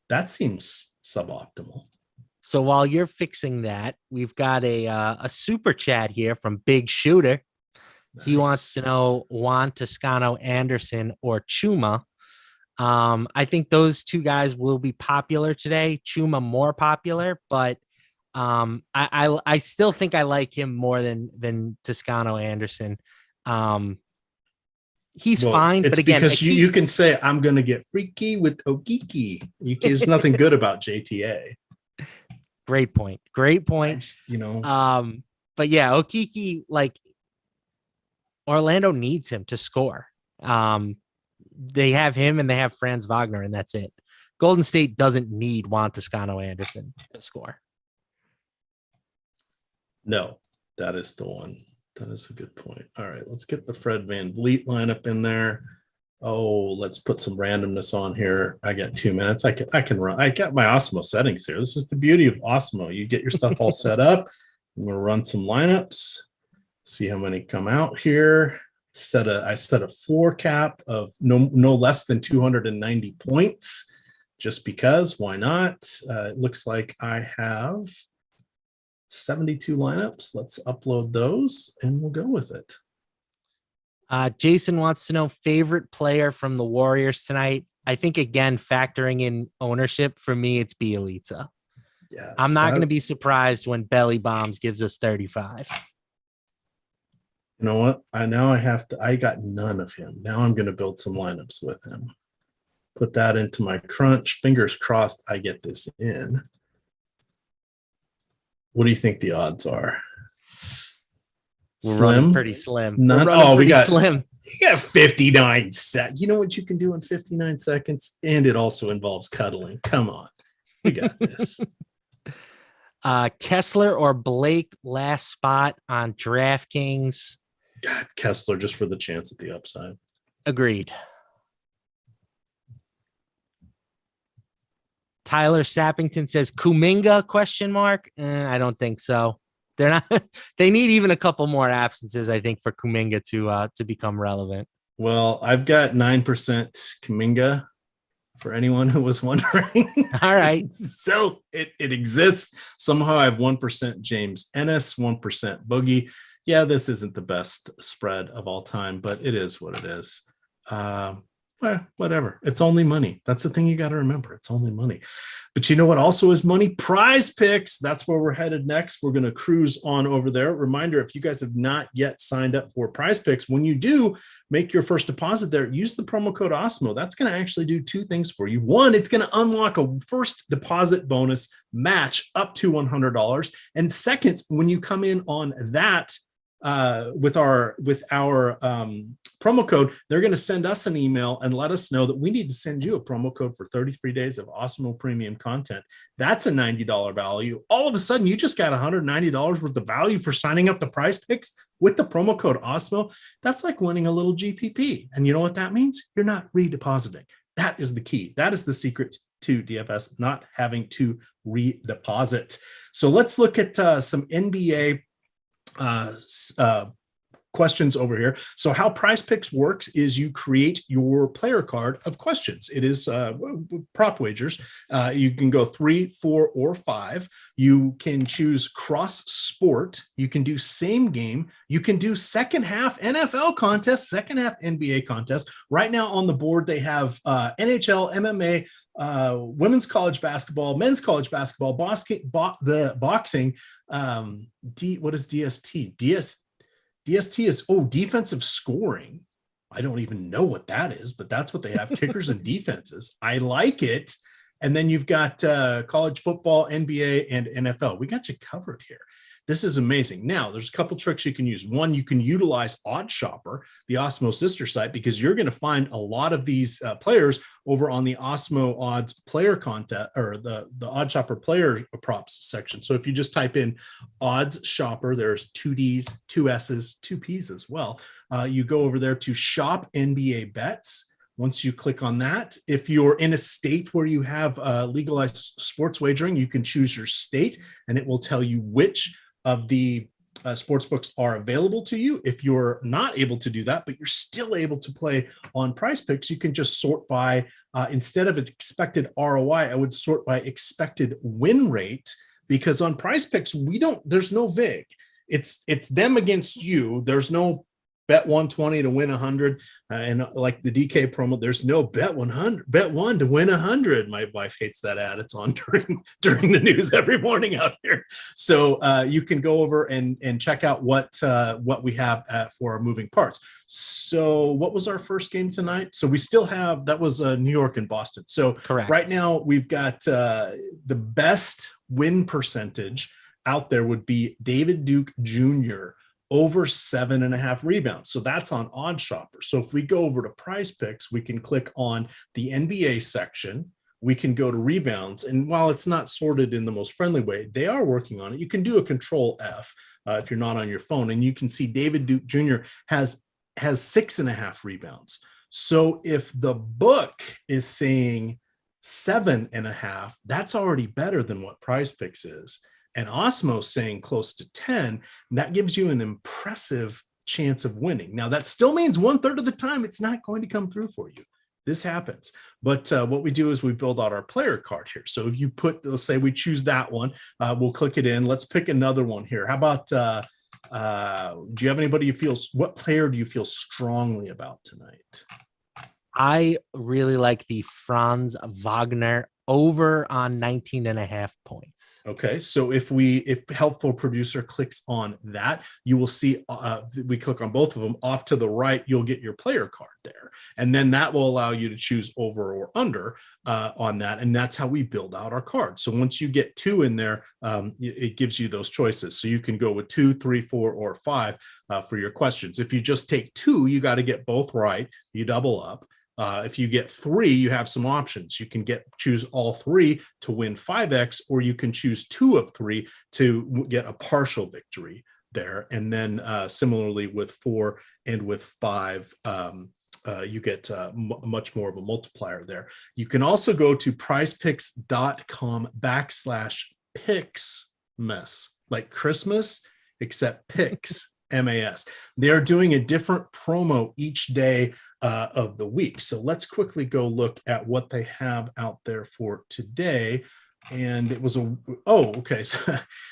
That seems suboptimal. So while you're fixing that, we've got a super chat here from Big Shooter. Nice. He wants to know Juan Toscano Anderson or Chuma. I think those two guys will be popular today. Chuma more popular, but I still think I like him more than Toscano Anderson. He's fine, but again, because you can say I'm going to get freaky with Okiki. There's nothing good about JTA. Great point. But yeah, Okiki, like Orlando needs him to score. They have him and they have Franz Wagner, and that's it. Golden State doesn't need Juan Toscano Anderson to score. No, that is the one. That is a good point. All right, let's get the Fred VanVleet lineup in there. Oh, let's put some randomness on here. I got 2 minutes. I can run. I got my Awesemo settings here. This is the beauty of Awesemo. You get your stuff all set up. I'm going to run some lineups, see how many come out here. I set a floor cap of no less than 290 points, just because. Why not? It looks like I have 72 lineups. Let's upload those, and we'll go with it. Jason wants to know favorite player from the Warriors tonight. I think, again, factoring in ownership, for me, it's Bjelica. Yeah, I'm not going to be surprised when Belly Bombs gives us 35. You know what? I got none of him. Now I'm going to build some lineups with him. Put that into my crunch. Fingers crossed I get this in. What do you think the odds are? We're running pretty slim. None. We got slim. You got 59 seconds. You know what you can do in 59 seconds? And it also involves cuddling. Come on. We got this. Kessler or Blake, last spot on DraftKings. God, Kessler, just for the chance at the upside. Agreed. Tyler Sappington says Kuminga ? I don't think so. They're not. They need even a couple more absences, I think, for Kuminga to become relevant. Well, I've got 9% Kuminga for anyone who was wondering. All right. So it exists. Somehow I have 1% James Ennis, 1% Boogie. Yeah, this isn't the best spread of all time, but it is what it is. Well, whatever. It's only money. That's the thing you got to remember. It's only money. But you know what also is money? Prize Picks. That's where we're headed next. We're going to cruise on over there. Reminder, if you guys have not yet signed up for Prize Picks, when you do make your first deposit there, use the promo code Awesemo. That's going to actually do two things for you. One, it's going to unlock a first deposit bonus match up to $100. And second, when you come in on that with our promo code, they're going to send us an email and let us know that we need to send you a promo code for 33 days of Awesemo premium content. That's a $90 value. All of a sudden, you just got $190 worth of value for signing up to Prize Picks with the promo code Awesemo. That's like winning a little GPP. And you know what that means? You're not redepositing. That is the key. That is the secret to DFS, not having to redeposit. So let's look at some NBA questions over here. So how Prize Picks works is you create your player card of questions. It is prop wagers. You can go 3, 4, or 5. You can choose cross sport. You can do same game. You can do second half NFL contest, second half NBA contest. Right now on the board, they have NHL, MMA, women's college basketball, men's college basketball, boxing. What is DST? DST is, defensive scoring. I don't even know what that is, but that's what they have. Kickers and defenses. I like it. And then you've got college football, NBA, and NFL. We got you covered here. This is amazing. Now, there's a couple tricks you can use. One, you can utilize Odd Shopper, the Awesemo sister site, because you're going to find a lot of these players over on the Awesemo odds player content, or the Odd Shopper player props section. So if you just type in Odds Shopper, there's 2 Ds, 2 S's, 2 P's as well. You go over there to Shop NBA Bets. Once you click on that, if you're in a state where you have legalized sports wagering, you can choose your state, and it will tell you which of the sports books are available to you. If you're not able to do that, but you're still able to play on Prize Picks, you can just sort by, instead of expected ROI, I would sort by expected win rate, because on Prize Picks, there's no VIG. It's them against you. There's no bet 120 to win 100. And like the DK promo, there's no bet 100, bet 1 to win 100. My wife hates that ad. It's on during the news every morning out here. So you can go over and check out what we have for our moving parts. So what was our first game tonight? So we still have, that was New York and Boston. So Correct. Right now we've got the best win percentage out there would be David Duke Jr., over 7.5 rebounds. So that's on Odd Shopper. So if we go over to Prize Picks, we can click on the NBA section. We can go to rebounds. And while it's not sorted in the most friendly way, they are working on it. You can do a Control F if you're not on your phone. And you can see David Duke Jr. has 6.5 rebounds. So if the book is saying 7.5, that's already better than what Prize Picks is. And Awesemo saying close to 10, that gives you an impressive chance of winning. Now, that still means 1/3 of the time it's not going to come through for you. This happens. But what we do is we build out our player card here. So if you let's say we choose that one, we'll click it in. Let's pick another one here. How about, do you have anybody what player do you feel strongly about tonight? I really like the Franz Wagner over on 19.5 points. Okay, so if helpful producer clicks on that, you will see we click on both of them. Off to the right, you'll get your player card there, and then that will allow you to choose over or under on that, and that's how we build out our card. So once you get 2 in there, it gives you those choices. So you can go with 2, 3, 4, or 5 for your questions. If you just take 2, you got to get both right. You double up. If you get 3, you have some options. You can choose all 3 to win 5x, or you can choose 2 of 3 to get a partial victory there. And then similarly with 4 and with 5, you get much more of a multiplier there. You can also go to prizepicks.com/picks, like Christmas, except picks, MAS. They are doing a different promo each day of the week. So let's quickly go look at what they have out there for today. and it was okay.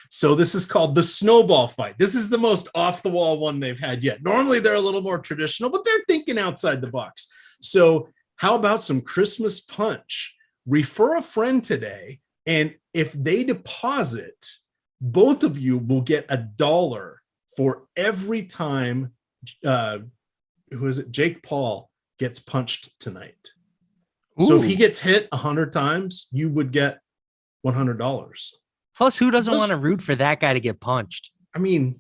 So this is called the snowball fight. This is the most off the wall one they've had yet. Normally they're a little more traditional, but they're thinking outside the box. So how about some Christmas punch? Refer a friend today, and if they deposit, both of you will get $1 for every time Jake Paul gets punched tonight. Ooh. So if he gets hit 100 times, you would get $100. Plus, who doesn't want to root for that guy to get punched? I mean,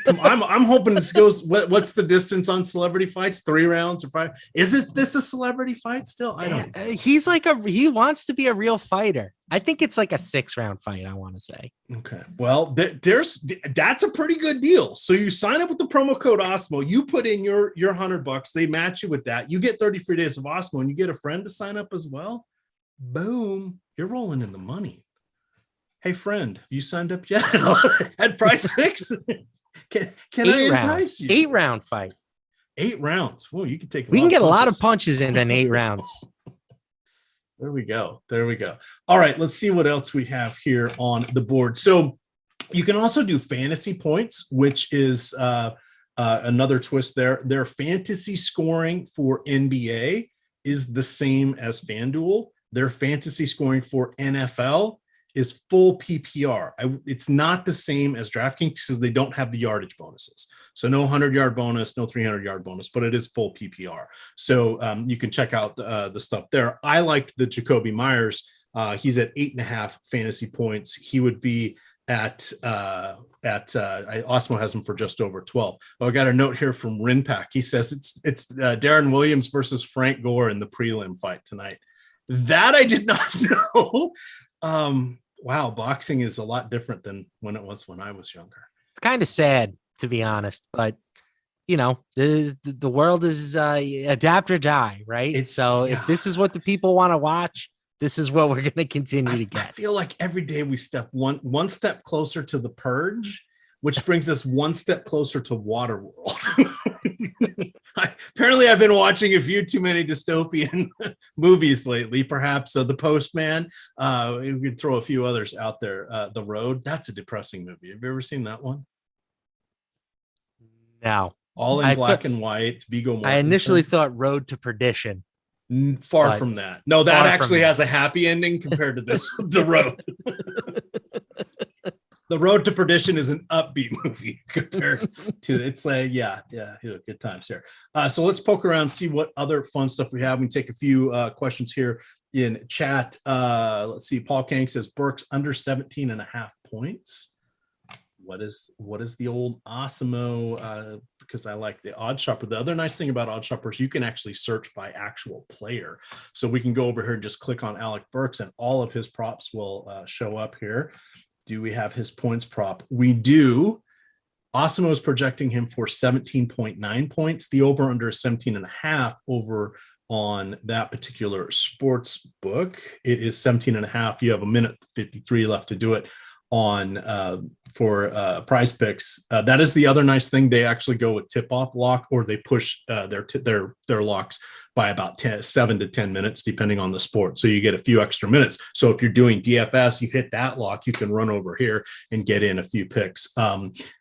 I'm hoping this goes. What's the distance on celebrity fights? 3 rounds or 5? Is this a celebrity fight still? I don't know. He's he wants to be a real fighter. I think it's like a 6-round fight, I want to say. Okay. Well, that's a pretty good deal. So you sign up with the promo code Awesemo, you put in your $100, they match you with that. You get 30 free days of Awesemo, and you get a friend to sign up as well. Boom. You're rolling in the money. Hey friend, have you signed up yet at Price Fix? Can I entice you? 8-round fight. 8 rounds. Well, you can take. We can get a lot of punches in 8 rounds. There we go. All right, let's see what else we have here on the board. So you can also do fantasy points, which is another twist there. Their fantasy scoring for NBA is the same as FanDuel. Their fantasy scoring for NFL is full PPR. It's not the same as DraftKings because they don't have the yardage bonuses. So no 100-yard bonus, no 300-yard bonus, but it is full PPR. So you can check out the stuff there. I liked the Jacoby Myers. He's at 8.5 fantasy points. He would be at Awesemo has him for just over 12. Oh, I got a note here from Rinpack. He says it's Darren Williams versus Frank Gore in the prelim fight tonight. That I did not know. Wow, boxing is a lot different than when it was when I was younger. It's kind of sad, to be honest, but the world is adapt or die, right? If this is what the people want to watch, this is what we're going to continue to get. I feel like every day we step one step closer to the purge, which brings us one step closer to Waterworld. Apparently, I've been watching a few too many dystopian movies lately. Perhaps The Postman. We could throw a few others out there. The Road. That's a depressing movie. Have you ever seen that one? No. All in black and white. Viggo Mortensen. I initially thought Road to Perdition. Far from that. No, that actually has a happy ending compared to this. The Road. The Road to Perdition is an upbeat movie compared to it's like, good times here. So let's poke around, see what other fun stuff we have. We can take a few questions here in chat. Let's see. Paul Kang says Burks under 17.5 points. What is the old Awesemo? Because I like the Odd Shopper. The other nice thing about Odd Shopper is you can actually search by actual player. So we can go over here and just click on Alec Burks, and all of his props will show up here. Do we have his points prop? We do. Awesemo is projecting him for 17.9 points. The over under is 17.5 over on that particular sports book. It is 17.5. You have a minute 53 left to do it on for Prize Picks. That is the other nice thing. They actually go with tip-off lock, or they push their locks by about 7 to 10 minutes, depending on the sport. So you get a few extra minutes. So if you're doing DFS, you hit that lock, you can run over here and get in a few picks.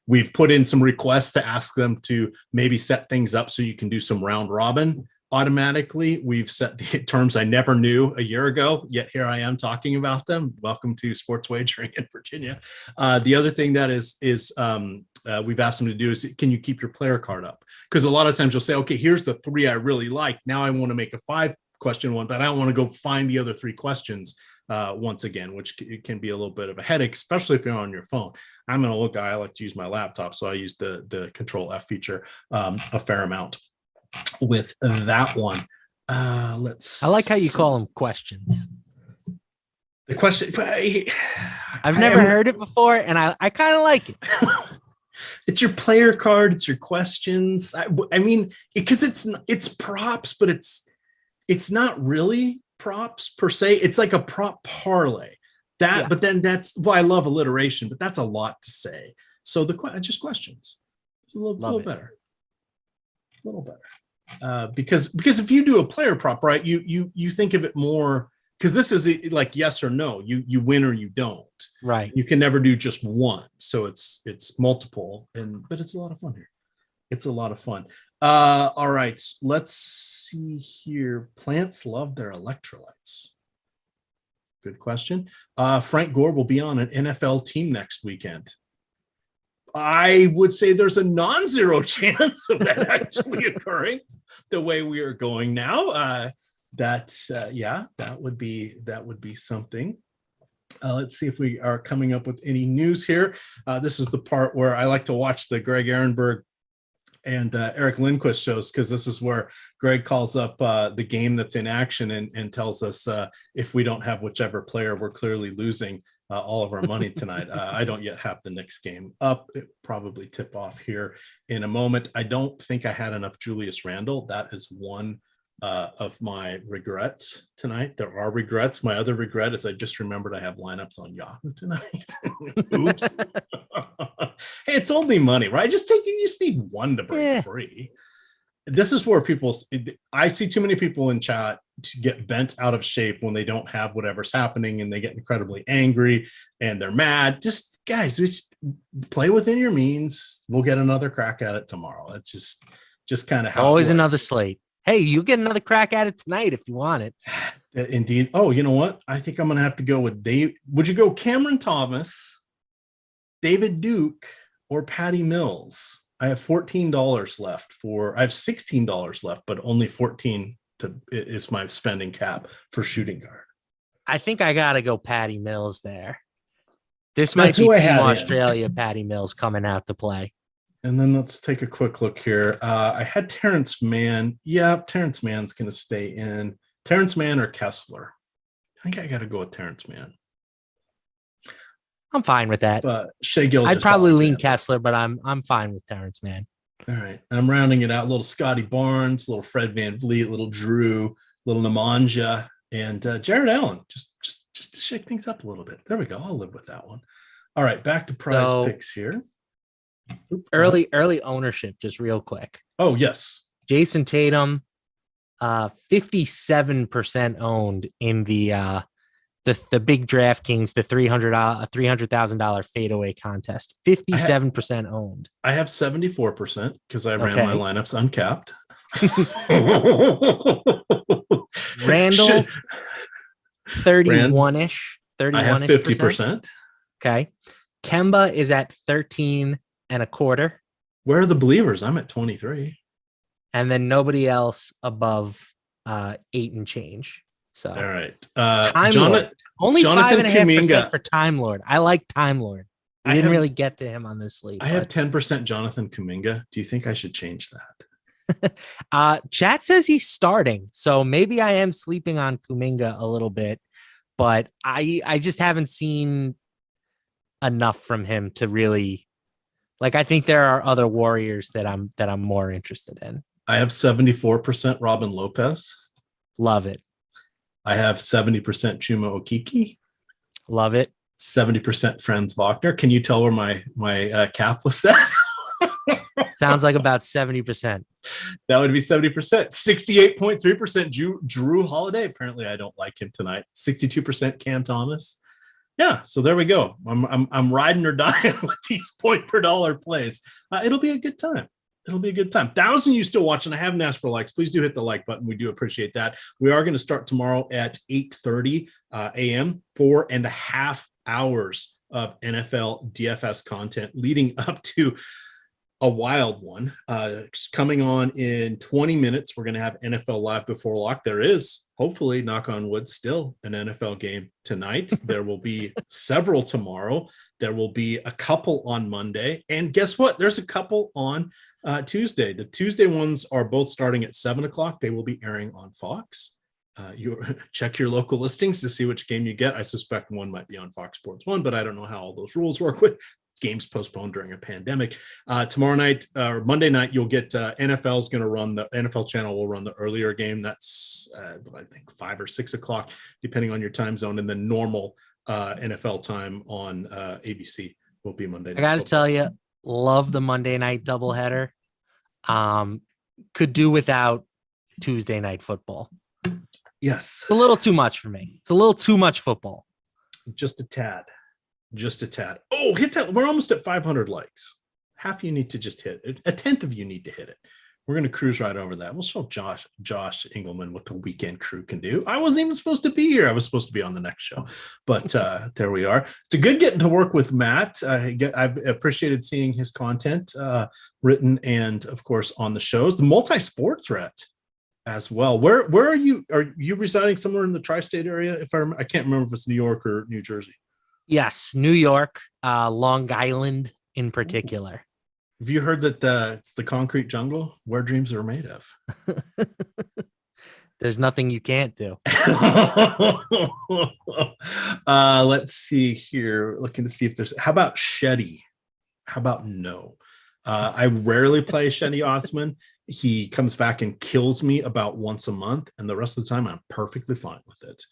We've put in some requests to ask them to maybe set things up so you can do some round robin automatically. We've set the terms I never knew a year ago, yet here I am talking about them. Welcome to sports wagering in Virginia. The other thing that is we've asked them to do is, can you keep your player card up? Because a lot of times you'll say, okay, here's the 3 I really like. Now I want to make a 5-question one, but I don't want to go find the other 3 questions once again, which can be a little bit of a headache, especially if you're on your phone. I'm an old guy. I like to use my laptop, so I use the Control F feature a fair amount with that one. I like how you call them questions. The question. I've never heard it before, and I kind of like it. It's your player card. It's your questions. I mean, because it's props, but it's not really props per se. It's like a prop parlay. But then I love alliteration, but that's a lot to say. So just questions. A little better. Because if you do a player prop, right, you think of it more because this is like yes or no. You win or you don't. Right. You can never do just one. So it's multiple, but it's a lot of fun here. It's a lot of fun. All right, let's see here. Plants love their electrolytes. Good question. Frank Gore will be on an NFL team next weekend. I would say there's a non-zero chance of that actually occurring the way we are going now. That would be something. Let's see if we are coming up with any news here. This is the part where I like to watch the Greg Ehrenberg and Eric Lindquist shows, because this is where Greg calls up the game that's in action and tells us if we don't have whichever player, we're clearly losing all of our money tonight. I don't yet have the Knicks game up. It probably tip off here in a moment. I don't think I had enough Julius Randle. That is one of my regrets tonight. There are regrets. My other regret is I just remembered I have lineups on Yahoo tonight. Oops. Hey, it's only money, right? You just need one to break free. This is where I see too many people in chat to get bent out of shape when they don't have whatever's happening, and they get incredibly angry and they're mad. Just guys, just play within your means. We'll get another crack at it tomorrow. It's just kind of how always another slate. Hey, you get another crack at it tonight if you want it. Indeed. Oh, you know what? I think I'm going to have to go with Dave. Would you go Cameron Thomas, David Duke, or Patty Mills? I have $14 left I have $16 left, but only 14 is my spending cap for shooting guard. I think I got to go Patty Mills there. This might be Team Australia Patty Mills coming out to play. And then let's take a quick look here. I had Terrence Mann. Yeah, Terrence Mann's going to stay in. Terrence Mann or Kessler? I think I got to go with Terrence Mann. I'm fine with that. But Shai Gilgeous, I'd probably lean Kessler, but I'm fine with Terrence Mann. All right. I'm rounding it out. Little Scotty Barnes, little Fred VanVleet, little Drew, little Nemanja, and Jared Allen. Just to shake things up a little bit. There we go. I'll live with that one. All right. Back to prize picks here. Early ownership, just real quick. Oh, yes. Jason Tatum, 57% owned in the big DraftKings, the $300,000 fadeaway contest. 57% owned. I have 74% because I ran my lineups uncapped. Randall, 31-ish. 31-ish. I have 50%. Okay. Kemba is at 13 and a quarter. Where are the believers? I'm at 23. And then nobody else above 8 and change. So all right. Only Jonathan 5.5% for Time Lord. I like Time Lord. I didn't really get to him on this sleep. I have 10% Jonathan Kuminga. Do you think I should change that? Chat says he's starting. So maybe I am sleeping on Kuminga a little bit, but I just haven't seen enough from him to really I think there are other Warriors that I'm more interested in. I have 74% Robin Lopez. Love it. I have 70% Chuma Okiki. Love it. 70% Franz Wagner. Can you tell where my cap was set? Sounds like about 70%. That would be 70%. 68.3% Drew Holiday. Apparently, I don't like him tonight. 62% Cam Thomas. Yeah, so there we go. I'm riding or dying with these point per dollar plays. It'll be a good time. It'll be a good time. 1,000 you still watching. I haven't asked for likes. Please do hit the like button. We do appreciate that. We are going to start tomorrow at 8:30 a.m. 4.5 hours of NFL DFS content leading up to a wild one. Coming on in 20 minutes, we're going to have NFL Live Before Lock. There is, hopefully, knock on wood, still an NFL game tonight. There will be several tomorrow. There will be a couple on Monday. And guess what? There's a couple on Tuesday. The Tuesday ones are both starting at 7 o'clock. They will be airing on Fox. You check your local listings to see which game you get. I suspect one might be on Fox Sports 1, but I don't know how all those rules work with games postponed during a pandemic. Tomorrow night or Monday night, you'll get NFL's going to run the NFL channel will run the earlier game. That's I think 5 or 6 o'clock, depending on your time zone. And the normal NFL time on ABC will be Monday night. I got to tell you, love the Monday night doubleheader. Could do without Tuesday night football. Yes. It's a little too much for me. It's a little too much football. Just a tad. Oh, hit that. We're almost at 500 likes. Half you need to just hit it. A tenth of you need to hit it. We're going to cruise right over that. We'll show Josh Engelman what the weekend crew can do. I wasn't even supposed to be here. I was supposed to be on the next show, but there we are. It's a good getting to work with Matt. I've appreciated seeing his content written and, of course, on the shows. The multi-sport threat as well. Where are you? Are you residing somewhere in the tri-state area? If I can't remember if it's New York or New Jersey. Yes, New York, Long Island in particular. Have you heard that it's the concrete jungle where dreams are made of? There's nothing you can't do. Let's see here. Looking to see if there's. How about Shetty? How about no? I rarely play Shetty Osman. He comes back and kills me about once a month, and the rest of the time I'm perfectly fine with it.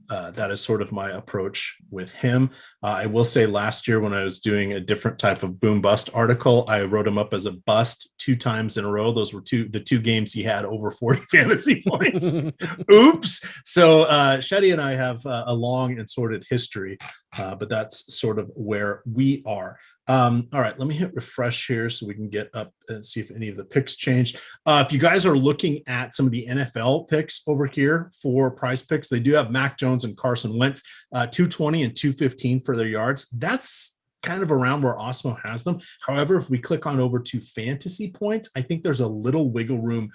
That is sort of my approach with him. I will say last year when I was doing a different type of boom bust article, I wrote him up as a bust 2 times in a row. Those were the two games he had over 40 fantasy points. Oops. So Shetty and I have a long and sordid history, but that's sort of where we are. All right, let me hit refresh here so we can get up and see if any of the picks changed. If you guys are looking at some of the NFL picks over here for Prize Picks, they do have Mac Jones and Carson Wentz, 220 and 215 for their yards. That's kind of around where Awesemo has them. However, if we click on over to fantasy points, I think there's a little wiggle room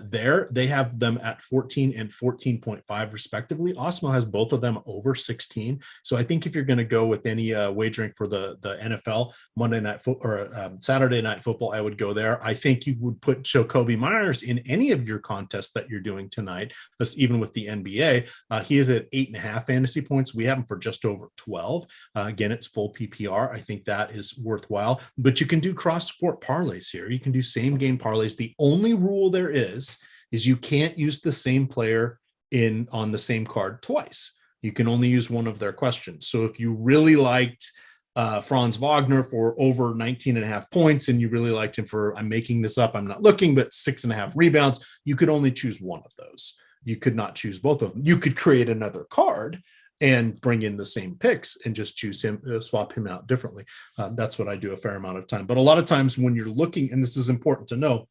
there. They have them at 14 and 14.5 respectively. Awesemo has both of them over 16. So I think if you're going to go with any wagering for the NFL Monday night or Saturday night football, I would go there. I think you would put Jacoby Myers in any of your contests that you're doing tonight, just even with the NBA. He is at 8.5 fantasy points. We have him for just over 12. Again, it's full PPR. I think that is worthwhile, but you can do cross sport parlays here. You can do same game parlays. The only rule there is you can't use the same player on the same card twice. You can only use one of their questions. So if you really liked Franz Wagner for over 19.5 points, and you really liked him for, I'm making this up, I'm not looking, but 6.5 rebounds, you could only choose one of those. You could not choose both of them. You could create another card and bring in the same picks and just choose him, swap him out differently. That's what I do a fair amount of time. But a lot of times when you're looking, and this is important to know,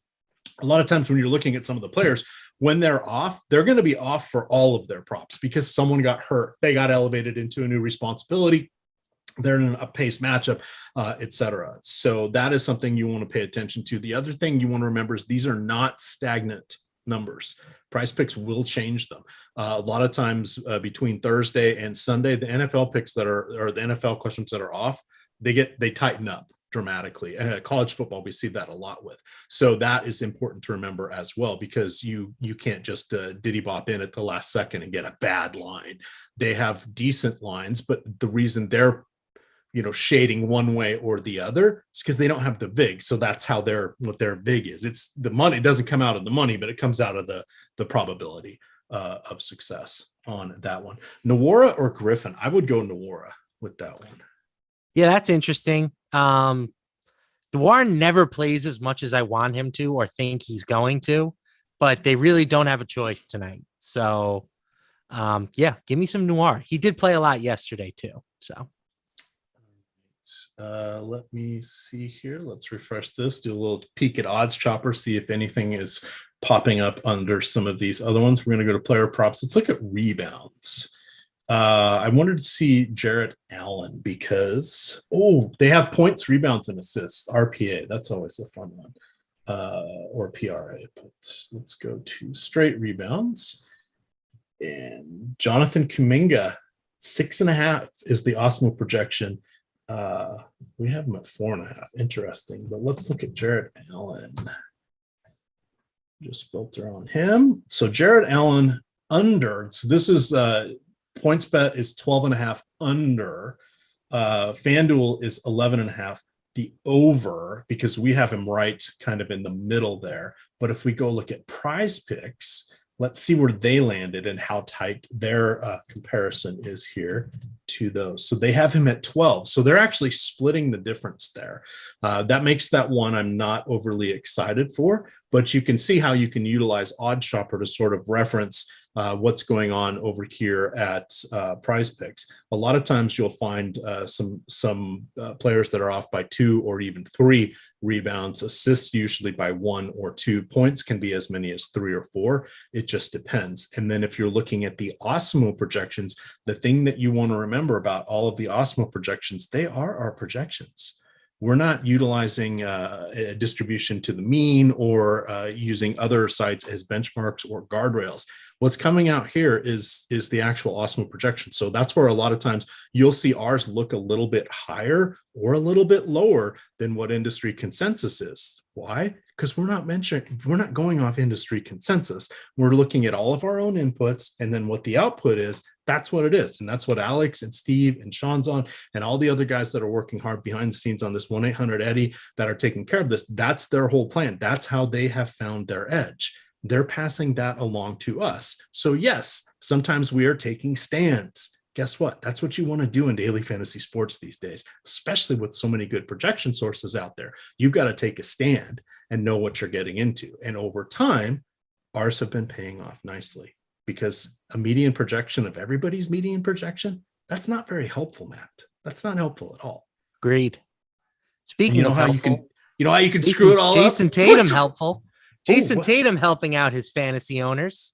a lot of times when you're looking at some of the players, when they're off, they're going to be off for all of their props because someone got hurt. They got elevated into a new responsibility. They're in a pace matchup, et cetera. So that is something you want to pay attention to. The other thing you want to remember is these are not stagnant numbers. Prize Picks will change them. A lot of times between Thursday and Sunday, the NFL picks that are, or the NFL questions that are off, they tighten up dramatically. College football, we see that a lot with. So that is important to remember as well, because you can't just diddy bop in at the last second and get a bad line. They have decent lines, but the reason they're shading one way or the other is because they don't have the vig. So that's how what their vig is. It's the money. It doesn't come out of the money, but it comes out of the probability of success on that one. Nwora or Griffin? I would go Nwora with that one. Yeah, that's interesting. Dwar never plays as much as I want him to or think he's going to, but they really don't have a choice tonight. So yeah, give me some Nwora. He did play a lot yesterday too. So let me see here. Let's refresh this, do a little peek at Odds Chopper, see if anything is popping up under some of these other ones. We're going to go to player props. Let's look at rebounds. I wanted to see Jarrett Allen because, they have points, rebounds, and assists, RPA. That's always a fun one, or PRA. But let's go to straight rebounds. And Jonathan Kuminga, 6.5 is the Awesemo projection. We have him at 4.5. Interesting. But let's look at Jarrett Allen. Just filter on him. So Jarrett Allen under. So this is points bet is 12.5 under. FanDuel is 11.5. The over, because we have him right kind of in the middle there. But if we go look at Prize Picks, let's see where they landed and how tight their comparison is here to those. So they have him at 12. So they're actually splitting the difference there. That makes that one I'm not overly excited for. but you can see how you can utilize Odd Shopper to sort of reference what's going on over here at Prize Picks. A lot of times you'll find some players that are off by 2 or even 3 rebounds, assists usually by 1 or 2, points can be as many as 3 or 4. It just depends. And then if you're looking at the Awesemo projections, the thing that you want to remember about all of the Awesemo projections, they are our projections. We're not utilizing a distribution to the mean or using other sites as benchmarks or guardrails. What's coming out here is the actual Awesemo projection. So that's where a lot of times you'll see ours look a little bit higher or a little bit lower than what industry consensus is. Why? Because we're not going off industry consensus. We're looking at all of our own inputs, and then what the output is, that's what it is. And that's what Alex and Steve and Sean's on, and all the other guys that are working hard behind the scenes on this 1-800-EDDIE that are taking care of this. That's their whole plan. That's how they have found their edge. They're passing that along to us. So yes, sometimes we are taking stands. Guess what? That's what you want to do in daily fantasy sports these days, especially with so many good projection sources out there. You've got to take a stand and know what you're getting into. And over time, ours have been paying off nicely, because a median projection of everybody's median projection, that's not very helpful, Matt. That's not helpful at all. Agreed. Speaking of helpful, you know how you can screw it all Jason up? Tatum helpful. Jason Tatum helping out his fantasy owners.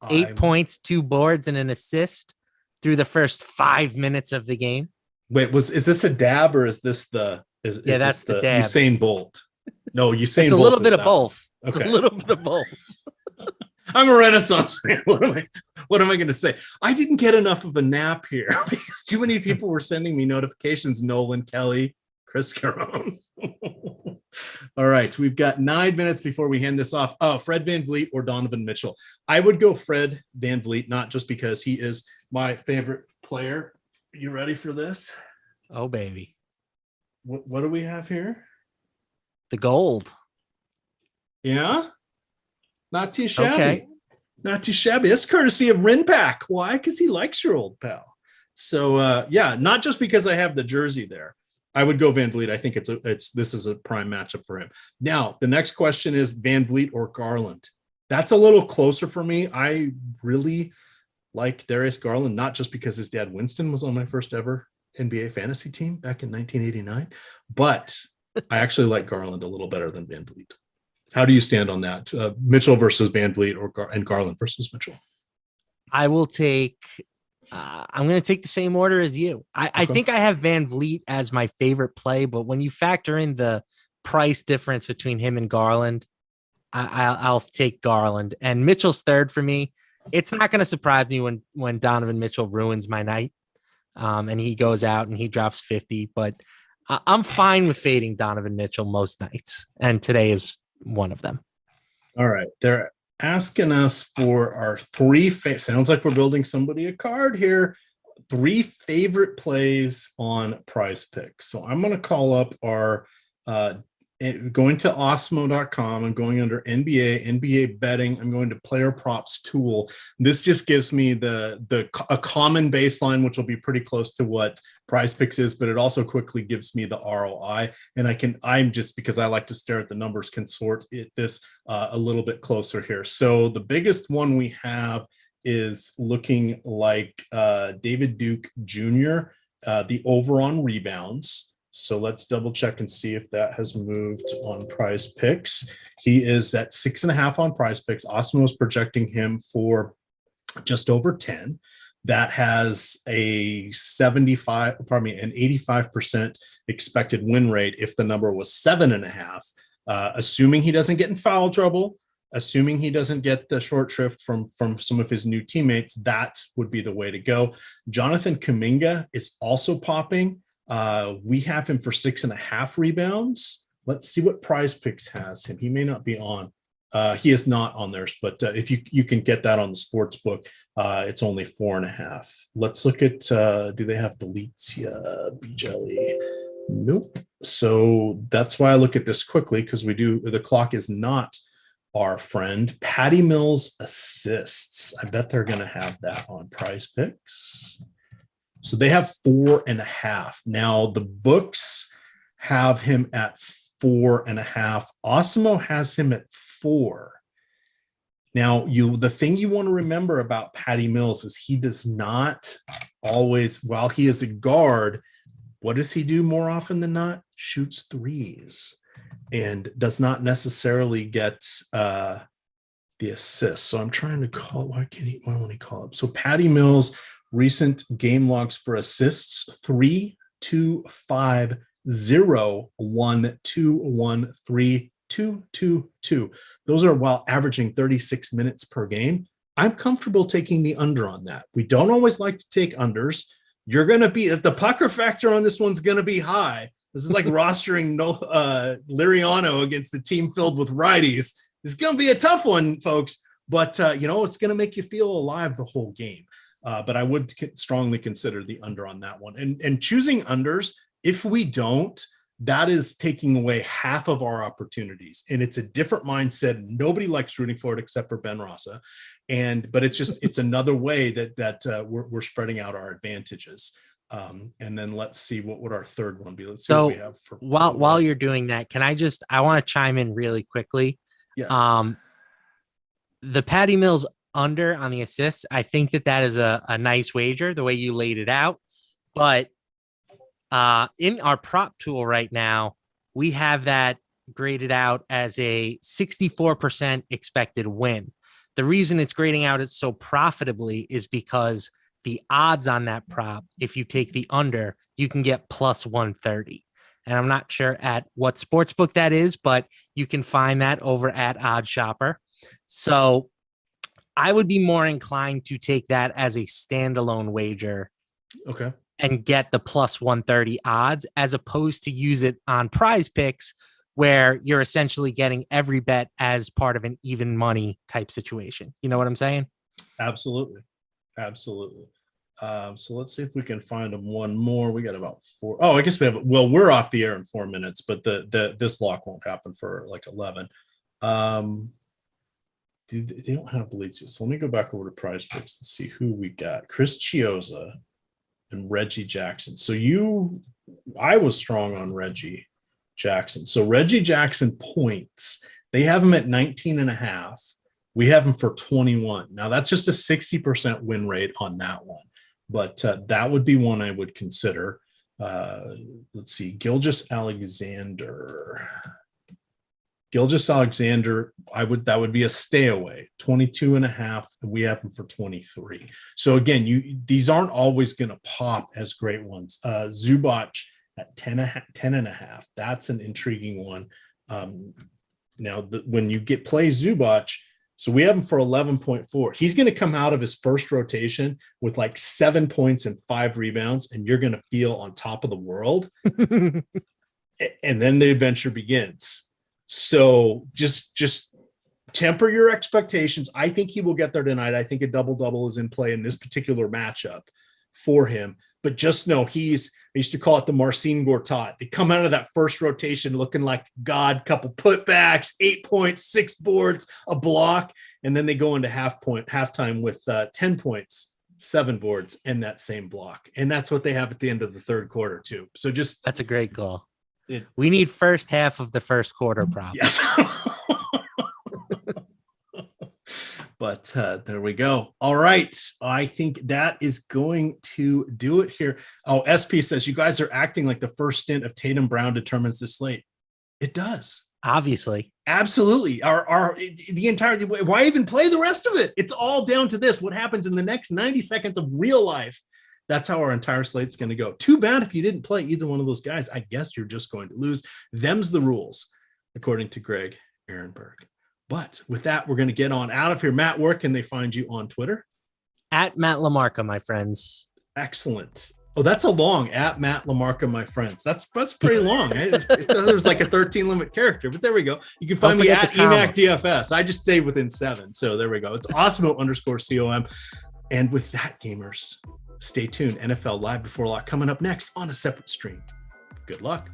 8 points, 2 boards, and an assist through the first 5 minutes of the game. Wait, is this a dab, or is this the that's the dab. Usain Bolt? No, Usain it's Bolt. A little bit of both. Okay. It's a little bit of both. I'm a Renaissance man. What am I going to say? I didn't get enough of a nap here because too many people were sending me notifications. Nolan Kelly, Chris Caron. All right, we've got 9 minutes before we hand this off. Oh, Fred VanVleet or Donovan Mitchell? I would go Fred VanVleet, not just because he is my favorite player. Are you ready for this? Oh, baby. What do we have here? The gold. Yeah? Not too shabby. Okay. Not too shabby. That's courtesy of Rinpack. Why? Because he likes your old pal. So, yeah, not just because I have the jersey there. I would go VanVleet. I think this is a prime matchup for him. Now, the next question is VanVleet or Garland. That's a little closer for me. I really like Darius Garland, not just because his dad Winston was on my first ever NBA fantasy team back in 1989, but I actually like Garland a little better than VanVleet. How do you stand on that? Mitchell versus VanVleet and Garland versus Mitchell? I will take I'm going to take the same order as you. I think I have VanVleet as my favorite play, but when you factor in the price difference between him and Garland, I'll take Garland. And Mitchell's third for me. It's not going to surprise me when Donovan Mitchell ruins my night and he goes out and he drops 50, but I'm fine with fading Donovan Mitchell most nights, and today is one of them. All right. They're asking us for our 3 sounds like we're building somebody a card here. 3 favorite plays on Prize Picks. So I'm going to call up our going to awesemo.com. I'm going under NBA betting. I'm going to player props tool. This just gives me a common baseline, which will be pretty close to what Prize Picks is, but it also quickly gives me the ROI. And I'm just, because I like to stare at the numbers, can sort this a little bit closer here. So the biggest one we have is looking like David Duke Jr., the over on rebounds. So let's double check and see if that has moved on Prize Picks. He is at 6.5 on Prize Picks. Awesemo is projecting him for just over 10. That has an 85% expected win rate if the number was 7.5. Assuming he doesn't get in foul trouble, assuming he doesn't get the short shrift from some of his new teammates, that would be the way to go. Jonathan Kuminga is also popping. We have him for 6.5 rebounds. Let's see what Prize Picks has him. He may not be on. He is not on theirs, but if you can get that on the sports book, it's only 4.5. Let's look at, do they have Delitzia, B-Jelly? Nope. So that's why I look at this quickly, because the clock is not our friend. Patty Mills assists. I bet they're going to have that on Prize Picks. So they have 4.5. Now the books have him at 4.5. Awesemo has him at 4. Now, the thing you want to remember about Patty Mills is he does not always, while he is a guard, what does he do more often than not? Shoots threes and does not necessarily get the assist. So I'm trying to call, why won't he call up? So Patty Mills, recent game logs for assists: 3, 2, 5, 0, 1, 2, 1, 3, 2, 2, 2. Those are while averaging 36 minutes per game. I'm comfortable taking the under on that. We don't always like to take unders. You're going to be, the pucker factor on this one's going to be high. This is like rostering Liriano against a team filled with righties. It's going to be a tough one, folks, but it's going to make you feel alive the whole game. But I would strongly consider the under on that one. And choosing unders, if we don't, that is taking away half of our opportunities. And it's a different mindset. Nobody likes rooting for it except for Ben Rossa. But it's another way that we're spreading out our advantages. And then let's see, what would our third one be? Let's see what we have for while you're doing that. I want to chime in really quickly. Yes. The Patty Mills under on the assists, I think that is a nice wager the way you laid it out. But in our prop tool right now, we have that graded out as a 64% expected win. The reason it's grading out it so profitably is because the odds on that prop, if you take the under, you can get plus 130. And I'm not sure at what sportsbook that is, but you can find that over at Odd Shopper. So I would be more inclined to take that as a standalone wager. Okay. And get the plus 130 odds, as opposed to use it on Prize Picks, where you're essentially getting every bet as part of an even money type situation. You know what I'm saying? Absolutely. So let's see if we can find one more. We got about 4. Oh, I guess we have. Well, we're off the air in 4 minutes, but this lock won't happen for like 11. They don't have bleeds here. So let me go back over to Prize Picks and see who we got. Chris Chiozza and Reggie Jackson. So I was strong on Reggie Jackson. So Reggie Jackson points, they have him at 19.5. We have him for 21. Now that's just a 60% win rate on that one. But that would be one I would consider. Let's see, Gilgeous-Alexander, that would be a stay away, 22.5, and we have them for 23. So again, these aren't always going to pop as great ones. Zubac at 10.5, that's an intriguing one. Now, when you play Zubac, so we have him for 11.4. He's going to come out of his first rotation with like 7 points and 5 rebounds, and you're going to feel on top of the world. And then the adventure begins. So just temper your expectations. I think he will get there tonight. I think a double-double is in play in this particular matchup for him. But just know I used to call it the Marcin Gortat. They come out of that first rotation looking like God, couple putbacks, 8 points, 6 boards, a block, and then they go into halftime with 10 points, 7 boards, and that same block. And that's what they have at the end of the third quarter too. So that's a great goal. We need first half of the first quarter prop. Yes. But there we go. All right. I think that is going to do it here. Oh, SP says you guys are acting like the first stint of Tatum Brown determines the slate. It does. Obviously. Absolutely. The entire, why even play the rest of it? It's all down to this. What happens in the next 90 seconds of real life? That's how our entire slate's going to go. Too bad if you didn't play either one of those guys. I guess you're just going to lose. Them's the rules, according to Greg Ehrenberg. But with that, we're going to get on out of here. Matt, where can they find you on Twitter? At Matt LaMarca, my friends. Excellent. Oh, that's a long at Matt LaMarca, my friends. That's pretty long. There's like a 13 limit character, but there we go. You can find me at EMAC DFS. I just stayed within 7. So there we go. It's Awesemo_COM. And with that, gamers, stay tuned. NFL Live Before Lock coming up next on a separate stream. Good luck.